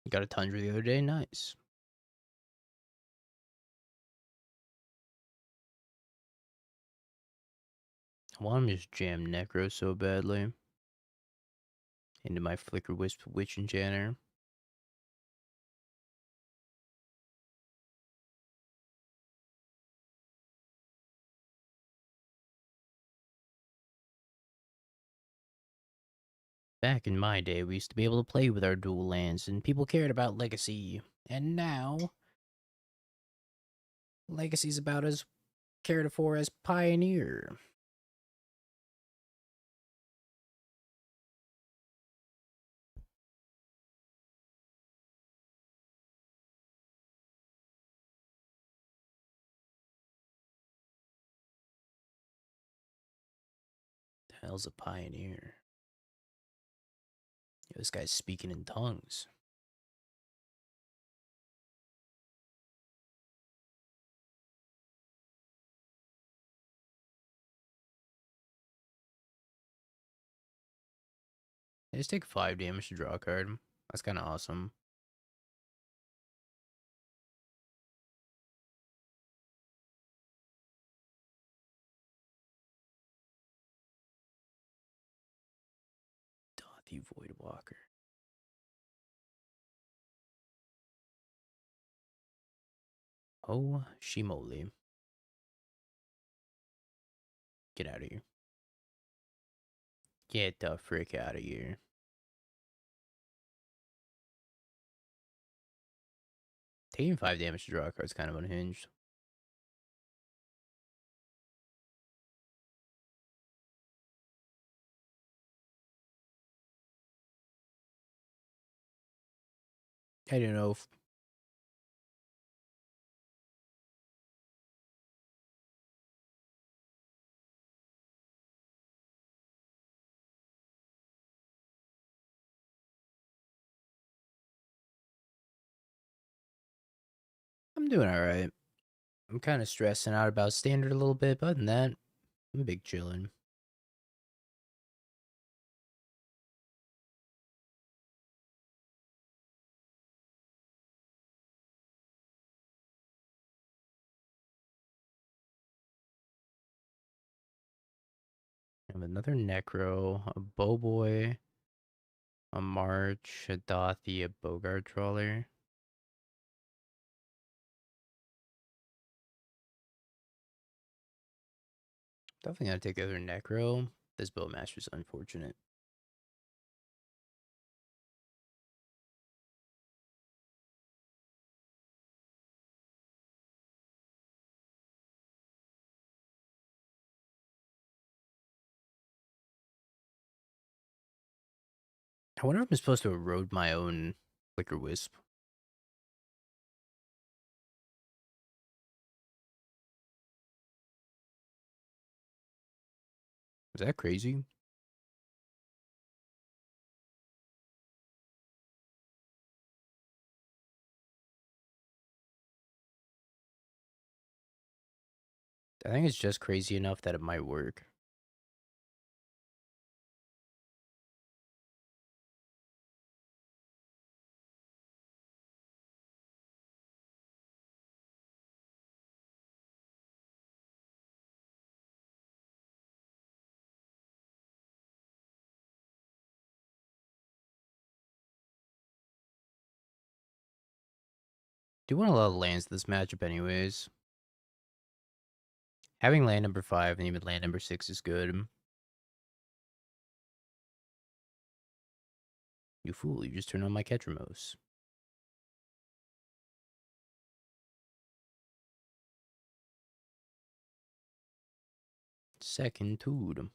Got a Tundra the other day. Nice. I want to just jam Necro so badly into my Flicker Wisp Witch Enchanter. Back in my day, we used to be able to play with our dual lands, and people cared about Legacy. And now, Legacy's about as cared for as Pioneer. The hell's a Pioneer? Yo, this guy's speaking in tongues. They just take 5 damage to draw a card. That's kind of awesome. Dothy Voidwalker. Oh, Shimoli. Get out of here. Get the frick out of here. Taking 5 damage to draw a card is kind of unhinged. I don't know if I'm doing alright. I'm kind of stressing out about standard a little bit, but other than that, I'm big chillin'. I have another Necro, a Bowboy, a March, a Dothy, a Bogart Trawler. Definitely gotta take the other Necro. This Bowmaster's unfortunate. I wonder if I'm supposed to erode my own Flicker Wisp. Is that crazy? I think it's just crazy enough that it might work. Do want a lot of lands this matchup anyways. Having land number 5 and even land number 6 is good. You fool, you just turned on my Ketramos. Second Tood.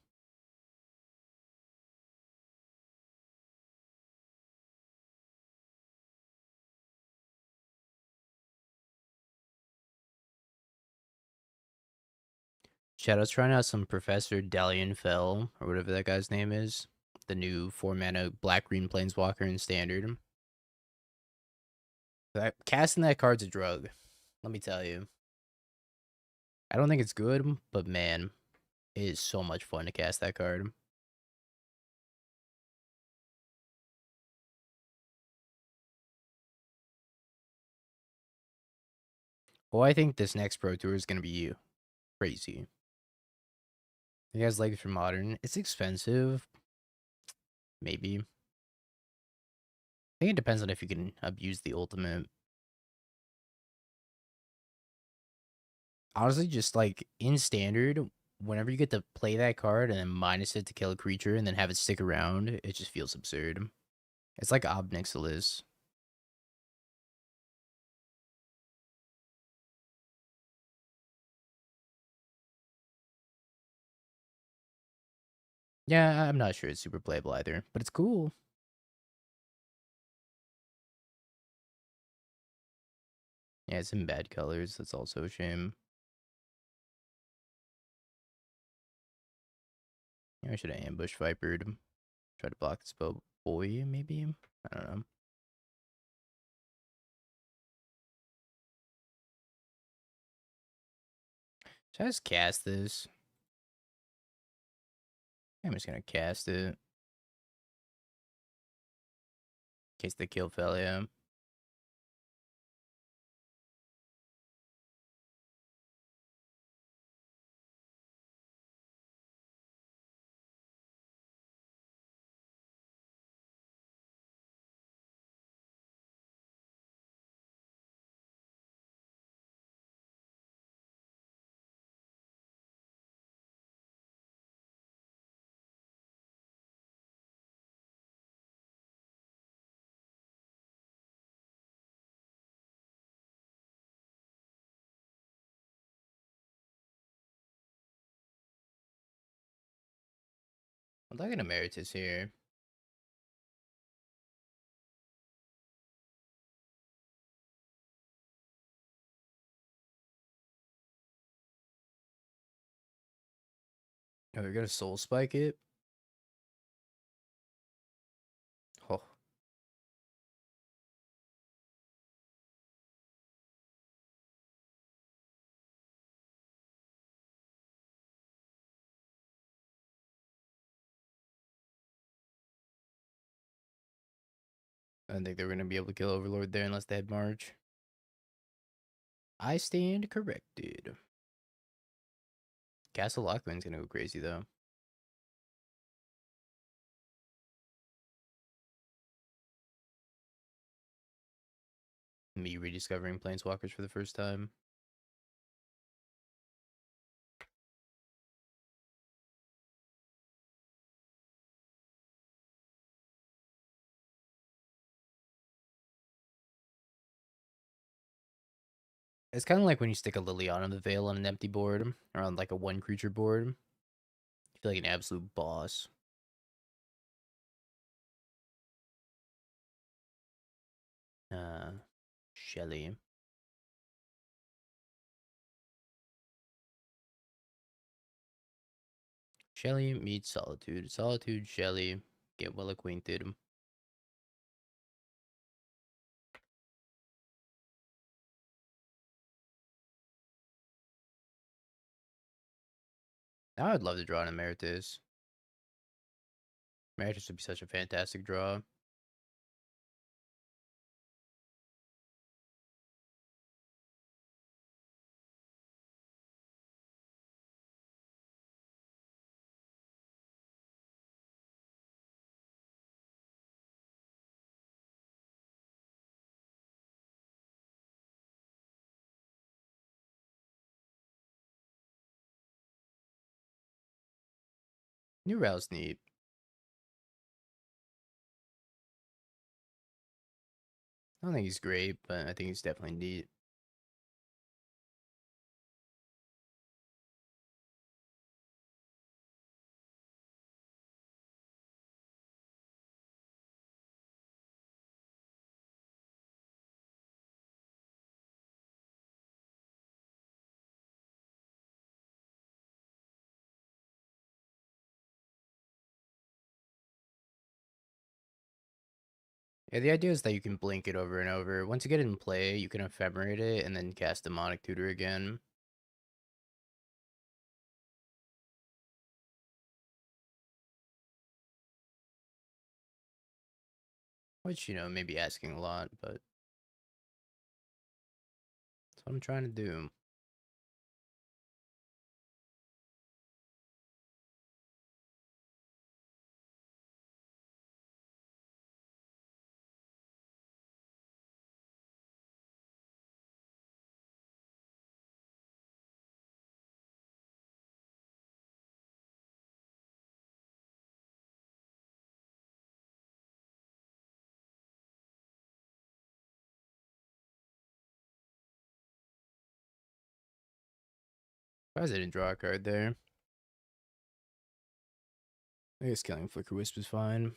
Shadow's trying out some Professor Dalian Fell, or whatever that guy's name is. The new 4-mana black-green planeswalker in Standard. Casting that card's a drug, let me tell you. I don't think it's good, but man, it is so much fun to cast that card. Well, I think this next Pro Tour is going to be crazy. You guys like it for Modern? It's expensive. Maybe. I think it depends on if you can abuse the ultimate. Honestly, just like in Standard, whenever you get to play that card and then minus it to kill a creature and then have it stick around, it just feels absurd. It's like Ob Nixilis. Yeah, I'm not sure it's super playable either, but it's cool. Yeah, it's in bad colors. That's also a shame. Yeah, I should have ambushed Vipered. Try to block the spell. Boy, maybe? I don't know. Should I just cast this? I'm just gonna cast it. In case the kill fell, yeah. I'm like an Emeritus here. Oh, we're gonna Soul Spike it? Oh. I didn't think they were gonna be able to kill Overlord there unless they had March. I stand corrected. Castle Lockman's gonna go crazy though. Me rediscovering Planeswalkers for the first time. It's kind of like when you stick a Liliana the Veil on an empty board, or on like a one creature board. You feel like an absolute boss. Shelly. Shelly meets Solitude. Solitude, Shelly, get well acquainted. Now I'd love to draw an Emeritus. Emeritus would be such a fantastic draw. New Rouse neat. I don't think he's great, but I think he's definitely neat. Yeah, the idea is that you can blink it over and over. Once you get it in play, you can ephemerate it and then cast Demonic Tutor again. Which, maybe asking a lot, but that's what I'm trying to do. Surprised I didn't draw a card there. I guess killing Flicker Wisp is fine.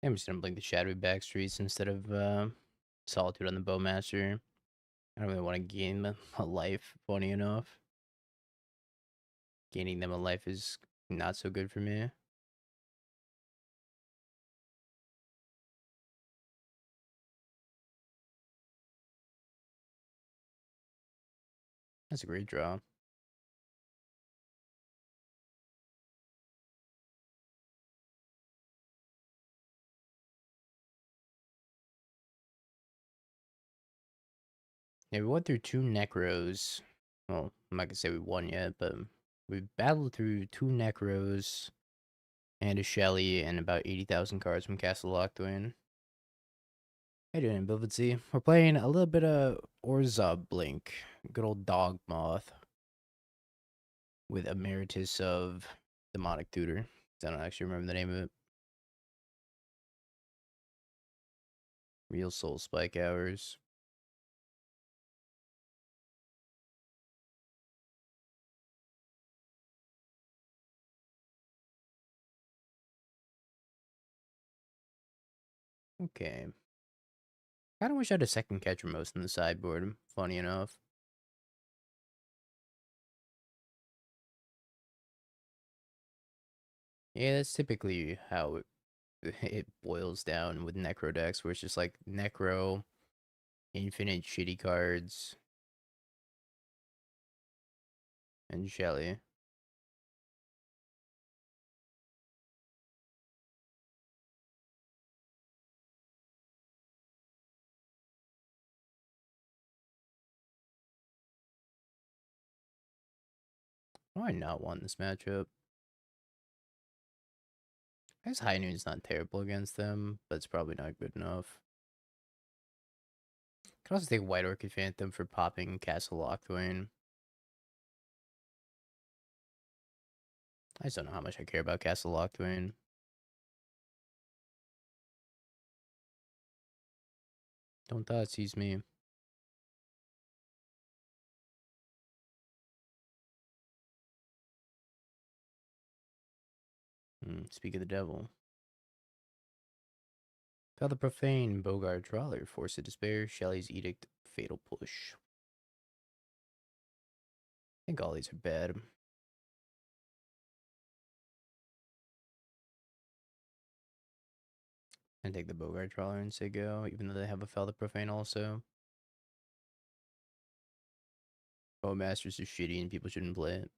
I'm just gonna blink the Shadowy Backstreets instead of Solitude on the Bowmaster. I don't really want to gain them a life, funny enough. Gaining them a life is not so good for me. That's a great draw. Yeah, we went through 2 Necros. Well, I'm not gonna say we won yet, but we battled through 2 Necros and a Shelly and about 80,000 cards from Castle Lockthwain. How you doing, Bilvitsy? We're playing a little bit of Orzhov Blink. Good old Dog Moth. With Emeritus of Demonic Tutor. I don't actually remember the name of it. Real Soul Spike Hours. Okay. Kinda wish I had a second catcher most in the sideboard, funny enough. Yeah, that's typically how it boils down with Necro decks, where it's just like Necro, infinite shitty cards, and Shelly. Why not want this matchup? I guess High Noon's not terrible against them, but it's probably not good enough. Could also take White Orchid Phantom for popping Castle Lockthwain. I just don't know how much I care about Castle Lockthwain. Don't Thoughtseize me. Speak of the devil. Fel the Profane, Bogart Trawler, Force of Despair, Shelley's Edict, Fatal Push. I think all these are bad. And take the Bogart Trawler and say go, even though they have a Fel the Profane also. Bowmasters are shitty and people shouldn't play it.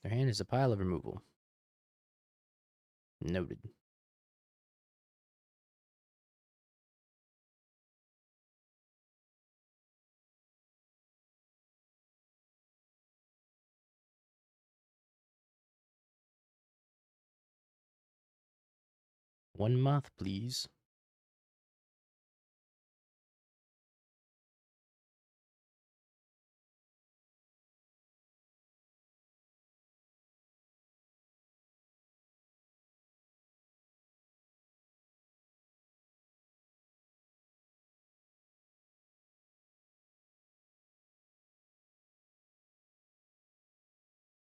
Their hand is a pile of removal. Noted. One moth, please.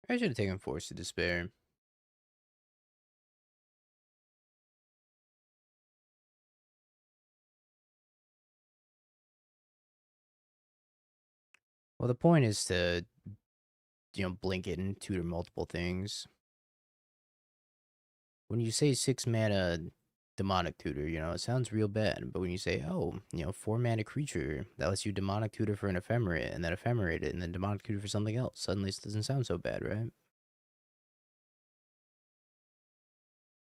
I should have taken Force of Despair. Well, the point is to, blink it and tutor multiple things. When you say 6 mana demonic tutor, it sounds real bad. But when you say, 4 mana creature, that lets you demonic tutor for an ephemerate, and then ephemerate it, and then demonic tutor for something else, suddenly it doesn't sound so bad, right?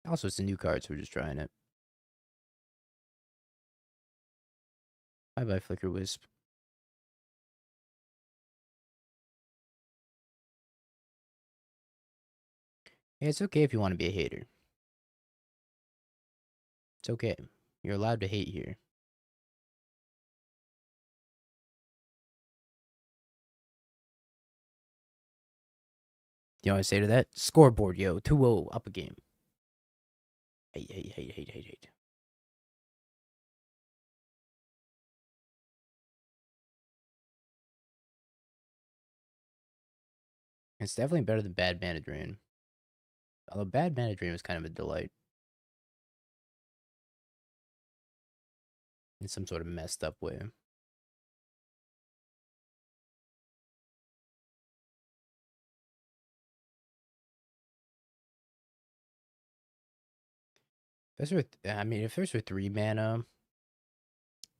Also, it's a new card, so we're just trying it. Bye-bye, Flicker Wisp. Yeah, it's okay if you want to be a hater. It's okay. You're allowed to hate here. You know what I say to that? Scoreboard, yo. 2-0, up a game. Hate. It's definitely better than Bad Mana Drain. Although Bad Mana Drain was kind of a delight. In some sort of messed up way. If there's for 3 mana,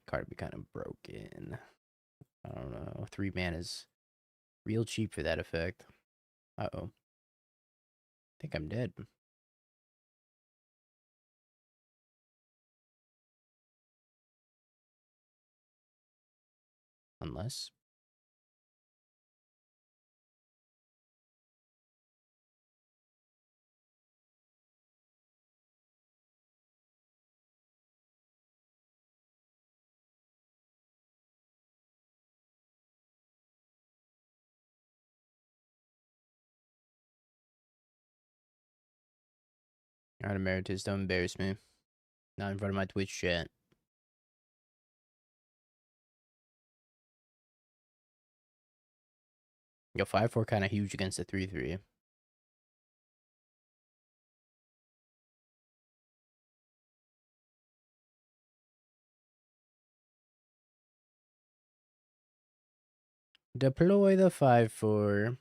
card would be kind of broken. I don't know. 3 mana is real cheap for that effect. Uh-oh. I think I'm dead. Unless. Alright, Emeritus, don't embarrass me. Not in front of my Twitch chat. Yo, 5-4 kind of huge against the 3-3. Deploy the 5-4.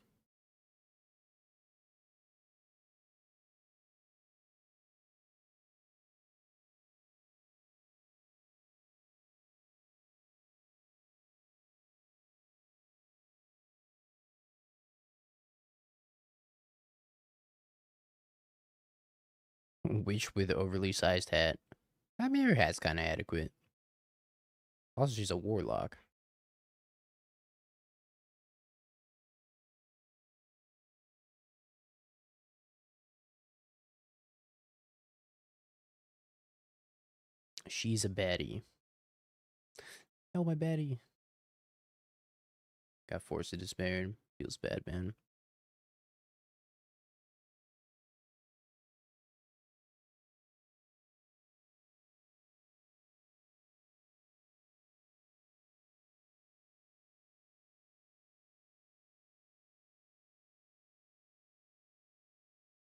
Witch with overly sized hat. I mean, her hat's kind of adequate. Also, she's a warlock. She's a baddie. Oh, my baddie. Got forced to despair. Feels bad, man.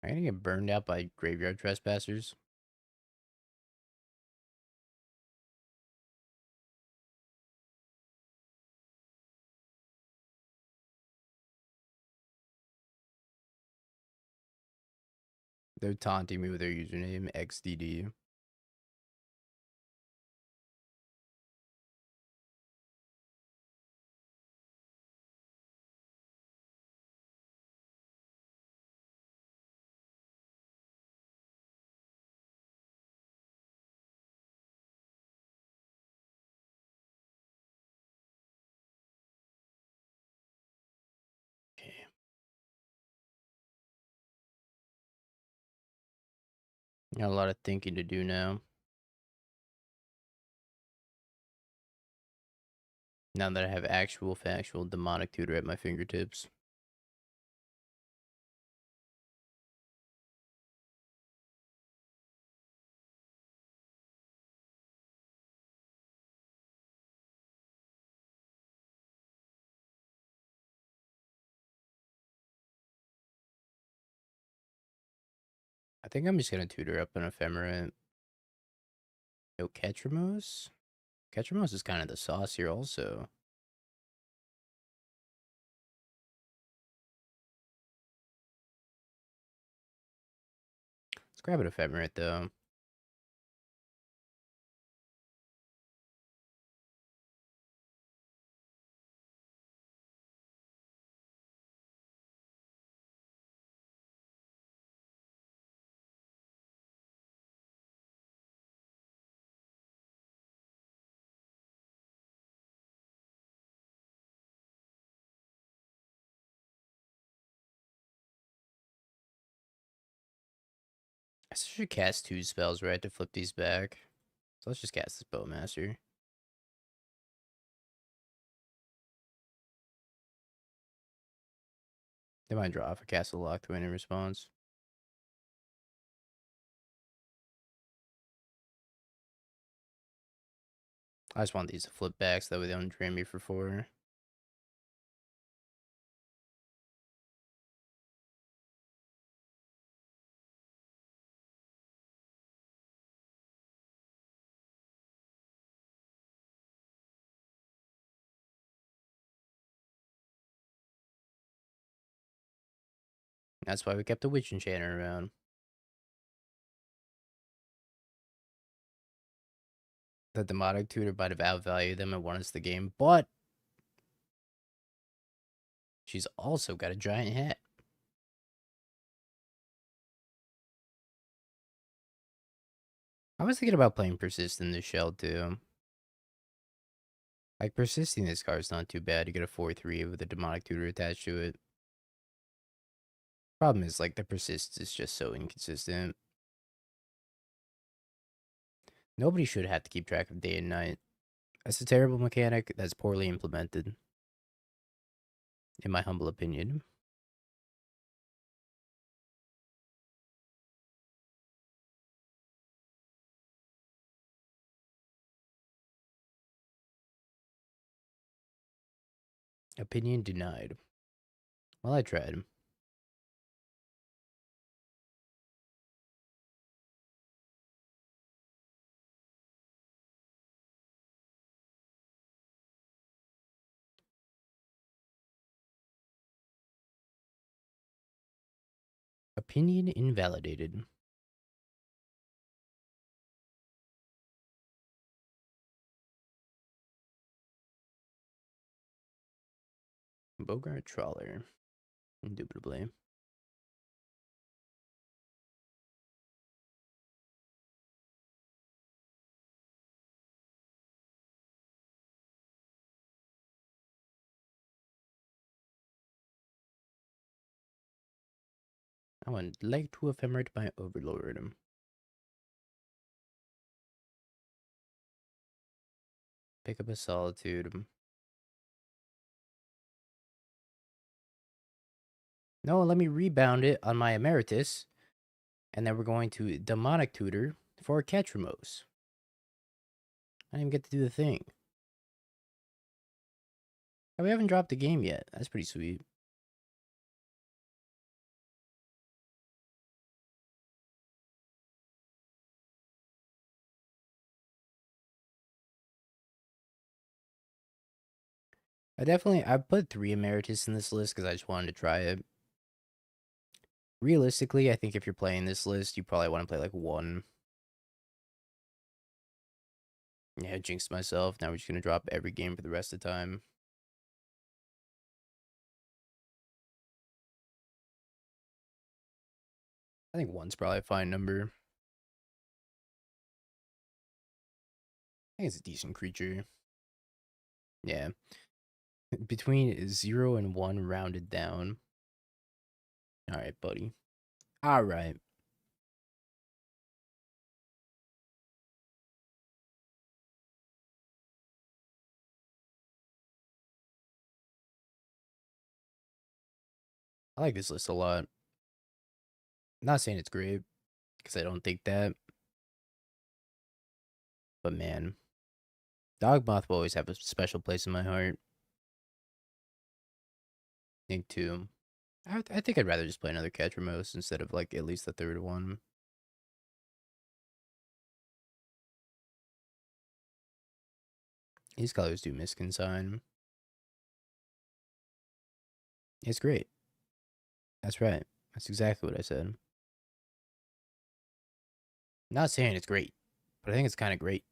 I'm gonna get burned out by graveyard trespassers. They're taunting me with their username, XDD. Okay. Got a lot of thinking to do now. Now that I have actual factual demonic tutor at my fingertips. I think I'm just gonna tutor up an ephemerate. No Ketramos? Ketramos is kind of the sauce here also. Let's grab an ephemerate though. I should cast 2 spells right to flip these back. So let's just cast this Bowmaster. They might draw if I cast a lock to win in response. I just want these to flip back so that way they don't drain me for 4. That's why we kept the Witch Enchanter around. The Demonic Tutor might have outvalued them and won us the game, but she's also got a giant hat. I was thinking about playing Persist in this shell too. Like, Persisting this card is not too bad. You get a 4/3 with a Demonic Tutor attached to it. Problem is, like, the Persist is just so inconsistent. Nobody should have to keep track of day and night. That's a terrible mechanic that's poorly implemented, in my humble opinion. Opinion denied. Well, I tried. Opinion invalidated. Bogart Trawler. Indubitably. I would like to ephemerate my overlord. Pick up a solitude. No, let me rebound it on my Emeritus. And then we're going to Demonic Tutor for Ketramos. I didn't even get to do the thing. Oh, we haven't dropped the game yet. That's pretty sweet. I put 3 Emeritus in this list because I just wanted to try it. Realistically, I think if you're playing this list, you probably want to play like 1. Yeah, I jinxed myself. Now we're just going to drop every game for the rest of the time. I think 1's probably a fine number. I think it's a decent creature. Yeah. Between 0 and 1 rounded down. Alright, buddy. Alright. I like this list a lot. Not saying it's great, because I don't think that. But man, Dogmoth will always have a special place in my heart. I think too. I think I'd rather just play another Ketramos instead of like at least the 3rd one. These colors do misconsign. It's great. That's right. That's exactly what I said. Not saying it's great, but I think it's kind of great.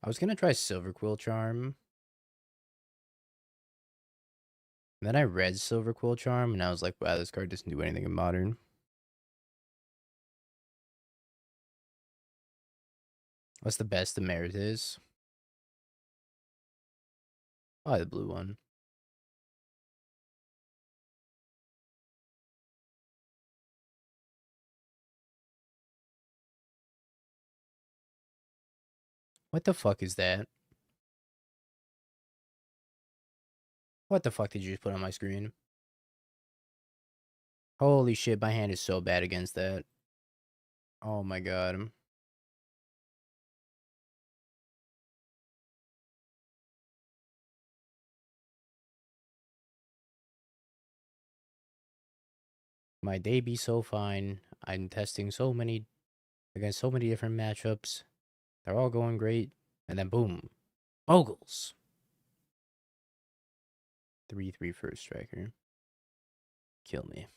I was gonna try Silver Quill Charm. Then I read Silver Quill Charm, and I was like, wow, this card doesn't do anything in Modern. What's the best Emeritus? Probably the blue one. What the fuck is that? What the fuck did you just put on my screen? Holy shit, my hand is so bad against that. Oh my god. My day be so fine. I'm testing so many against so many different matchups. They're all going great. And then boom. Bogles. 3/3 first striker. Kill me.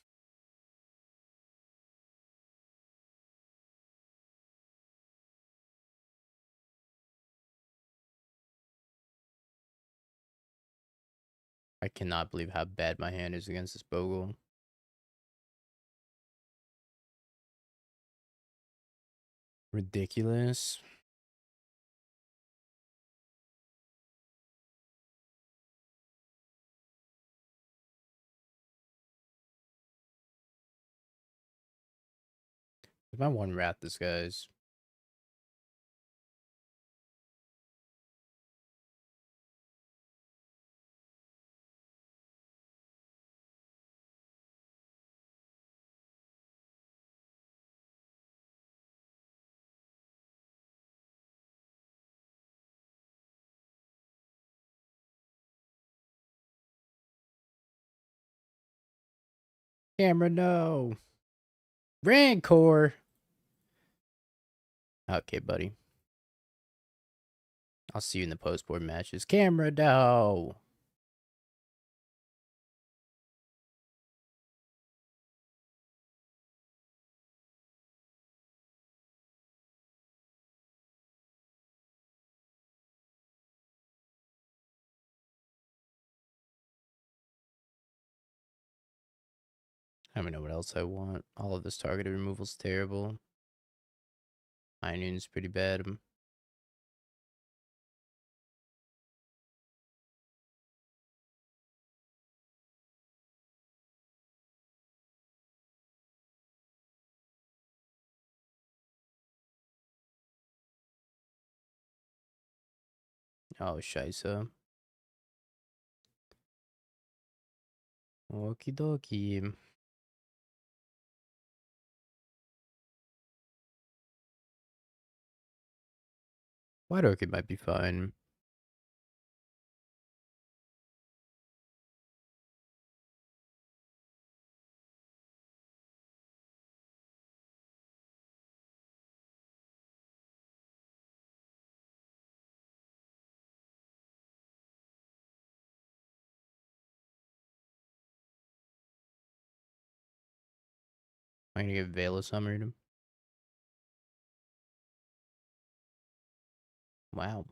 I cannot believe how bad my hand is against this Bogle. Ridiculous. If I one rat this guy's. Camera, no. Rancor. Okay, buddy. I'll see you in the post-board matches. Camera, no. I don't even know what else I want. All of this targeted removal's terrible. Ionion's pretty bad. Oh, scheisse. Okie dokie. White Orchid might be fine. I'm gonna get Veil of Summer to him. Wow.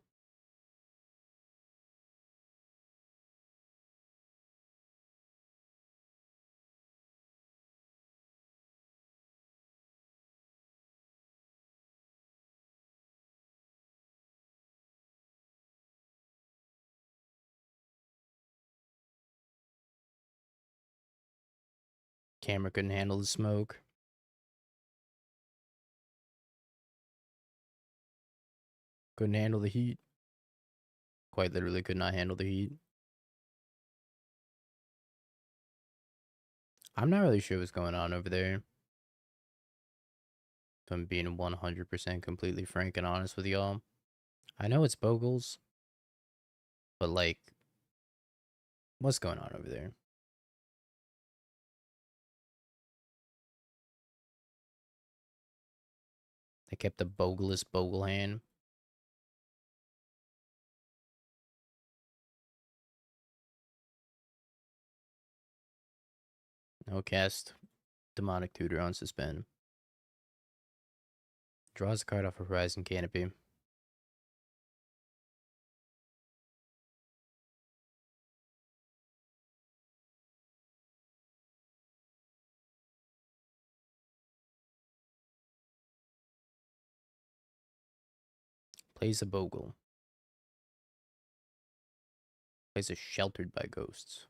Camera couldn't handle the smoke. Couldn't handle the heat. Quite literally could not handle the heat. I'm not really sure what's going on over there. If I'm being 100% completely frank and honest with y'all. I know it's Bogles. But like, what's going on over there? They kept the Bogless Bogle hand. No cast. Demonic Tutor on suspend. Draws a card off of Horizon Canopy. Plays a Bogle. Plays a Sheltered by Ghosts.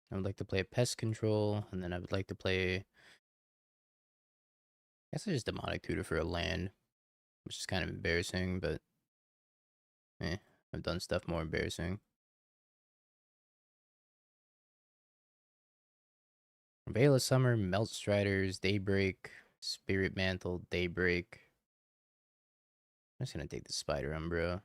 I would like to play a Pest Control, and then I would like to play... I guess I just Demonic Tutor for a land, which is kind of embarrassing, but... I've done stuff more embarrassing. Veil of Summer, Melt Striders, Daybreak, Spirit Mantle, Daybreak. I'm just gonna take the Spider Umbra.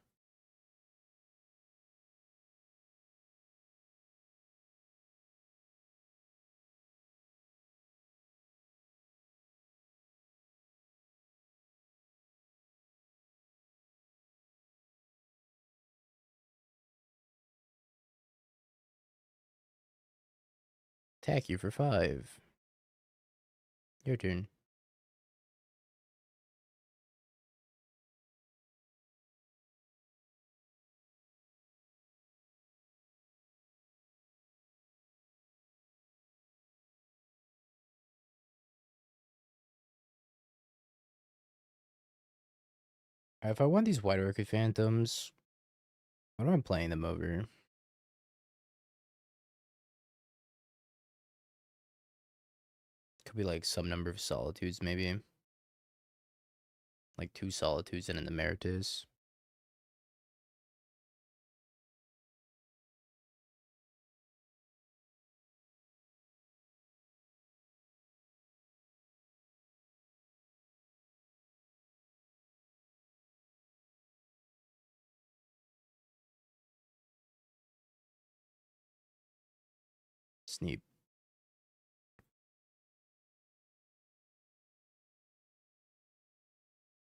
Attack you for 5. Your turn. If I want these White Orchid Phantoms, what am I playing them over? Could be like some number of Solitudes, maybe. Like 2 Solitudes and an Emeritus. Sneep.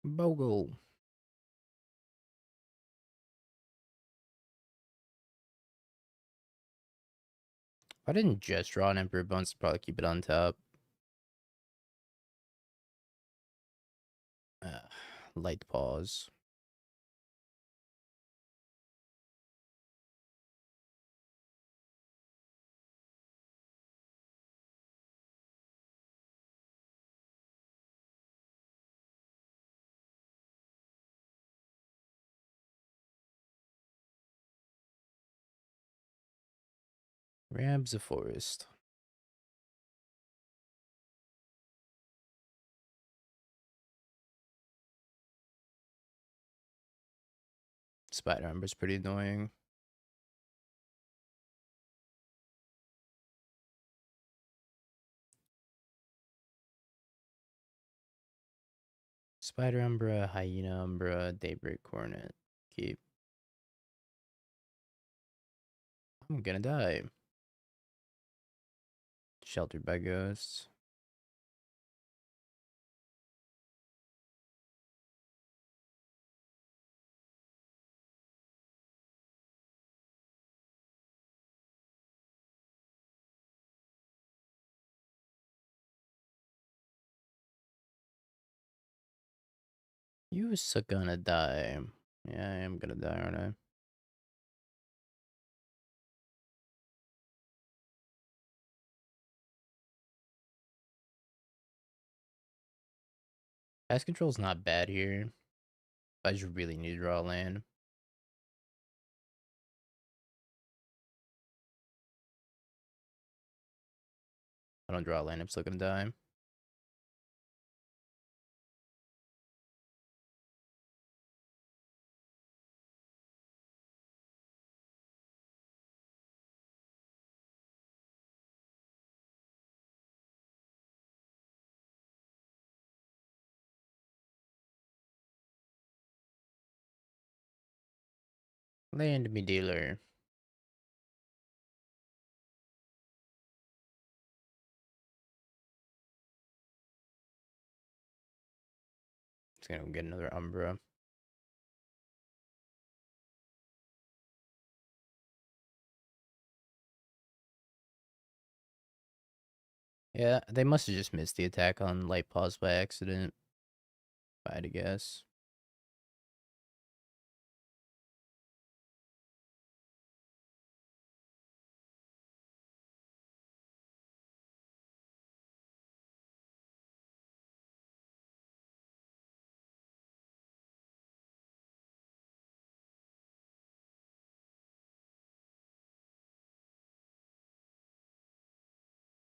Bogle. If I didn't just draw an Emperor Bones, I'd probably keep it on top. Light pause. Grabs a forest. Spider Umber's pretty annoying. Spider Umbra, Hyena Umbra, Daybreak Coronet. Keep. I'm gonna die. Sheltered by ghosts. You are gonna die. Yeah, I am gonna die, aren't I? Pest control's not bad here. I just really need to draw a land. If I don't draw a land, I'm still gonna die. Land me, dealer. Just gonna get another Umbra. Yeah, they must have just missed the attack on light pause by accident. If I had to guess.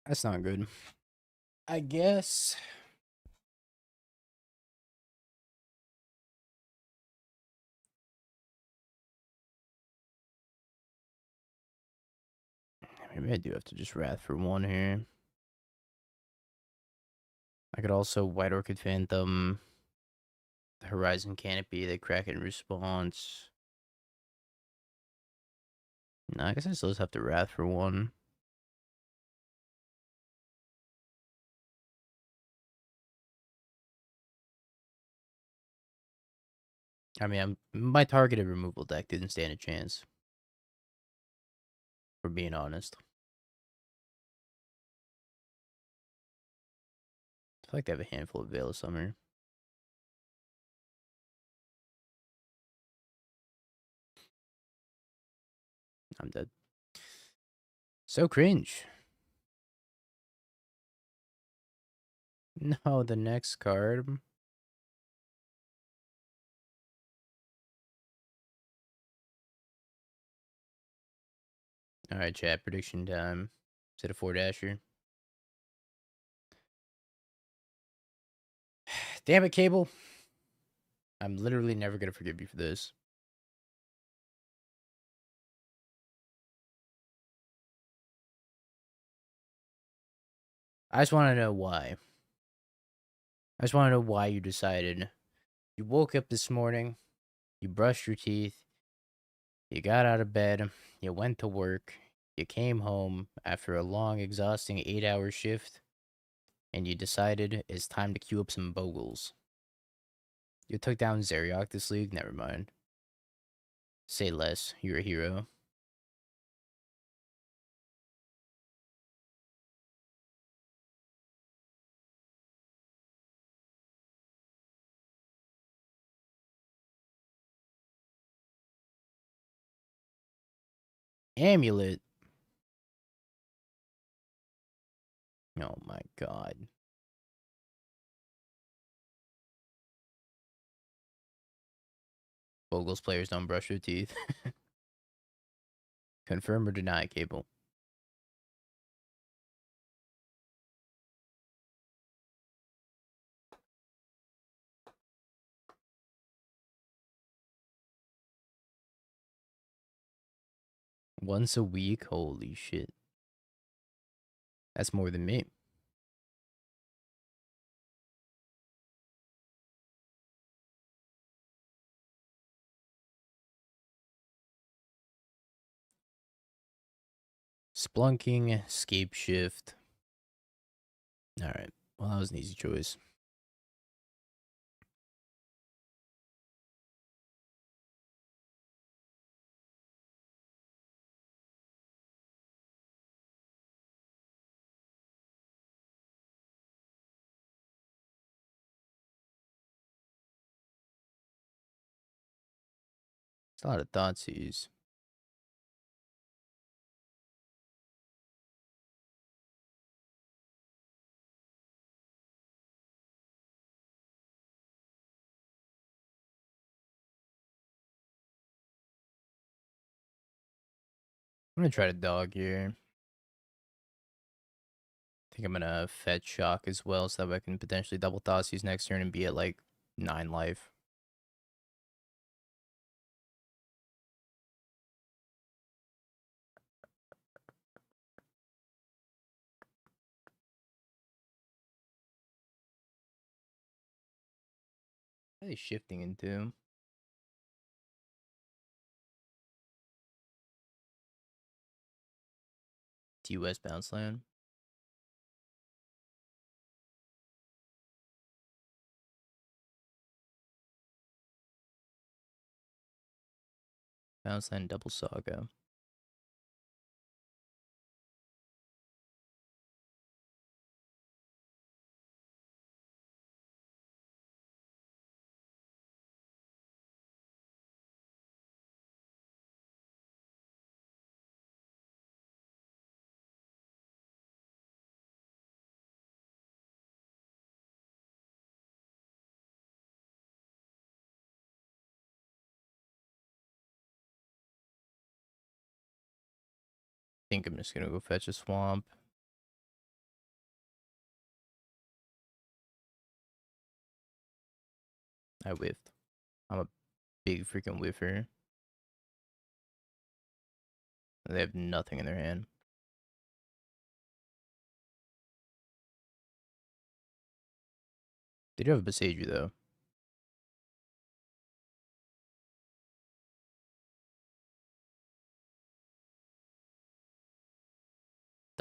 That's not good. I guess. Maybe I do have to just Wrath for 1 here. I could also White Orchid Phantom, the Horizon Canopy, the Kraken Response. No, I guess I still just have to Wrath for 1. I mean, my targeted removal deck didn't stand a chance. For being honest. feel like they have a handful of Veil of Summer. I'm dead. So cringe. No, the next card. Alright, chat. Prediction time. Is it a 4-dasher? Damn it, Cable. I'm literally never going to forgive you for this. I just want to know why. I just want to know why you decided. You woke up this morning, you brushed your teeth, you got out of bed, you went to work, you came home after a long, exhausting 8-hour shift, and you decided it's time to queue up some Bogles. You took down Zeriok this league? Never mind. Say less. You're a hero. Amulet. Oh my god. Bogles players don't brush their teeth. Confirm or deny, Cable. Once a week? Holy shit. That's more than me. Splunking, scape shift. Alright. Well, that was an easy choice. It's a lot of Thoughtseize. I'm gonna try to dog here. I think I'm gonna fetch shock as well, so that I can potentially double Thoughtseize next turn and be at like 9 life. What are they shifting into? TUS bounce land. Bounce land double saga. I think I'm just gonna go fetch a swamp. I whiffed. I'm a big freaking whiffer. They have nothing in their hand. They do have a Besaidu though.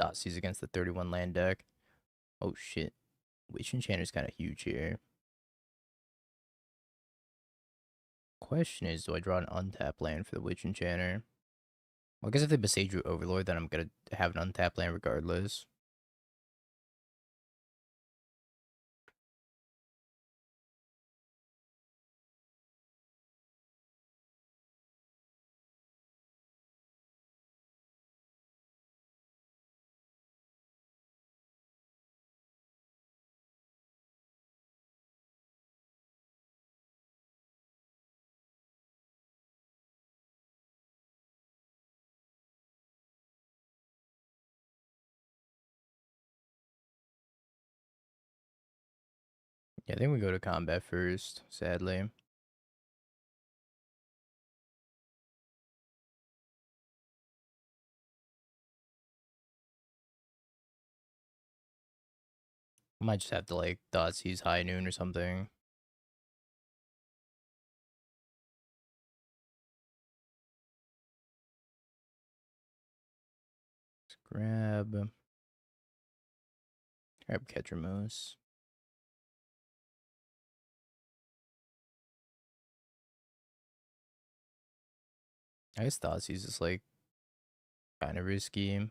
Dotsies against the 31 land deck. Oh shit. Witch Enchanter's kind of huge here. Question is, do I draw an untapped land for the Witch Enchanter? Well, I guess if they Besaidu Overlord, then I'm gonna have an untapped land regardless. Yeah, I think we go to combat first, sadly. Might just have to like Dotseize High Noon or something. Let's grab Catcher Moose. I guess Dotseize is like kind of risky.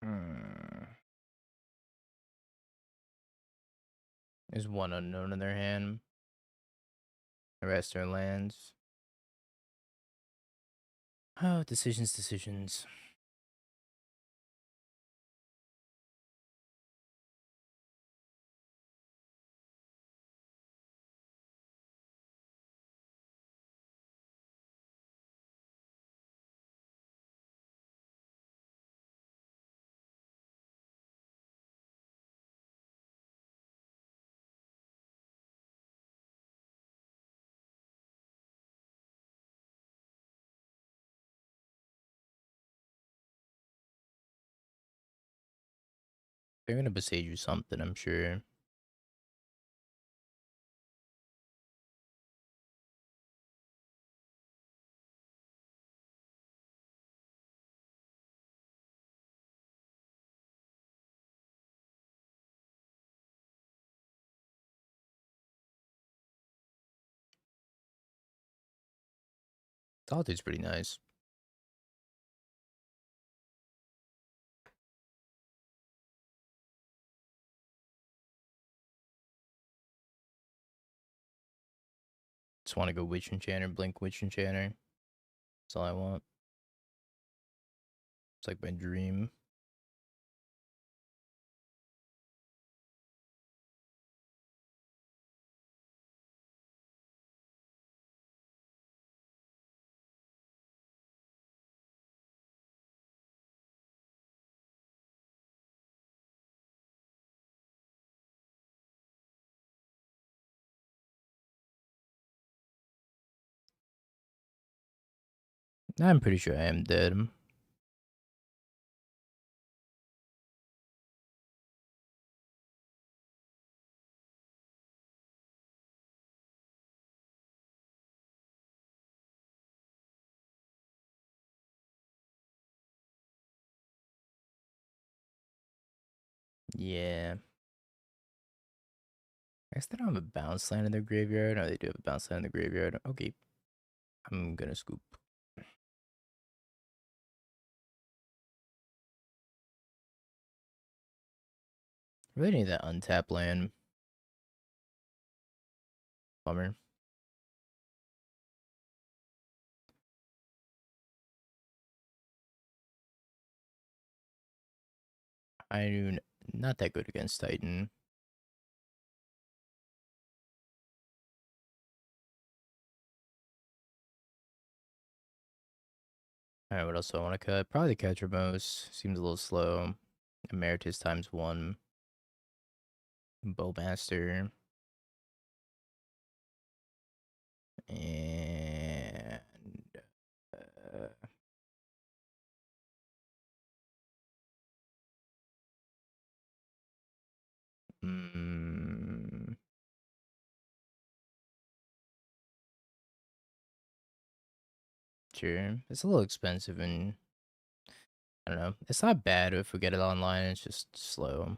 Hmm. There's one unknown in their hand. The rest are lands. Oh, decisions. They're gonna besage you something, I'm sure. Solitude's pretty nice. Just want to go Witch Enchanter, Blink Witch Enchanter. That's all I want. It's like my dream. I'm pretty sure I am dead. Yeah. I guess they don't have a bounce land in their graveyard. No, they do have a bounce land in the graveyard. Okay. I'm gonna scoop. Really need that untap land. Bummer. I'm not that good against Titan. Alright, what else do I want to cut? Probably the Catcher Mouse. Seems a little slow. Emeritus ×1. Bowmaster. And... Uh, mm, sure. It's a little expensive and... I don't know. It's not bad if we get it online. It's just slow.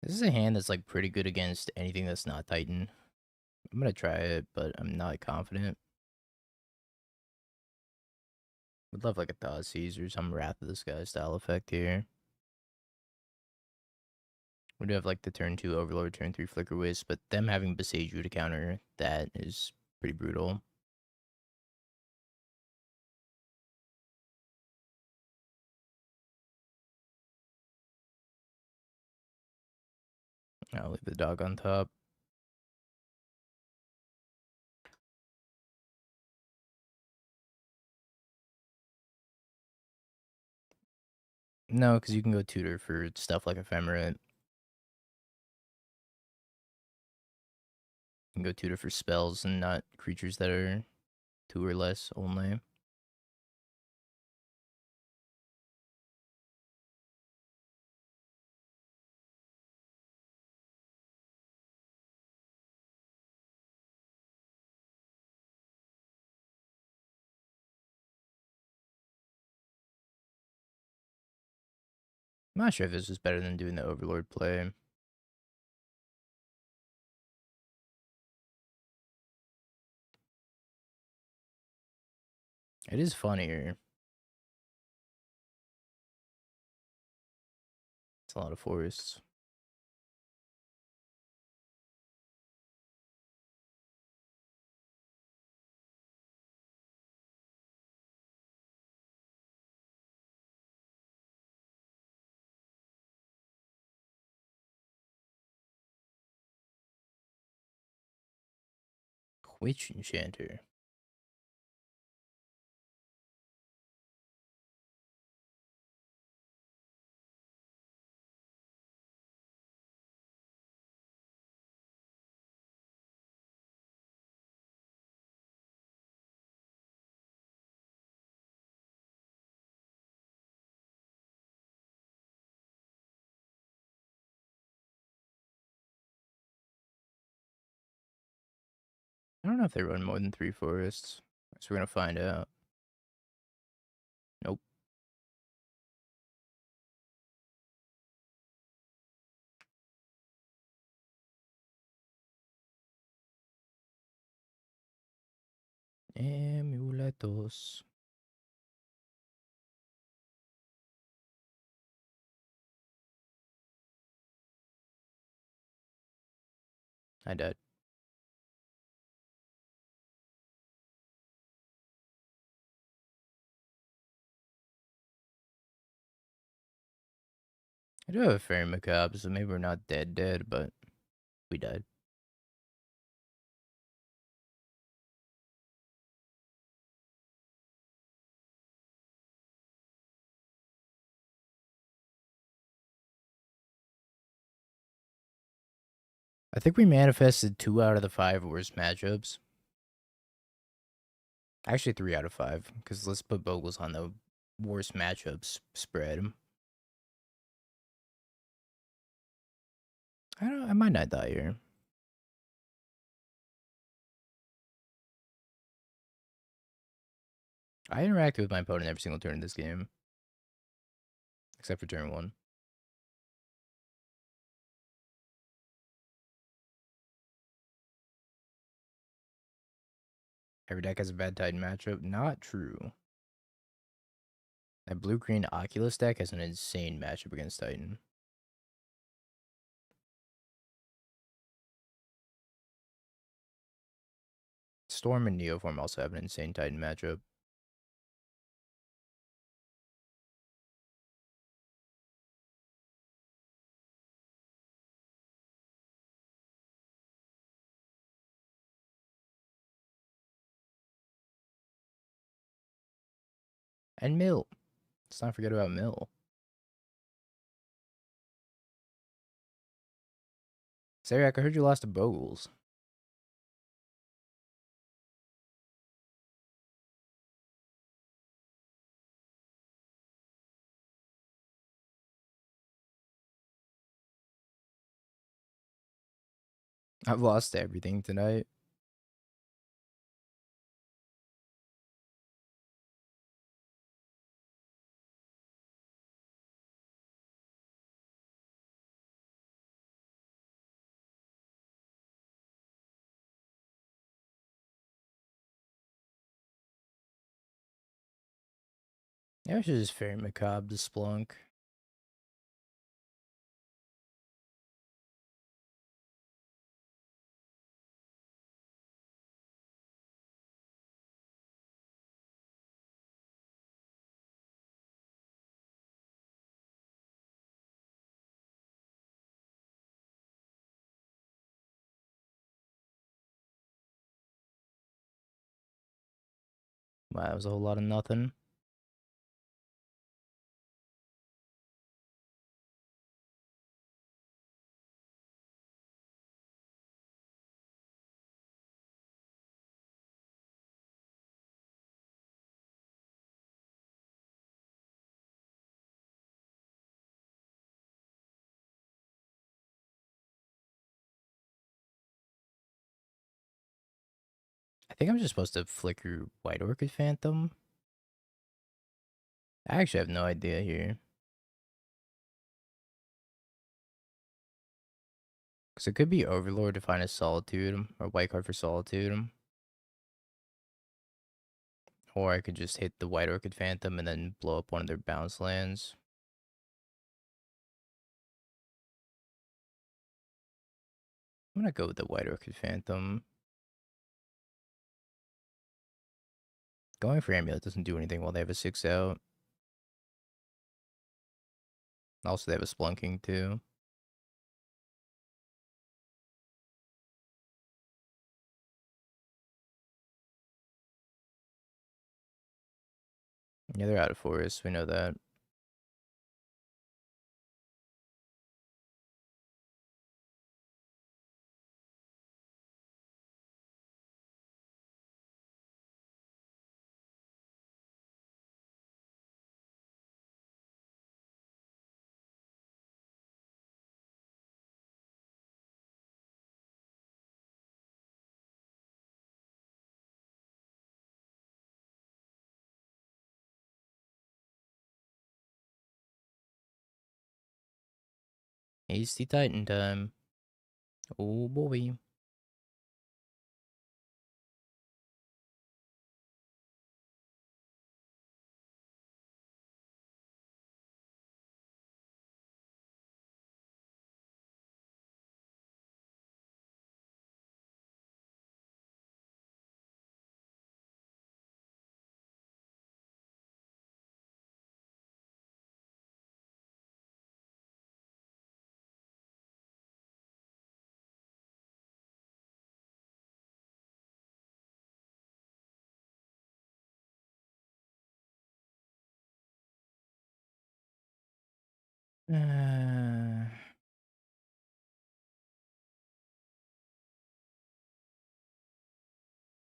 This is a hand that's like pretty good against anything that's not Titan. I'm gonna try it, but I'm not confident. Would love like a Thoughtseize or some Wrath of the Sky style effect here. We do have like the turn 2 Overlord, turn 3 Flicker Wisp, but them having Besage You to counter that is pretty brutal. I'll leave the dog on top. No, because you can go tutor for stuff like Ephemerate. You can go tutor for spells and not creatures that are 2 or less only. I'm not sure if this is better than doing the Overlord play. It is funnier. It's a lot of forests. Witch Enchanter. I don't know if they run more than 3 forests. So we're gonna find out. Nope. Amuletos. I died. I do have a Fairy Macabre, so maybe we're not dead, but we died. I think we manifested 2 out of the 5 worst matchups. Actually, 3 out of 5, because let's put Bogles on the worst matchups spread. I might not die here. I interacted with my opponent every single turn in this game. Except for turn 1. Every deck has a bad Titan matchup. Not true. That blue-green Oculus deck has an insane matchup against Titan. Storm and Neoform also have an insane Titan matchup. And Mill. Let's not forget about Mill. Zeriak, I heard you lost to Bogles. I've lost to everything tonight. Yeah, I should just Fairy Macabre to Splunk. Wow, that was a whole lot of nothing. I think I'm just supposed to flicker White Orchid Phantom. I actually have no idea here. Because it could be Overlord to find a Solitude, or White card for Solitude. Or I could just hit the White Orchid Phantom and then blow up one of their bounce lands. I'm gonna go with the White Orchid Phantom. Going for Amulet doesn't do anything while they have a 6 out. Also, they have a Splunking too. Yeah, they're out of forest. We know that. Hasty Titan time. Oh boy.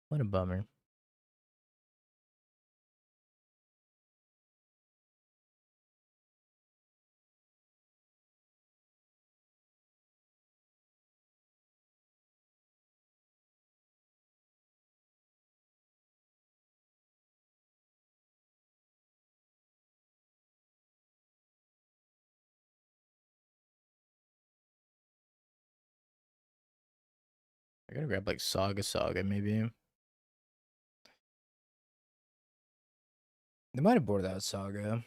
What a bummer. I gotta grab like Saga maybe. They might have boarded out Saga.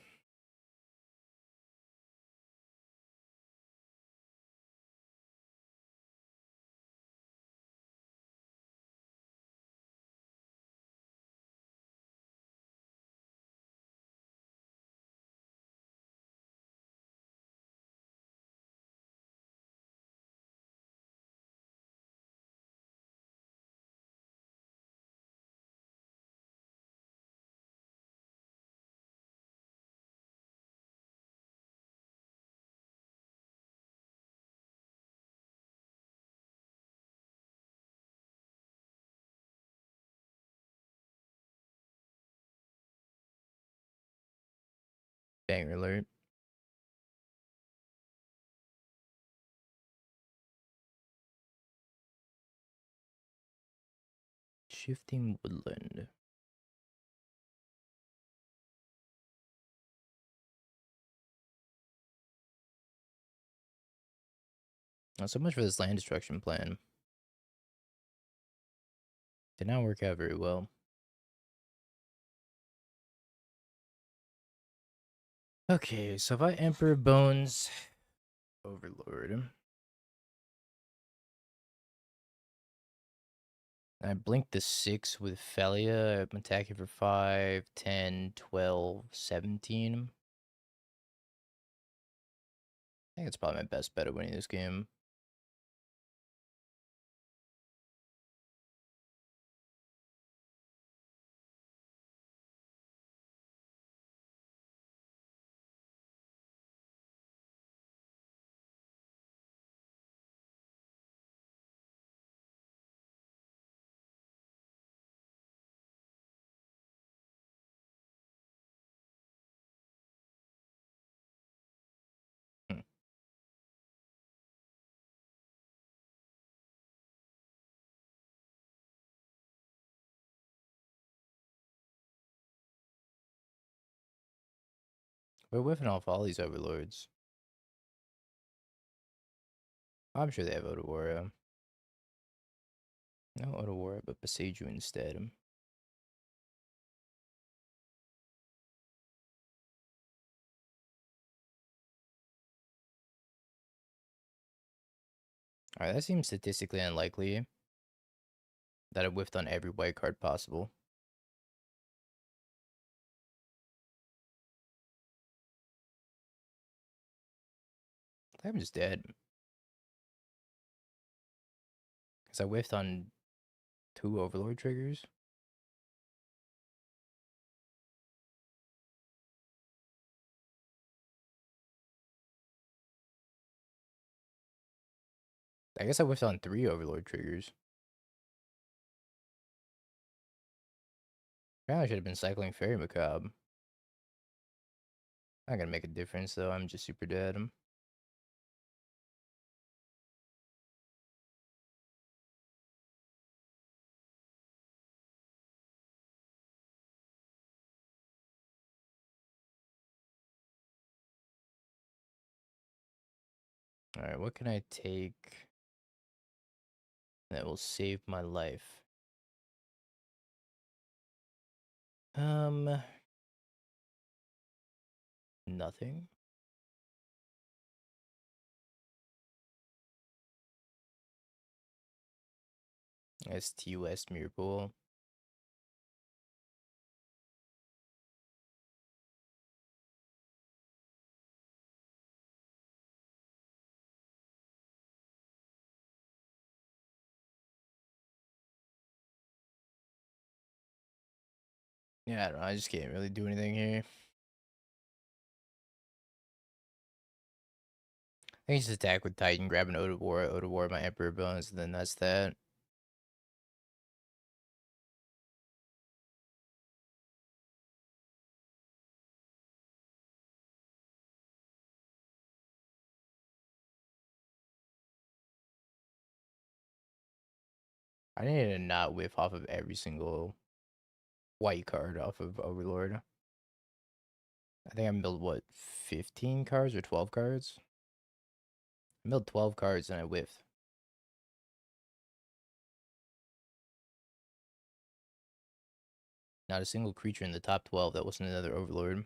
Banger alert. Shifting Woodland. Not so much for this land destruction plan. Did not work out very well. Okay, so if I Emperor Bones Overlord, I blink the 6 with Felia. I'm attacking for 5, 10, 12, 17. I think it's probably my best bet of winning this game. We're whiffing off all these overlords. I'm sure they have Otawara. No Otawara, but Beseiju instead. Alright, that seems statistically unlikely that I whiffed on every white card possible. I'm just dead. Because I whiffed on 2 overlord triggers. I guess I whiffed on 3 overlord triggers. Apparently I should have been cycling Fairy Macabre. Not gonna make a difference though, I'm just super dead. Alright, what can I take that will save my life? Nothing. ST West Mirror Pool. Yeah, I don't know, I just can't really do anything here. I can just attack with Titan, grab an Otawara my Emperor Bones, and then that's that. I need to not whiff off of every single white card off of Overlord. I think I milled, what, 15 cards or 12 cards? I milled 12 cards and I whiffed. Not a single creature in the top 12 that wasn't another Overlord.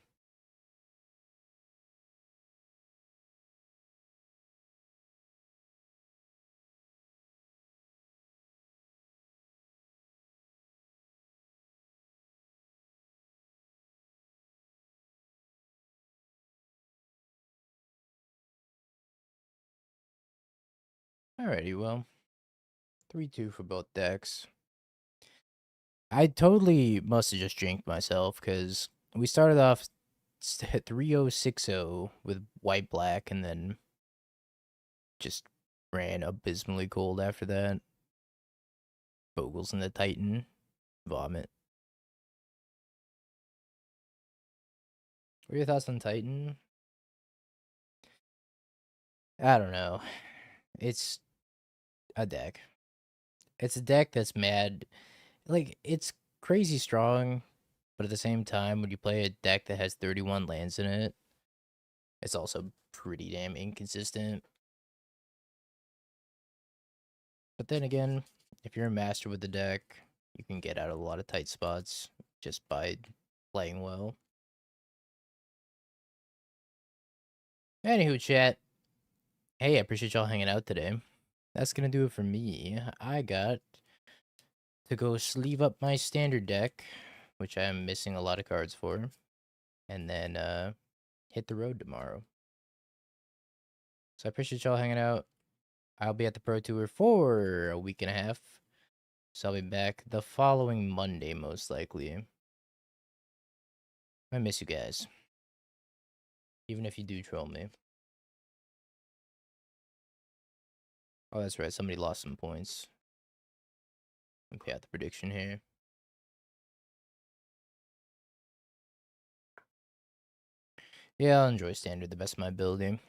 Alrighty, well. 3-2 for both decks. I totally must have just jinked myself because we started off 3-0-6-0 with white black and then just ran abysmally cold after that. Vogels and the Titan. Vomit. What are your thoughts on Titan? I don't know. It's a deck. It's a deck that's mad. Like, it's crazy strong, but at the same time, when you play a deck that has 31 lands in it, it's also pretty damn inconsistent. But then again, if you're a master with the deck, you can get out of a lot of tight spots just by playing well. Anywho, chat. Hey, I appreciate y'all hanging out today. That's gonna do it for me. I got to go sleeve up my standard deck, which I am missing a lot of cards for, and then hit the road tomorrow. So I appreciate y'all hanging out. I'll be at the Pro Tour for a week and a half. So I'll be back the following Monday, most likely. I miss you guys. Even if you do troll me. Oh, that's right. Somebody lost some points. Let me pay out the prediction here. Yeah, I'll enjoy standard the best of my ability.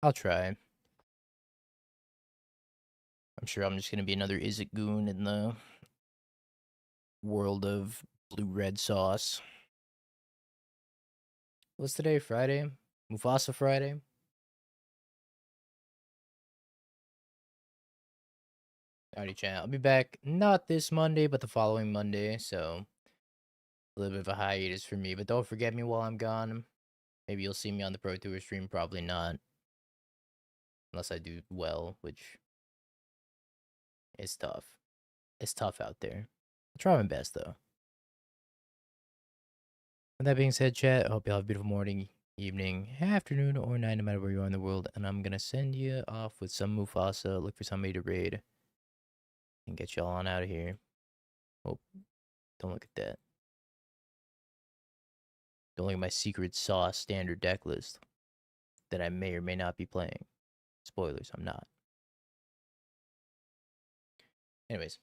I'll try. I'm sure I'm just going to be another Izzet goon in the world of blue-red sauce. What's today? Friday? Mufasa Friday? Alrighty, chat. I'll be back not this Monday, but the following Monday. So a little bit of a hiatus for me. But don't forget me while I'm gone. Maybe you'll see me on the Pro Tour stream. Probably not. Unless I do well, which is tough. It's tough out there. I'll try my best, though. With that being said, chat, I hope you all have a beautiful morning, evening, afternoon, or night, no matter where you are in the world. And I'm going to send you off with some Mufasa. Look for somebody to raid. And get y'all on out of here. Oh, don't look at that. Don't look at my secret sauce standard deck list that I may or may not be playing. Spoilers, I'm not. Anyways.